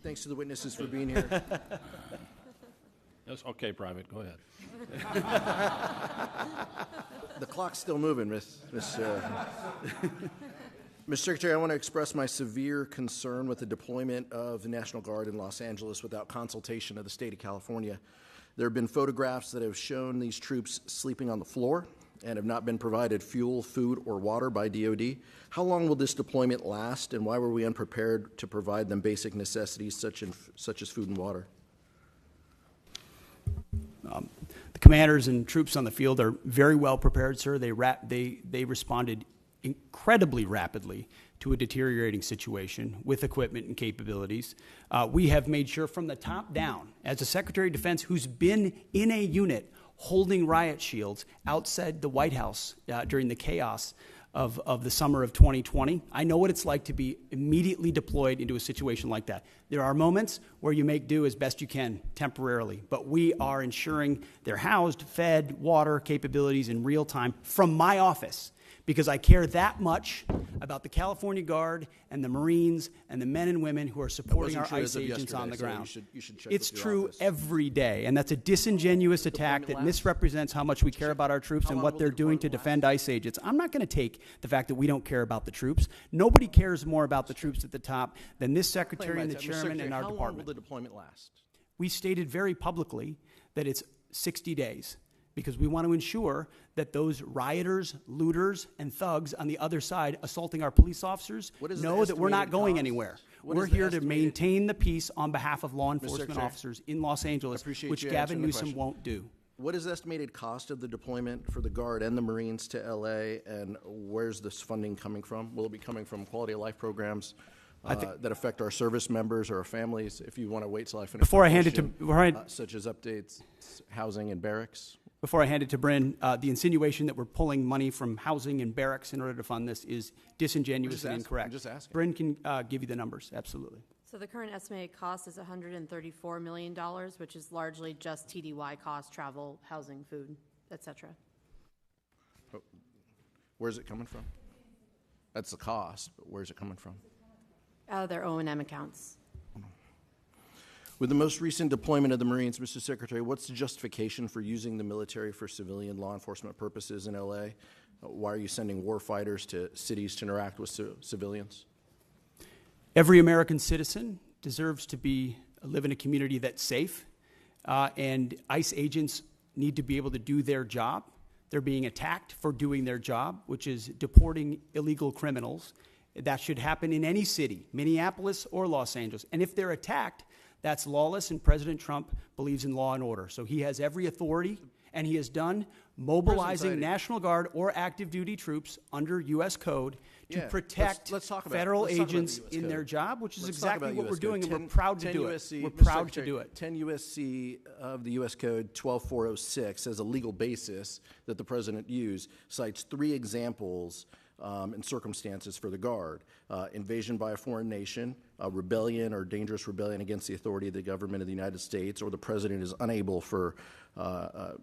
Thanks to the witnesses for being here. Yes, okay, Private, go ahead. The clock's still moving, Mr. Secretary. I want to express my severe concern with the deployment of the National Guard in Los Angeles without consultation of the state of California. There have been photographs that have shown these troops sleeping on the floor and have not been provided fuel, food, or water by DoD. How long will this deployment last, and why were we unprepared to provide them basic necessities such as food and water? The commanders and troops on the field are very well prepared, sir. They responded incredibly rapidly to a deteriorating situation with equipment and capabilities. We have made sure from the top down, as a Secretary of Defense who's been in a unit holding riot shields outside the White House during the chaos of the summer of 2020. I know what it's like to be immediately deployed into a situation like that. There are moments where you make do as best you can temporarily, but we are ensuring they're housed, fed, water capabilities in real time from my office, because I care that much about the California Guard and the Marines and the men and women who are supporting our ICE agents on the ground. You should check It's with your true office. every day, and that's a disingenuous attack that misrepresents how much we care about our troops and what they're doing to defend ICE agents. I'm not going to take the fact that we don't care about the troops. Nobody cares more about the troops at the top than this Secretary and the Chairman and our How long department. will the deployment last? We stated very publicly that it's 60 days. Because we want to ensure that those rioters, looters, and thugs on the other side assaulting our police officers know that we're not going anywhere. We're here to maintain the peace on behalf of law enforcement officers in Los Angeles, which Gavin Newsom won't do. What is the estimated cost of the deployment for the Guard and the Marines to L.A., and where's this funding coming from? Will it be coming from quality of life programs that affect our service members or our families? If you want to wait till I finish Before my I hand it question, to such as updates, housing, and barracks? Before I hand it to Bryn, the insinuation that we're pulling money from housing and barracks in order to fund this is disingenuous and incorrect. I'm just asking. Bryn can give you the numbers, absolutely. So the current estimated cost is $134 million, which is largely just TDY costs, travel, housing, food, et cetera. Where's it coming from? That's the cost, but where's it coming from? Out of their O&M accounts. With the most recent deployment of the Marines, Mr. Secretary, what's the justification for using the military for civilian law enforcement purposes in L.A.? Why are you sending war fighters to cities to interact with civilians? Every American citizen deserves to live in a community that's safe, and ICE agents need to be able to do their job. They're being attacked for doing their job, which is deporting illegal criminals. That should happen in any city, Minneapolis or Los Angeles. And if they're attacked, that's lawless, and President Trump believes in law and order. So he has every authority, and he has done mobilizing National Guard or active duty troops under U.S. code to protect federal agents in their job, which is exactly what we're doing, and we're proud to do it. We're proud to do it. 10 U.S.C. of the U.S. Code 12406 as a legal basis that the President used cites 3 examples and circumstances for the Guard: invasion by a foreign nation, rebellion or dangerous rebellion against the authority of the government of the United States, or the President is unable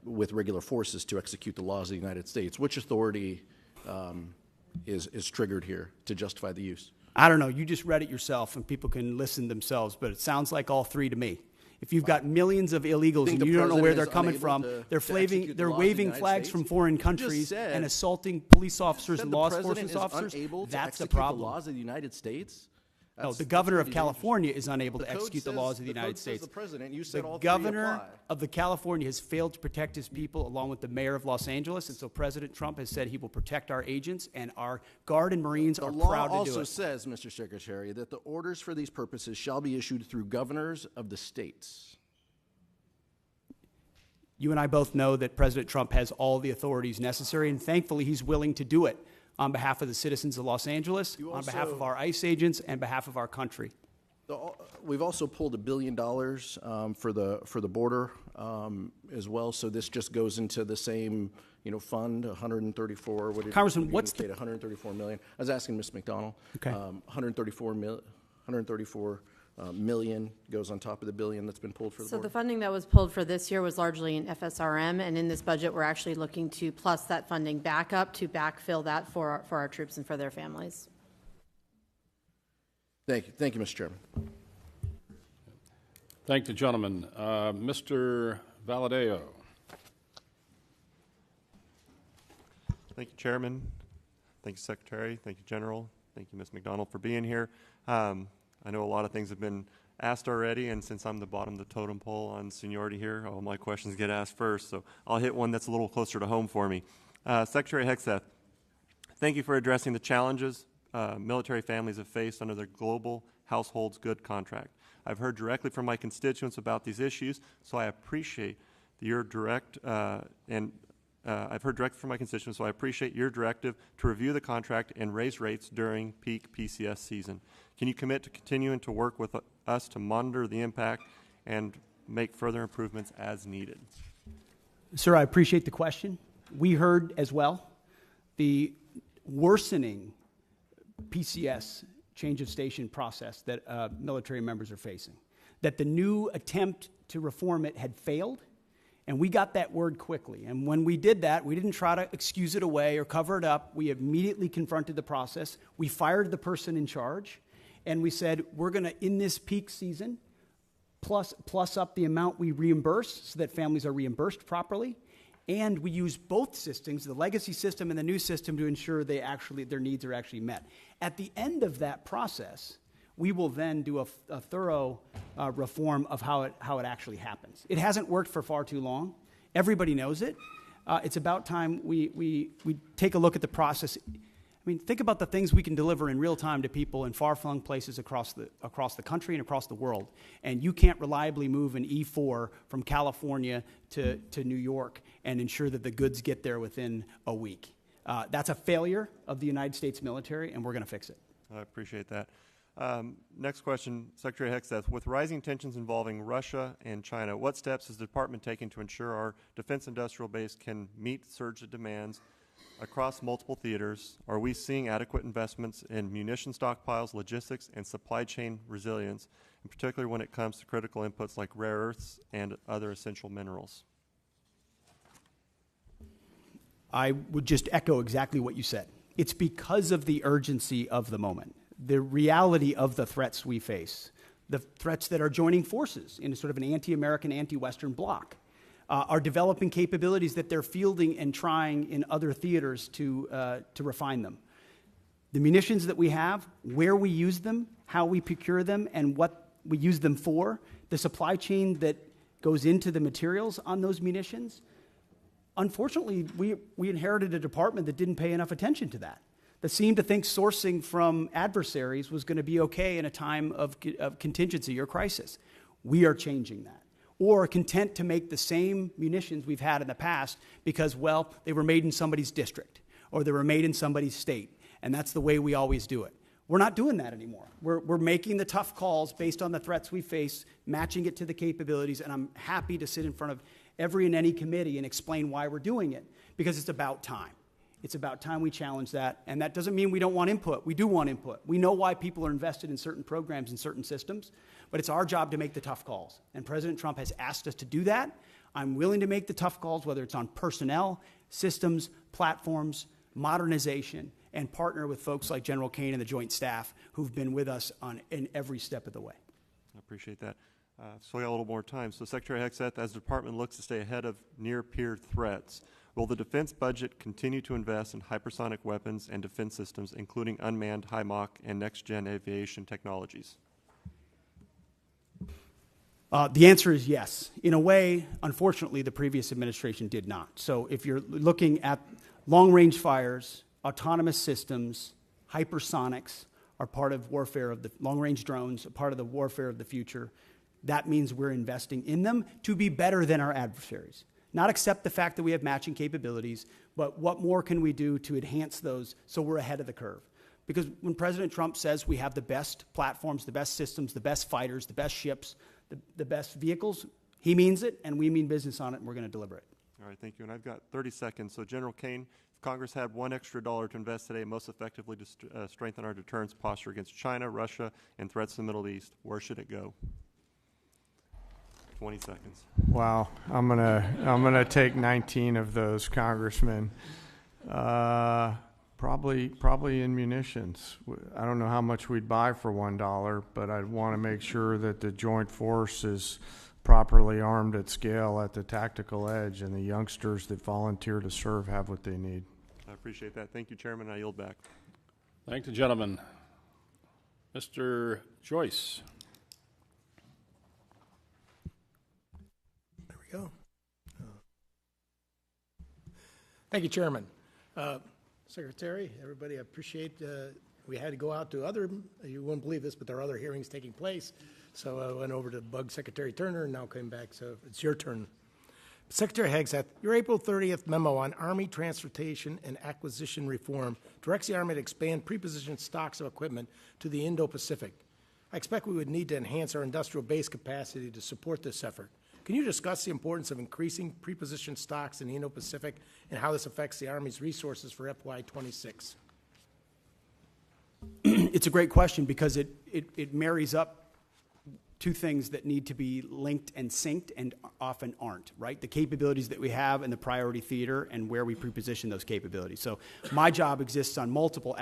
with regular forces to execute the laws of the United States. Which authority is triggered here to justify the use? I don't know. You just read it yourself, and people can listen themselves, but it sounds like all 3 to me. If you've got millions of illegals and you don't know where they're coming from, they're waving flags from foreign countries and assaulting police officers and law enforcement officers, that's the problem. The laws of the United States? No, the governor of California is unable to execute the laws of the United States. The President, you said all 3 governor apply. of the California has failed to protect his people, along with the mayor of Los Angeles, and so President Trump has said he will protect our agents, and our Guard and Marines are proud to do it. The law also says, Mr. Secretary, that the orders for these purposes shall be issued through governors of the states. You and I both know that President Trump has all the authorities necessary, and thankfully he's willing to do it on behalf of the citizens of Los Angeles, on behalf of our ICE agents, and behalf of our country. We've also pulled $1 billion for the border as well. So this just goes into the same fund, 134. What did Congressman, what's the 134 million? I was asking Ms. McDonald. Okay. 134 million goes on top of the billion that's been pulled for the So board? the funding that was pulled for this year was largely in FSRM, and in this budget, we're actually looking to plus that funding back up to backfill that for our troops and for their families. Thank you. Thank you, Mr. Chairman. Thank the gentleman. Mr. Valadeo. Thank you, Chairman. Thank you, Secretary. Thank you, General. Thank you, Ms. McDonald, for being here. I know a lot of things have been asked already, and since I'm the bottom of the totem pole on seniority here, all my questions get asked first, so I'll hit one that's a little closer to home for me. Secretary Hegseth, thank you for addressing the challenges military families have faced under the Global Households Good contract. I've heard directly from my constituents about these issues, so I appreciate your I've heard directly from my constituents, so I appreciate your directive to review the contract and raise rates during peak PCS season. Can you commit to continuing to work with us to monitor the impact and make further improvements as needed? Sir, I appreciate the question. We heard as well the worsening PCS change of station process that military members are facing, that the new attempt to reform it had failed. And we got that word quickly. And when we did that, we didn't try to excuse it away or cover it up. We immediately confronted the process. We fired the person in charge. And we said, we're going to, in this peak season, plus up the amount we reimburse so that families are reimbursed properly. And we use both systems, the legacy system and the new system, to ensure their needs are actually met. At the end of that process, we will then do a thorough reform of how it actually happens. It hasn't worked for far too long. Everybody knows it. It's about time we take a look at the process. I mean, think about the things we can deliver in real time to people in far-flung places across the country and across the world. And you can't reliably move an E4 from California to New York and ensure that the goods get there within a week. That's a failure of the United States military, and we're going to fix it. I appreciate that. Next question, Secretary Hegseth. With rising tensions involving Russia and China, what steps is the department taking to ensure our defense industrial base can meet surge demands across multiple theaters? Are we seeing adequate investments in munition stockpiles, logistics, and supply chain resilience, in particular when it comes to critical inputs like rare earths and other essential minerals? I would just echo exactly what you said. It's because of the urgency of the moment, the reality of the threats we face, the threats that are joining forces in a sort of an anti-American, anti-Western bloc, are developing capabilities that they're fielding and trying in other theaters to refine them. The munitions that we have, where we use them, how we procure them, and what we use them for, the supply chain that goes into the materials on those munitions. Unfortunately, we inherited a department that didn't pay enough attention to that seemed to think sourcing from adversaries was going to be okay in a time of contingency or crisis. We are changing that. Or content to make the same munitions we've had in the past because, well, they were made in somebody's district or they were made in somebody's state, and that's the way we always do it. We're not doing that anymore. We're making the tough calls based on the threats we face, matching it to the capabilities, and I'm happy to sit in front of every and any committee and explain why we're doing it, because it's about time. It's about time we challenge that, and that doesn't mean we don't want input. We do want input. We know why people are invested in certain programs and certain systems, but it's our job to make the tough calls, and President Trump has asked us to do that. I'm willing to make the tough calls, whether it's on personnel, systems, platforms, modernization, and partner with folks like General Kane and the Joint Staff who've been with us in every step of the way. I appreciate that. So we got a little more time. So Secretary Hegseth, as the department looks to stay ahead of near-peer threats, will the defense budget continue to invest in hypersonic weapons and defense systems, including unmanned, high Mach, and next-gen aviation technologies? The answer is yes. In a way, unfortunately, the previous administration did not. So if you're looking at long-range fires, autonomous systems, hypersonics are part of warfare of the long-range drones, a part of the warfare of the future. That means we're investing in them to be better than our adversaries. Not accept the fact that we have matching capabilities, but what more can we do to enhance those so we're ahead of the curve? Because when President Trump says we have the best platforms, the best systems, the best fighters, the best ships, the best vehicles, he means it, and we mean business on it, and we're going to deliver it. All right, thank you. And I've got 30 seconds. So, General Kane, if Congress had $1 extra to invest today most effectively to strengthen our deterrence posture against China, Russia, and threats in the Middle East, where should it go? 20 seconds. Wow, I'm gonna take 19 of those, Congressman. Probably in munitions. I don't know how much we'd buy for $1, but I'd want to make sure that the joint force is properly armed at scale at the tactical edge, and the youngsters that volunteer to serve have what they need. I appreciate that. Thank you, Chairman. I yield back. Thank the gentleman. Mr. Joyce. There we go. Thank you, Chairman. Secretary, everybody, I appreciate we had to go out to other, you wouldn't believe this, but there are other hearings taking place. So I went over to bug Secretary Turner and now came back. So it's your turn. Secretary Hegseth, your April 30th memo on Army transportation and acquisition reform directs the Army to expand prepositioned stocks of equipment to the Indo-Pacific. I expect we would need to enhance our industrial base capacity to support this effort. Can you discuss the importance of increasing prepositioned stocks in the Indo-Pacific and how this affects the Army's resources for FY26? It's a great question because it marries up two things that need to be linked and synced and often aren't, right? The capabilities that we have in the priority theater and where we preposition those capabilities. So my job exists on multiple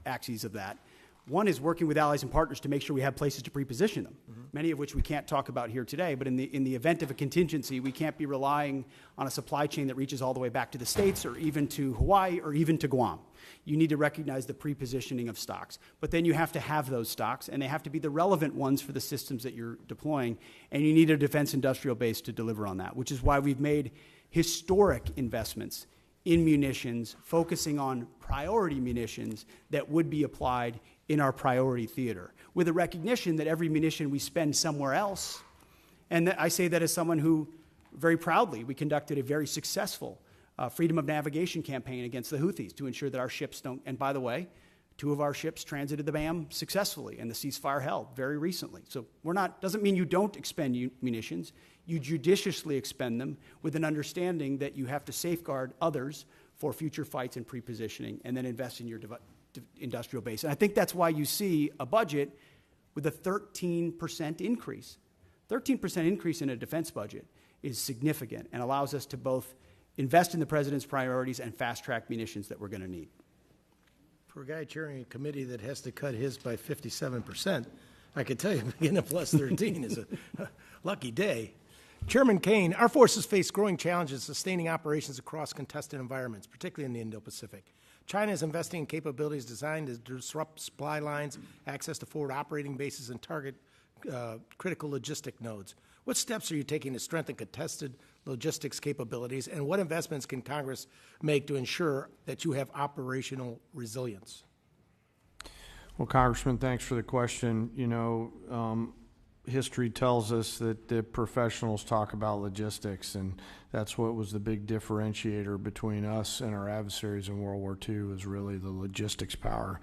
axes of that. One is working with allies and partners to make sure we have places to preposition them, many of which we can't talk about here today. But in the event of a contingency, we can't be relying on a supply chain that reaches all the way back to the States or even to Hawaii or even to Guam. You need to recognize the prepositioning of stocks. But then you have to have those stocks, and they have to be the relevant ones for the systems that you're deploying, and you need a defense industrial base to deliver on that, which is why we've made historic investments in munitions, focusing on priority munitions that would be applied in our priority theater, with a recognition that every munition we spend somewhere else, and I say that as someone who, very proudly, we conducted a very successful freedom of navigation campaign against the Houthis to ensure that our ships don't, and by the way, 2 of our ships transited the BAM successfully, and the ceasefire held very recently. So doesn't mean you don't expend munitions, you judiciously expend them with an understanding that you have to safeguard others for future fights and prepositioning, and then invest in your industrial base. And I think that's why you see a budget with a 13% increase. 13% increase in a defense budget is significant and allows us to both invest in the president's priorities and fast-track munitions that we're going to need. For a guy chairing a committee that has to cut his by 57%, I can tell you getting a plus 13 is a lucky day. Chairman Kane, our forces face growing challenges sustaining operations across contested environments, particularly in the Indo-Pacific. China is investing in capabilities designed to disrupt supply lines, access to forward operating bases, and target critical logistic nodes. What steps are you taking to strengthen contested logistics capabilities, and what investments can Congress make to ensure that you have operational resilience? Well, Congressman, thanks for the question. You know, history tells us that the professionals talk about logistics, and that's what was the big differentiator between us and our adversaries in World War II, is really the logistics power.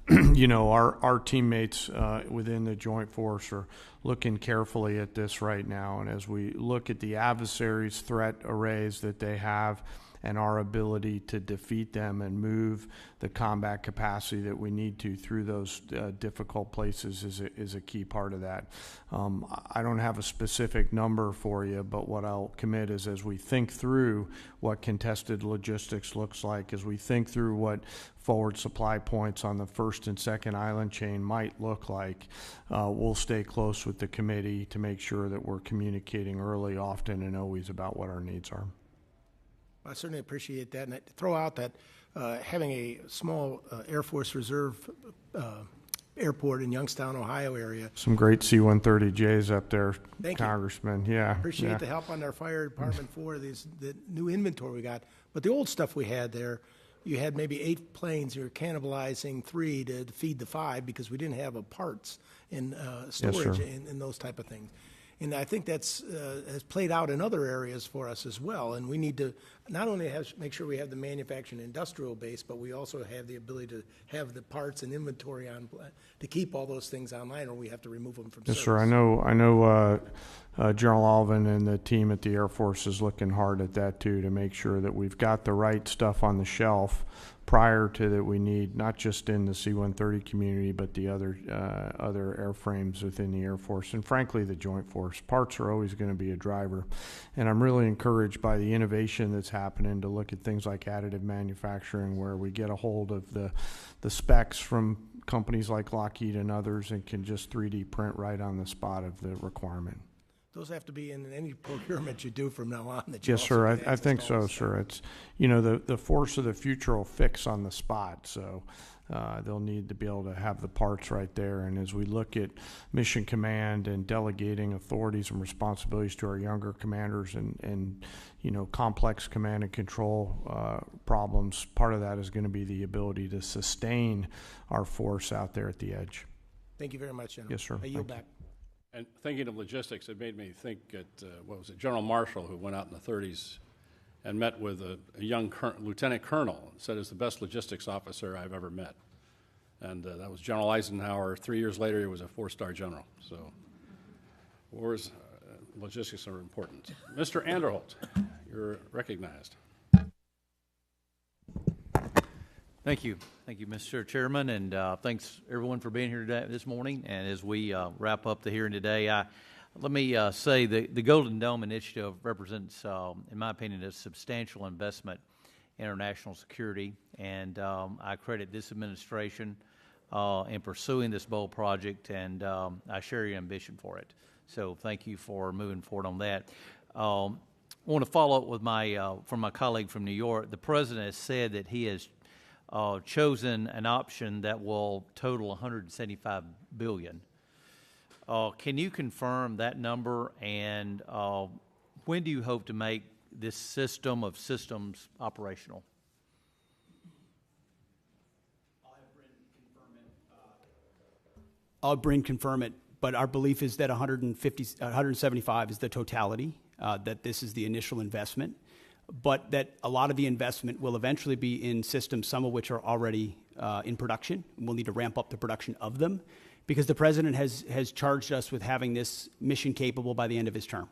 You know, our teammates within the Joint Force are looking carefully at this right now, and as we look at the adversaries' threat arrays that they have and our ability to defeat them and move the combat capacity that we need to through those difficult places is a key part of that. I don't have a specific number for you, but what I'll commit is, as we think through what contested logistics looks like, as we think through what forward supply points on the first and second island chain might look like, we'll stay close with the committee to make sure that we're communicating early, often, and always about what our needs are. I certainly appreciate that, and I throw out that having a small Air Force Reserve airport in Youngstown, Ohio area. Some great C-130Js up there, Thank Congressman. You. Yeah, appreciate the help on our fire department for the new inventory we got. But the old stuff we had there, you had maybe 8 planes. You were cannibalizing 3 to feed the 5 because we didn't have parts in storage and those type of things. And I think that's has played out in other areas for us as well. And we need to not only make sure we have the manufacturing industrial base, but we also have the ability to have the parts and inventory on to keep all those things online, or we have to remove them from Yes, service. sir. I know General Alvin and the team at the Air Force is looking hard at that too, to make sure that we've got the right stuff on the shelf prior to that we need, not just in the C-130 community, but the other airframes within the Air Force, and frankly the Joint Force. Parts are always going to be a driver, and I'm really encouraged by the innovation that's happening to look at things like additive manufacturing, where we get a hold of the specs from companies like Lockheed and others and can just 3D print right on the spot of the requirement. Those have to be in any procurement you do from now on. Yes, sir. I think so, sir. It's, the force of the future will fix on the spot, so they'll need to be able to have the parts right there. And as we look at mission command and delegating authorities and responsibilities to our younger commanders and complex command and control problems, part of that is going to be the ability to sustain our force out there at the edge. Thank you very much, General. Yes, sir. I yield back. And thinking of logistics, it made me think General Marshall, who went out in the 30s and met with a young lieutenant colonel, and said it's the best logistics officer I've ever met. And that was General Eisenhower. 3 years later, he was a 4-star general. So wars, logistics are important. Mr. Anderholt, you're recognized. Thank you. Thank you, Mr. Chairman, and thanks everyone for being here today, this morning. And as we wrap up the hearing today, let me say the Golden Dome Initiative represents, in my opinion, a substantial investment in our national security, and I credit this administration in pursuing this bold project, and I share your ambition for it. So thank you for moving forward on that. I want to follow up with from my colleague from New York. The President has said that he has chosen an option that will total $175 billion. Can you confirm that number, and when do you hope to make this system of systems operational? I'll have Bryn confirm it, but our belief is that 175 is the totality, that this is the initial investment, but that a lot of the investment will eventually be in systems, some of which are already in production. We'll need to ramp up the production of them because the President has charged us with having this mission capable by the end of his term.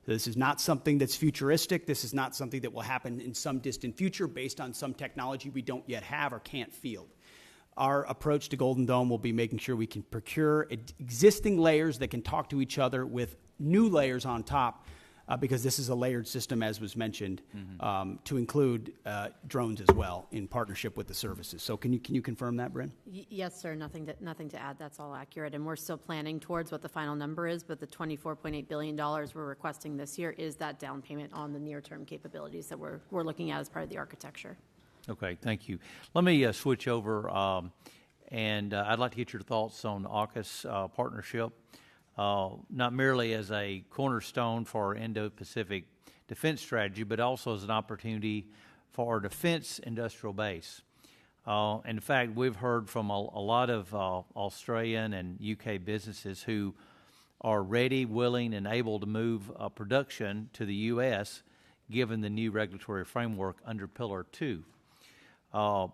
So this is not something that's futuristic. This is not something that will happen in some distant future based on some technology we don't yet have or can't field. Our approach to Golden Dome will be making sure we can procure existing layers that can talk to each other with new layers on top, because this is a layered system, as was mentioned, to include drones as well in partnership with the services. So can you confirm that, Bryn? Yes, sir. Nothing to add. That's all accurate. And we're still planning towards what the final number is, but the $24.8 billion we're requesting this year is that down payment on the near-term capabilities that we're looking at as part of the architecture. Okay, thank you. Let me switch over, and I'd like to get your thoughts on the AUKUS partnership. Not merely as a cornerstone for our Indo-Pacific defense strategy, but also as an opportunity for our defense industrial base. In fact, we've heard from a lot of Australian and UK businesses who are ready, willing, and able to move production to the U.S. given the new regulatory framework under Pillar 2.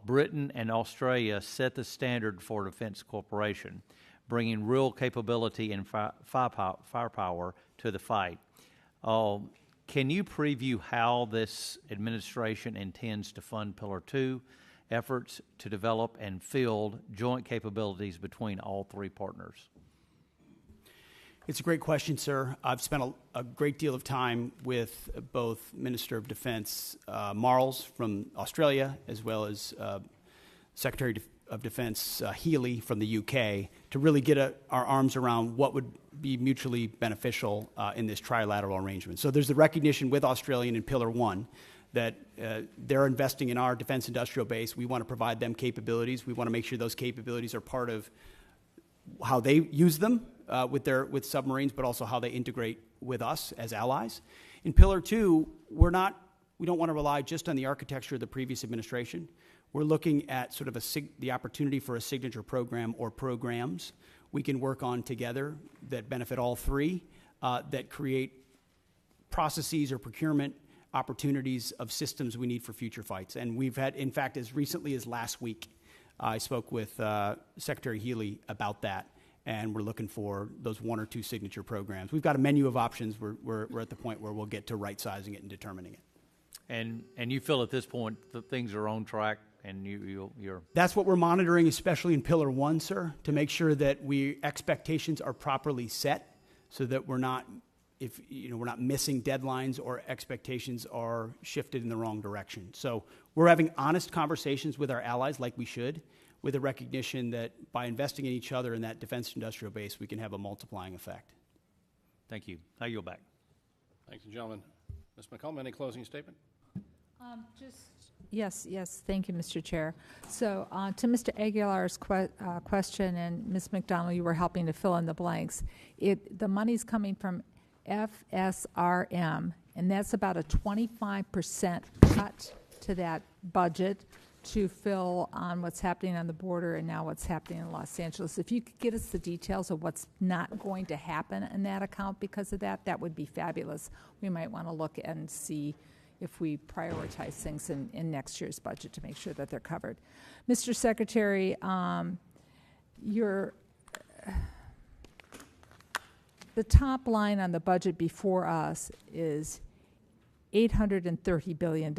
Britain and Australia set the standard for defense cooperation, bringing real capability and firepower to the fight. Can you preview how this administration intends to fund Pillar 2 efforts to develop and field joint capabilities between all three partners? It's a great question, sir. I've spent a great deal of time with both Minister of Defense Marles from Australia, as well as Secretary of Defense Healy from the UK, to really get our arms around what would be mutually beneficial in this trilateral arrangement. So there's the recognition with Australia in Pillar 1 that they're investing in our defense industrial base. We want to provide them capabilities. We want to make sure those capabilities are part of how they use them with submarines, but also how they integrate with us as allies. In Pillar 2, we don't want to rely just on the architecture of the previous administration. We're looking at sort of the opportunity for a signature program or programs we can work on together that benefit all three. that create processes or procurement opportunities of systems we need for future fights. And we've had, in fact, as recently as last week, I spoke with Secretary Healy about that, and we're looking for those 1 or 2 signature programs. We've got a menu of options. We're at the point where we'll get to right-sizing it and determining it. And you feel at this point that things are on track, and you're... That's what we're monitoring, especially in Pillar 1, sir, to make sure that expectations are properly set so that we're not missing deadlines or expectations are shifted in the wrong direction. So we're having honest conversations with our allies like we should, with a recognition that by investing in each other in that defense industrial base, we can have a multiplying effect. Thank you. I yield back. Thanks, gentlemen. Ms. McCollum, any closing statement? Yes, thank you, Mr. Chair. So to Mr. Aguilar's question, and Ms. McDonald, you were helping to fill in the blanks. The money's coming from FSRM, and that's about a 25% cut to that budget to fill on what's happening on the border and now what's happening in Los Angeles. If you could get us the details of what's not going to happen in that account because of that, that would be fabulous. We might want to look and see if we prioritize things in next year's budget to make sure that they're covered. Mr. Secretary, the top line on the budget before us is $830 billion.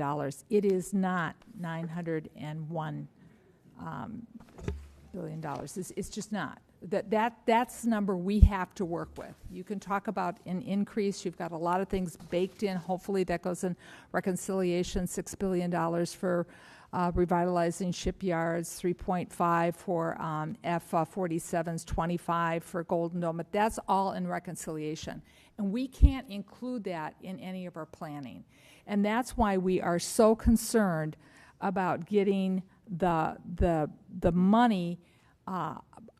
It is not $901 billion. It's just not. That's the number we have to work with. You can talk about an increase. You've got a lot of things baked in. Hopefully that goes in reconciliation, $6 billion for revitalizing shipyards, 3.5 for F-47s, 25 for Golden Dome. But that's all in reconciliation. And we can't include that in any of our planning. And that's why we are so concerned about getting the money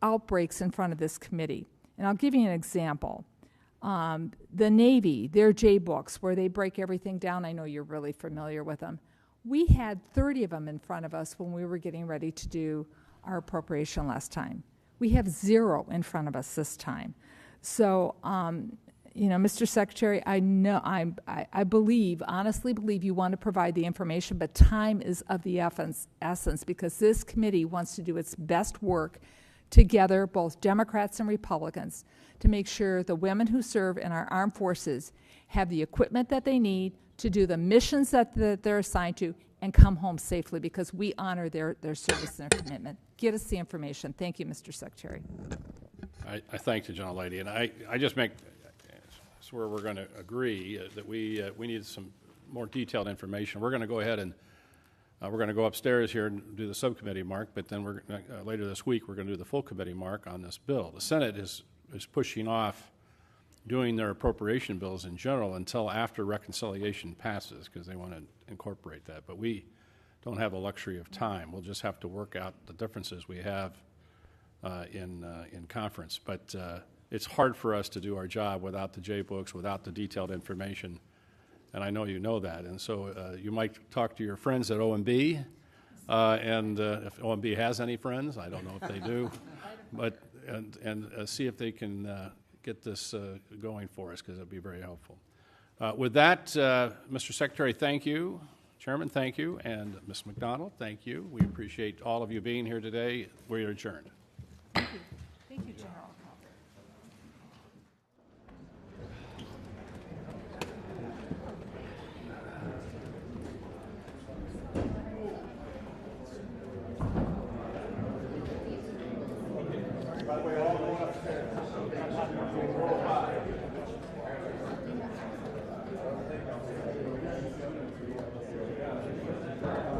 outbreaks in front of this committee. And I'll give you an example. The Navy, their J-books, where they break everything down, I know you're really familiar with them. We had 30 of them in front of us when we were getting ready to do our appropriation last time. We have 0 in front of us this time. So, Mr. Secretary, I believe, honestly believe you want to provide the information, but time is of the essence because this committee wants to do its best work together, both Democrats and Republicans, to make sure the women who serve in our armed forces have the equipment that they need to do the missions that they're assigned to and come home safely because we honor their service and their commitment. Get us the information. Thank you, Mr. Secretary. I thank the gentlelady, and I just make where we're going to agree that we need some more detailed information. We're going to go ahead and we're going to go upstairs here and do the subcommittee mark, but then later this week we're going to do the full committee mark on this bill. The Senate is pushing off doing their appropriation bills in general until after reconciliation passes because they want to incorporate that. But we don't have the luxury of time. We'll just have to work out the differences we have in conference. But it's hard for us to do our job without the J-books, without the detailed information, and I know you know that. And so you might talk to your friends at OMB, and if OMB has any friends, I don't know if they do, but and see if they can get this going for us because it would be very helpful. With that, Mr. Secretary, thank you. Chairman, thank you. And Ms. McDonald, thank you. We appreciate all of you being here today. We are adjourned.